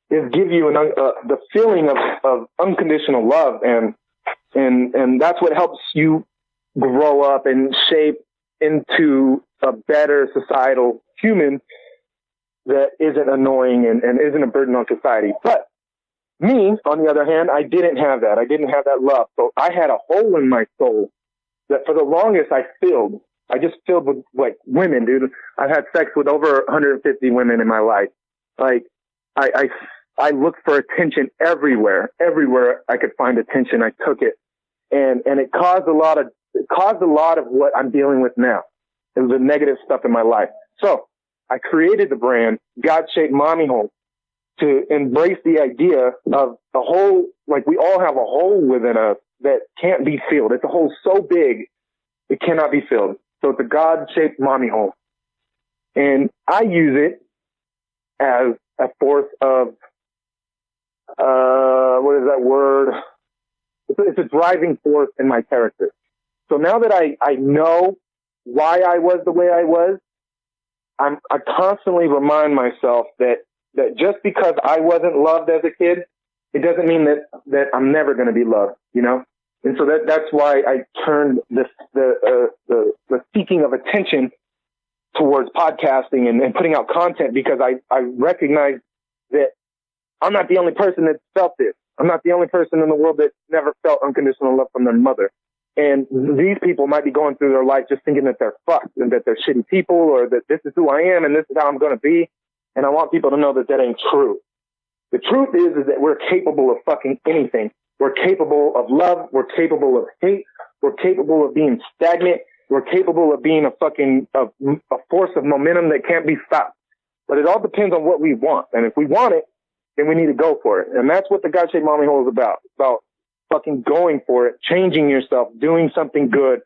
is give you the feeling of unconditional love. And that's what helps you grow up and shape into a better societal human that isn't annoying and isn't a burden on society. But me, on the other hand, I didn't have that. I didn't have that love. So I had a hole in my soul that for the longest I filled. I just filled with, like, women, dude. I've had sex with over 150 women in my life. Like, I I looked for attention everywhere. Everywhere I could find attention, I took it. And it caused a lot of what I'm dealing with now. It was the negative stuff in my life. So I created the brand God-Shaped Mommy Hole to embrace the idea of a hole, like we all have a hole within us that can't be filled. It's a hole so big, it cannot be filled. So it's a God-shaped mommy hole. And I use it as a force of, what is that word? It's a driving force in my character. So now that I know why I was the way I was, I constantly remind myself that just because I wasn't loved as a kid, it doesn't mean that I'm never going to be loved, you know? And so that's why I turned the seeking of attention towards podcasting and putting out content, because I recognize that I'm not the only person that felt this. I'm not the only person in the world that never felt unconditional love from their mother. And these people might be going through their life just thinking that they're fucked and that they're shitty people, or that this is who I am and this is how I'm going to be. And I want people to know that ain't true. The truth is that we're capable of fucking anything. We're capable of love. We're capable of hate. We're capable of being stagnant. We're capable of being a force of momentum that can't be stopped. But it all depends on what we want. And if we want it, then we need to go for it. And that's what the God-Shaped Mommy Hole is about. It's about fucking going for it, changing yourself, doing something good,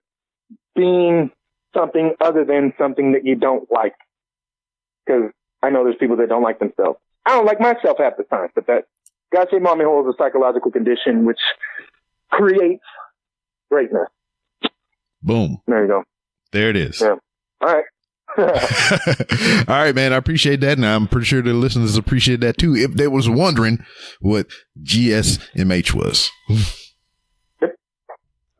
being something other than something that you don't like. Because I know there's people that don't like themselves. I don't like myself half the time, but that God-Shaped Mommy Hole is a psychological condition which creates greatness. Boom. There you go. There it is. Yeah. All right. All right, man. I appreciate that. And I'm pretty sure the listeners appreciate that too, if they was wondering what GSMH was. Yep.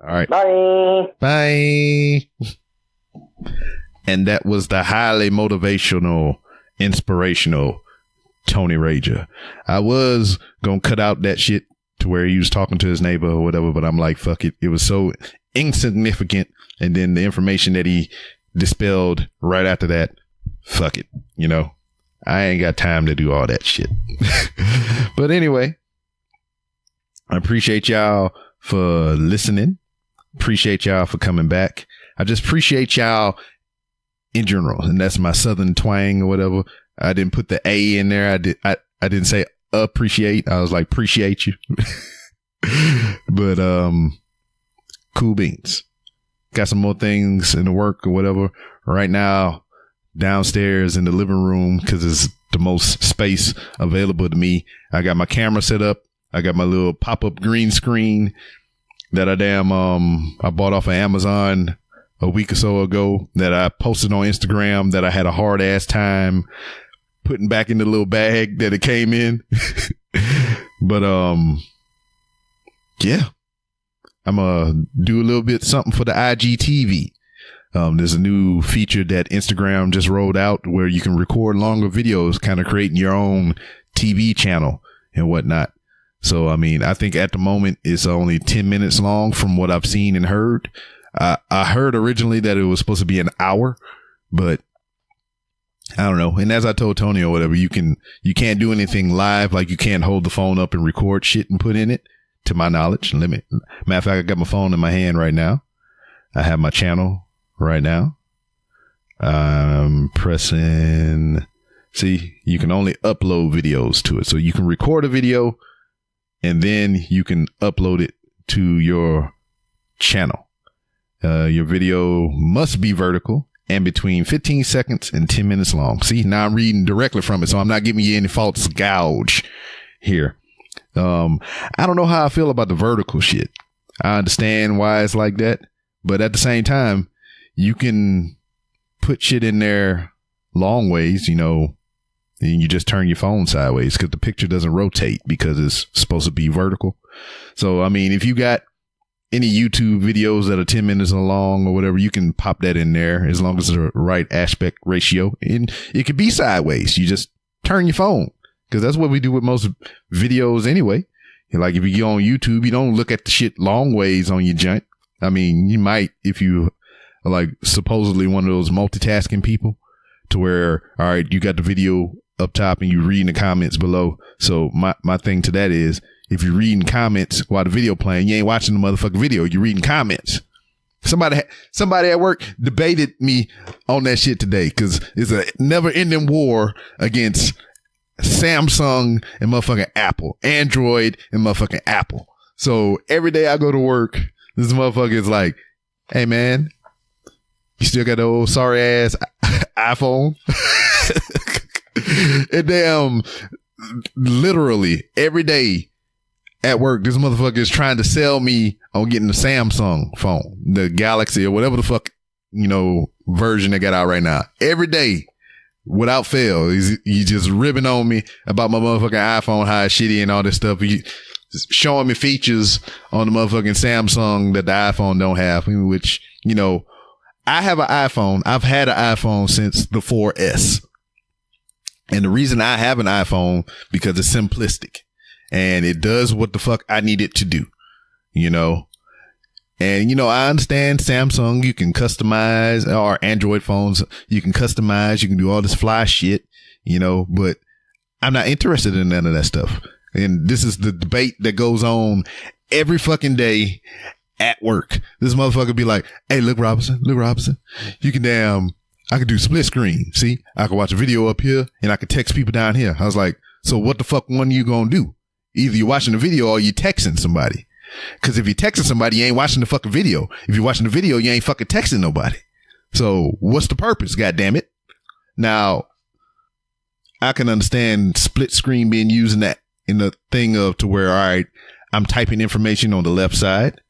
All right. Bye. Bye. And that was the highly motivational, inspirational Toni Rager. I was going to cut out that shit to where he was talking to his neighbor or whatever, but I'm like, fuck it. It was so insignificant. And then the information that he dispelled right after that, fuck it. You know, I ain't got time to do all that shit. But anyway, I appreciate y'all for listening. Appreciate y'all for coming back. I just appreciate y'all in general. And that's my Southern twang or whatever. I didn't put the A in there. I didn't say appreciate. I was like, appreciate you. But, cool beans. Got some more things in the work or whatever right now downstairs in the living room, because it's the most space available to me. I got my camera set up. I got my little pop-up green screen that I bought off of Amazon a week or so ago, that I posted on Instagram, that I had a hard ass time putting back in the little bag that it came in. But, yeah. I'm going to do a little bit something for the IGTV. There's a new feature that Instagram just rolled out where you can record longer videos, kind of creating your own TV channel and whatnot. So, I mean, I think at the moment it's only 10 minutes long from what I've seen and heard. I heard originally that it was supposed to be an hour, but I don't know. And as I told Tony or whatever, you can't do anything live. Like, you can't hold the phone up and record shit and put in it, to my knowledge. Matter of fact, I got my phone in my hand right now. I have my channel right now. I'm pressing. See, you can only upload videos to it. So you can record a video and then you can upload it to your channel. Your video must be vertical and between 15 seconds and 10 minutes long. See, now I'm reading directly from it, so I'm not giving you any false gouge here. I don't know how I feel about the vertical shit. I understand why it's like that, but at the same time, you can put shit in there long ways, you know, and you just turn your phone sideways because the picture doesn't rotate because it's supposed to be vertical. So, I mean, if you got any YouTube videos that are 10 minutes long or whatever, you can pop that in there as long as it's the right aspect ratio. And it could be sideways. You just turn your phone, because that's what we do with most videos anyway. Like, if you go on YouTube, you don't look at the shit long ways on your joint. I mean, you might if you are like supposedly one of those multitasking people, to where, all right, you got the video up top and you reading the comments below. So my thing to that is, if you're reading comments while the video playing, you ain't watching the motherfucking video. You're reading comments. Somebody at work debated me on that shit today because it's a never-ending war against Samsung and motherfucking Apple, Android and motherfucking Apple. So every day I go to work, this motherfucker is like, "Hey man, you still got the old sorry ass iPhone?" And damn, literally every day at work, this motherfucker is trying to sell me on getting the Samsung phone, the Galaxy or whatever the fuck, version they got out right now. Every day, without fail, he's just ribbing on me about my motherfucking iPhone, how it's shitty and all this stuff. He's showing me features on the motherfucking Samsung that the iPhone don't have, which, I have an iPhone. I've had an iPhone since the 4S. And the reason I have an iPhone, because it's simplistic. And it does what the fuck I need it to do, And, I understand Samsung, you can customize, or Android phones, you can customize, you can do all this fly shit, but I'm not interested in none of that stuff. And this is the debate that goes on every fucking day at work. This motherfucker be like, "Hey, look, Robinson, you can I can do split screen. See, I can watch a video up here and I can text people down here." I was like, so what the fuck one you gonna do? Either you're watching the video or you're texting somebody. Because if you're texting somebody, you ain't watching the fucking video. If you're watching the video, you ain't fucking texting nobody. So what's the purpose? God damn it. Now, I can understand split screen being used in the thing of to where, all right, I'm typing information on the left side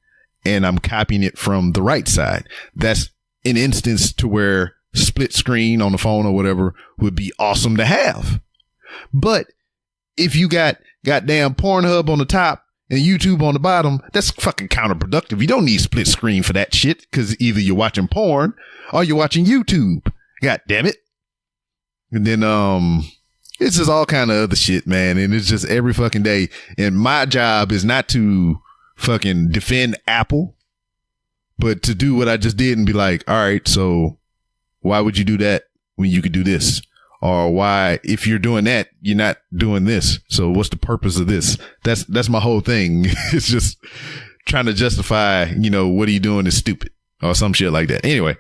and I'm copying it from the right side. That's an instance to where split screen on the phone or whatever would be awesome to have. But if you got goddamn Pornhub on the top and YouTube on the bottom, that's fucking counterproductive. You don't need split screen for that shit, because either you're watching porn or you're watching YouTube. God damn it. And then it's just all kind of other shit, man. And it's just every fucking day. And my job is not to fucking defend Apple, but to do what I just did and be like, all right, so why would you do that when you could do this? Or why, if you're doing that, you're not doing this. So what's the purpose of this? That's my whole thing. It's just trying to justify, what are you doing is stupid or some shit like that. Anyway,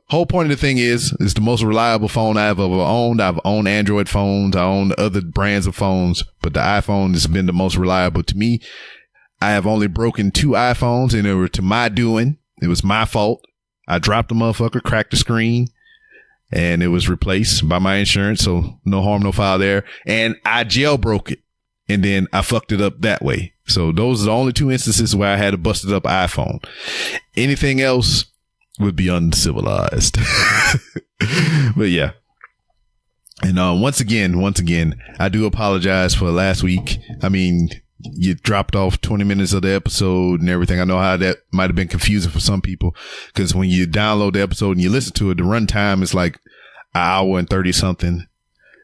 whole point of the thing is, it's the most reliable phone I've ever owned. I've owned Android phones. I own other brands of phones, but the iPhone has been the most reliable to me. I have only broken 2 iPhones and they were to my doing. It was my fault. I dropped the motherfucker, cracked the screen, and it was replaced by my insurance. So no harm, no foul there. And I jailbroke it and then I fucked it up that way. So those are the only 2 instances where I had a busted up iPhone. Anything else would be uncivilized. But yeah. And once again, I do apologize for last week. I mean, you dropped off 20 minutes of the episode and everything. I know how that might have been confusing for some people, because when you download the episode and you listen to it, the runtime is like an hour and 30 something.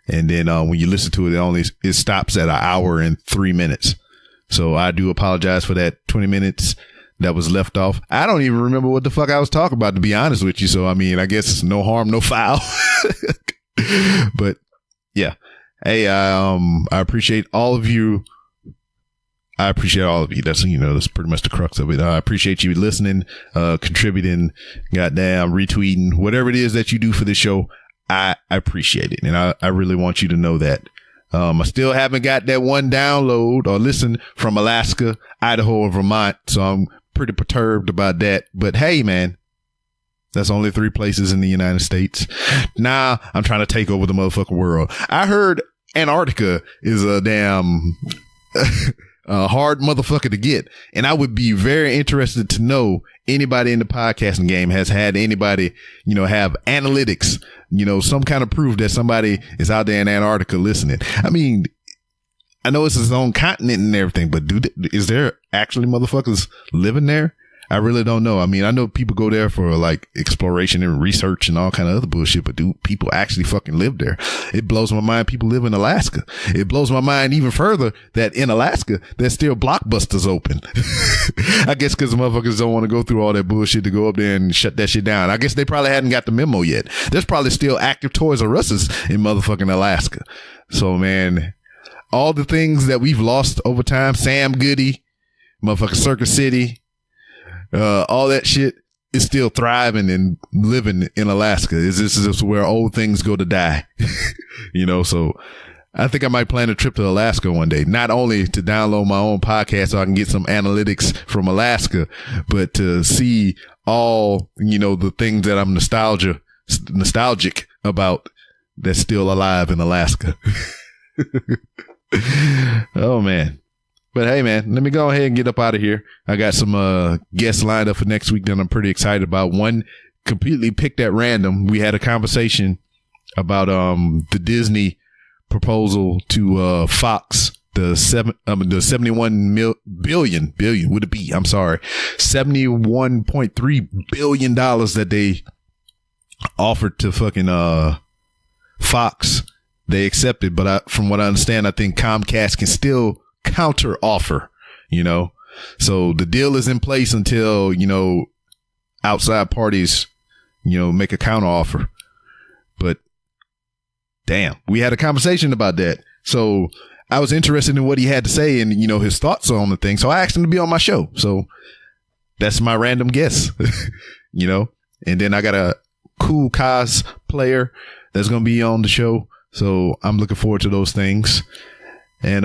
And then when you listen to it, it stops at an hour and 3 minutes. So I do apologize for that 20 minutes that was left off. I don't even remember what the fuck I was talking about, to be honest with you. So, I mean, I guess no harm, no foul. But yeah. Hey, I appreciate all of you. That's, that's pretty much the crux of it. I appreciate you listening, contributing, goddamn, retweeting, whatever it is that you do for this show. I appreciate it. And I really want you to know that. I still haven't got that one download or listen from Alaska, Idaho, or Vermont. So I'm pretty perturbed about that. But hey, man, that's only 3 places in the United States. Now I'm trying to take over the motherfucking world. I heard Antarctica is a damn hard motherfucker to get. And I would be very interested to know anybody in the podcasting game has had anybody, have analytics, some kind of proof that somebody is out there in Antarctica listening. I mean, I know it's its own continent and everything, but is there actually motherfuckers living there? I really don't know. I mean, I know people go there for like exploration and research and all kind of other bullshit, but do people actually fucking live there? It blows my mind people live in Alaska. It blows my mind even further that in Alaska, there's still Blockbusters open. I guess because the motherfuckers don't want to go through all that bullshit to go up there and shut that shit down. I guess they probably hadn't got the memo yet. There's probably still active Toys R Us's in motherfucking Alaska. So, man, all the things that we've lost over time, Sam Goody, motherfucking Circus City, all that shit is still thriving and living in Alaska. This is where old things go to die. You know, so I think I might plan a trip to Alaska one day, not only to download my own podcast so I can get some analytics from Alaska, but to see all, you know, the things that I'm nostalgic about that's still alive in Alaska. Oh, man. But hey, man, let me go ahead and get up out of here. I got some guests lined up for next week that I'm pretty excited about. One completely picked at random. We had a conversation about the Disney proposal to Fox, the 71 billion would it be? I'm sorry, $71.3 billion that they offered to fucking Fox. They accepted, but from what I understand, I think Comcast can still counter offer, you know. So the deal is in place until, you know, outside parties, you know, make a counter offer. But damn, we had a conversation about that. So I was interested in what he had to say and, you know, his thoughts on the thing. So I asked him to be on my show. So that's my random guess, you know. And then I got a cool cosplayer that's going to be on the show. So I'm looking forward to those things. And,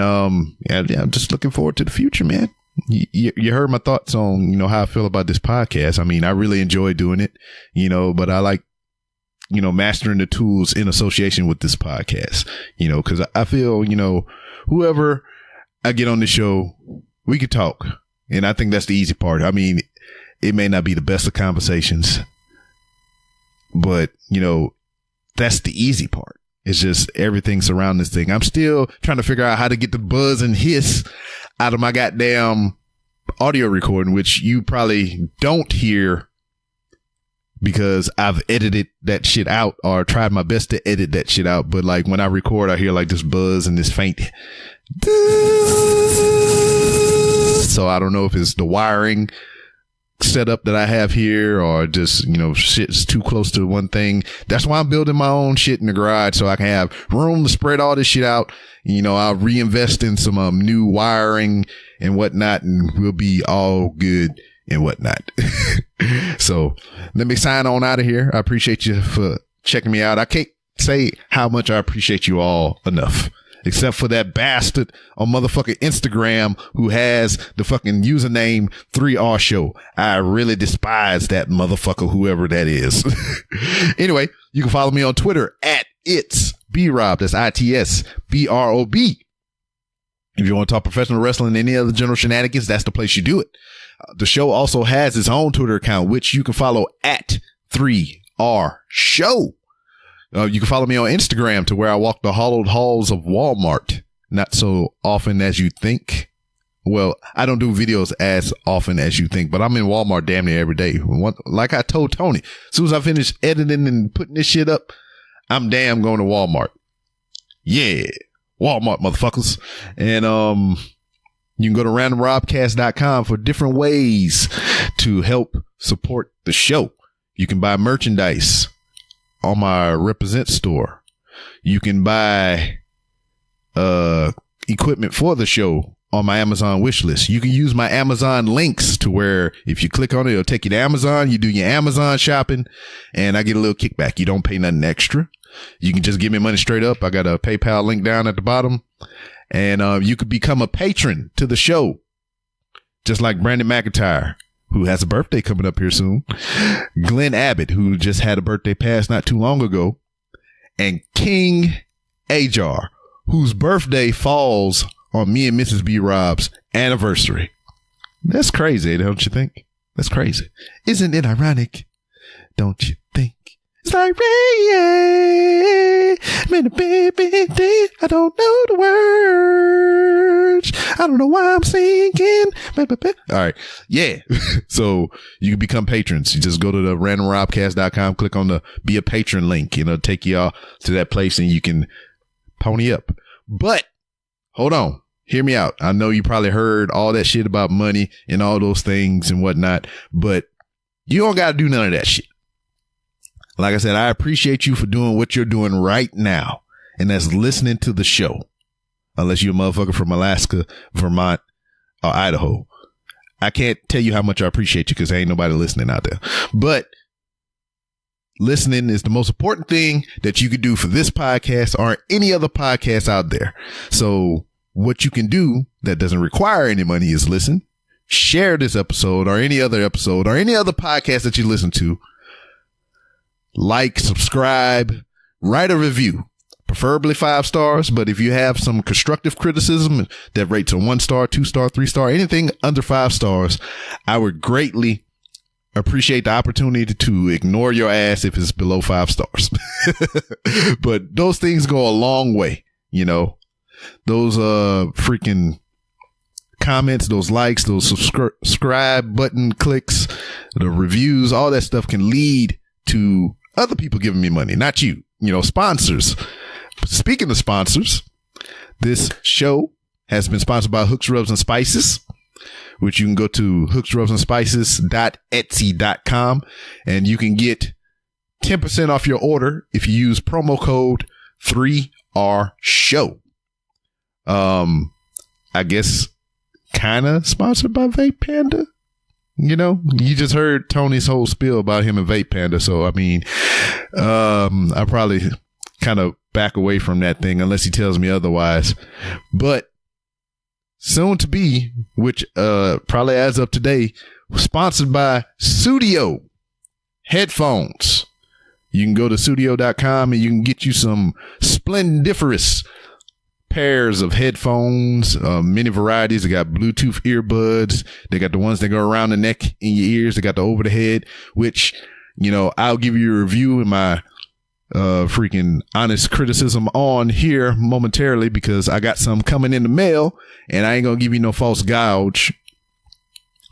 yeah, I'm just looking forward to the future, man. You heard my thoughts on, you know, how I feel about this podcast. I mean, I really enjoy doing it, you know, but I like, you know, mastering the tools in association with this podcast, you know, because I feel, you know, whoever I get on the show, we could talk. And I think that's the easy part. I mean, it may not be the best of conversations, but, you know, that's the easy part. It's just everything surrounding this thing. I'm still trying to figure out how to get the buzz and hiss out of my goddamn audio recording, which you probably don't hear because I've edited that shit out or tried my best to edit that shit out. But like when I record, I hear like this buzz and this faint. So I don't know if it's the wiring setup that I have here or just, you know, shit's too close to one thing. That's why I'm building my own shit in the garage so I can have room to spread all this shit out. You know, I'll reinvest in some new wiring and whatnot, and we'll be all good and whatnot. So let me sign on out of here. I appreciate you for checking me out. I can't say how much I appreciate you all enough. Except for that bastard on motherfucking Instagram who has the fucking username 3R Show. I really despise that motherfucker, whoever that is. Anyway, you can follow me on Twitter at It's B-Rob. That's ITSBROB. If you want to talk professional wrestling and any other general shenanigans, that's the place you do it. The show also has its own Twitter account, which you can follow at 3R Show. You can follow me on Instagram to where I walk the hollowed halls of Walmart. Not so often as you think. Well, I don't do videos as often as you think, but I'm in Walmart damn near every day. Like I told Tony, as soon as I finish editing and putting this shit up, I'm damn going to Walmart. Yeah, Walmart, motherfuckers. And you can go to randomrobcast.com for different ways to help support the show. You can buy merchandise on my Represent store. You can buy equipment for the show on my Amazon wish list. You can use my Amazon links to where if you click on it, it'll take you to Amazon. You do your Amazon shopping and I get a little kickback. You don't pay nothing extra. You can just give me money straight up. I got a PayPal link down at the bottom, and you could become a patron to the show. Just like Brandon McIntyre, who has a birthday coming up here soon, Glenn Abbott, who just had a birthday pass not too long ago, and King Ajar, whose birthday falls on me and Mrs. B. Rob's anniversary. That's crazy, don't you think? That's crazy. Isn't it ironic? Don't you think? It's like rain, man, a baby day. I don't know the words. I don't know why I'm singing. All right. Yeah. So you can become patrons. You just go to the randomrobcast.com, click on the be a patron link, and it'll take you all to that place and you can pony up. But hold on. Hear me out. I know you probably heard all that shit about money and all those things and whatnot, but you don't got to do none of that shit. Like I said, I appreciate you for doing what you're doing right now, and that's listening to the show. Unless you're a motherfucker from Alaska, Vermont, or Idaho. I can't tell you how much I appreciate you because there ain't nobody listening out there. But listening is the most important thing that you could do for this podcast or any other podcast out there. So what you can do that doesn't require any money is listen, share this episode or any other podcast that you listen to, like, subscribe, write a review, preferably 5 stars. But if you have some constructive criticism that rates a 1 star, 2 star, 3 star, anything under 5 stars, I would greatly appreciate the opportunity to ignore your ass if it's below 5 stars. But those things go a long way, you know. Those freaking comments, those likes, those subscribe button clicks, the reviews, all that stuff can lead to other people giving me money, not you. You know, sponsors. Speaking of sponsors, this show has been sponsored by Hooks, Rubs, and Spices, which you can go to hooksrubsandspices.etsy.com and you can get 10% off your order if you use promo code 3RShow. I guess kind of sponsored by Vape Panda. You know, you just heard Tony's whole spiel about him and Vape Panda. So, I mean, I probably kind of back away from that thing unless he tells me otherwise. But soon to be, which probably as of today, sponsored by Studio Headphones. You can go to studio.com and you can get you some splendiferous pairs of headphones, many varieties. They got Bluetooth earbuds. They got the ones that go around the neck in your ears. They got the over the head, which, you know, I'll give you a review in my freaking honest criticism on here momentarily because I got some coming in the mail and I ain't gonna give you no false gouge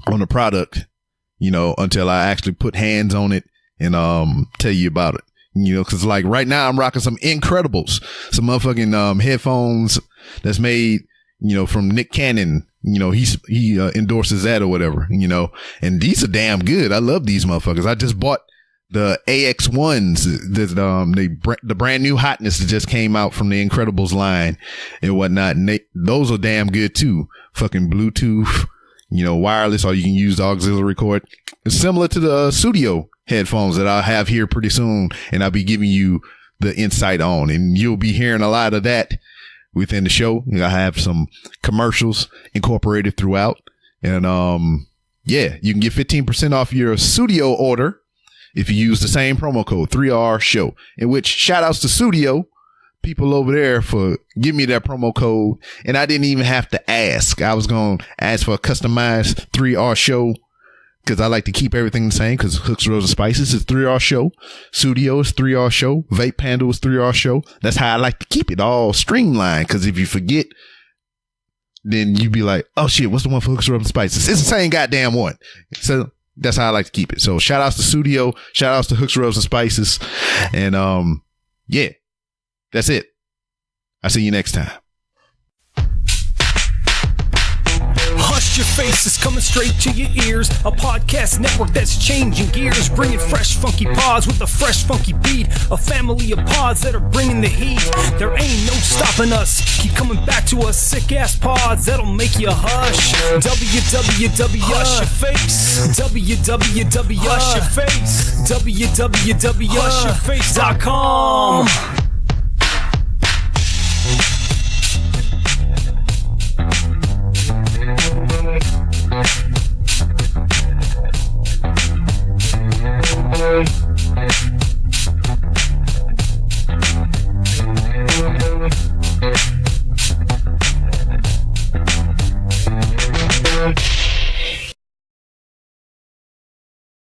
on the product, you know, until I actually put hands on it and tell you about it. You know, because like right now I'm rocking some Incredibles, some motherfucking headphones that's made, you know, from Nick Cannon. You know, he endorses that or whatever, you know, and these are damn good. I love these motherfuckers. I just bought the AX1s, the brand new hotness that just came out from the Incredibles line and whatnot. And those are damn good too. Fucking Bluetooth, you know, wireless, or you can use the auxiliary cord. It's similar to the Studio headphones that I'll have here pretty soon, and I'll be giving you the insight on, and you'll be hearing a lot of that within the show. I have some commercials incorporated throughout, and yeah, you can get 15% off your Studio order if you use the same promo code 3RShow, in which shout outs to Studio people over there for giving me that promo code, and I didn't even have to ask. I was going to ask for a customized 3RShow because I like to keep everything the same, because Hooks, Rose, and Spices is 3RShow. Studio is 3RShow. Vape Panda is 3RShow. That's how I like to keep it all streamlined, because if you forget, then you be like, oh shit, what's the one for Hooks, Rose, and Spices? It's the same goddamn one. So that's how I like to keep it. So shout outs to Studio, shout outs to Hooks, Rose, and Spices. And yeah, that's it. I'll see you next time. Hush Your Face is coming straight to your ears. A podcast network that's changing gears, bringing fresh funky pods with a fresh funky beat. A family of pods that are bringing the heat. There ain't no stopping us. Keep coming back to us, sick ass pods that'll make you hush. www Hush Your Face. www Hush Your Face. www HushYourFace.com.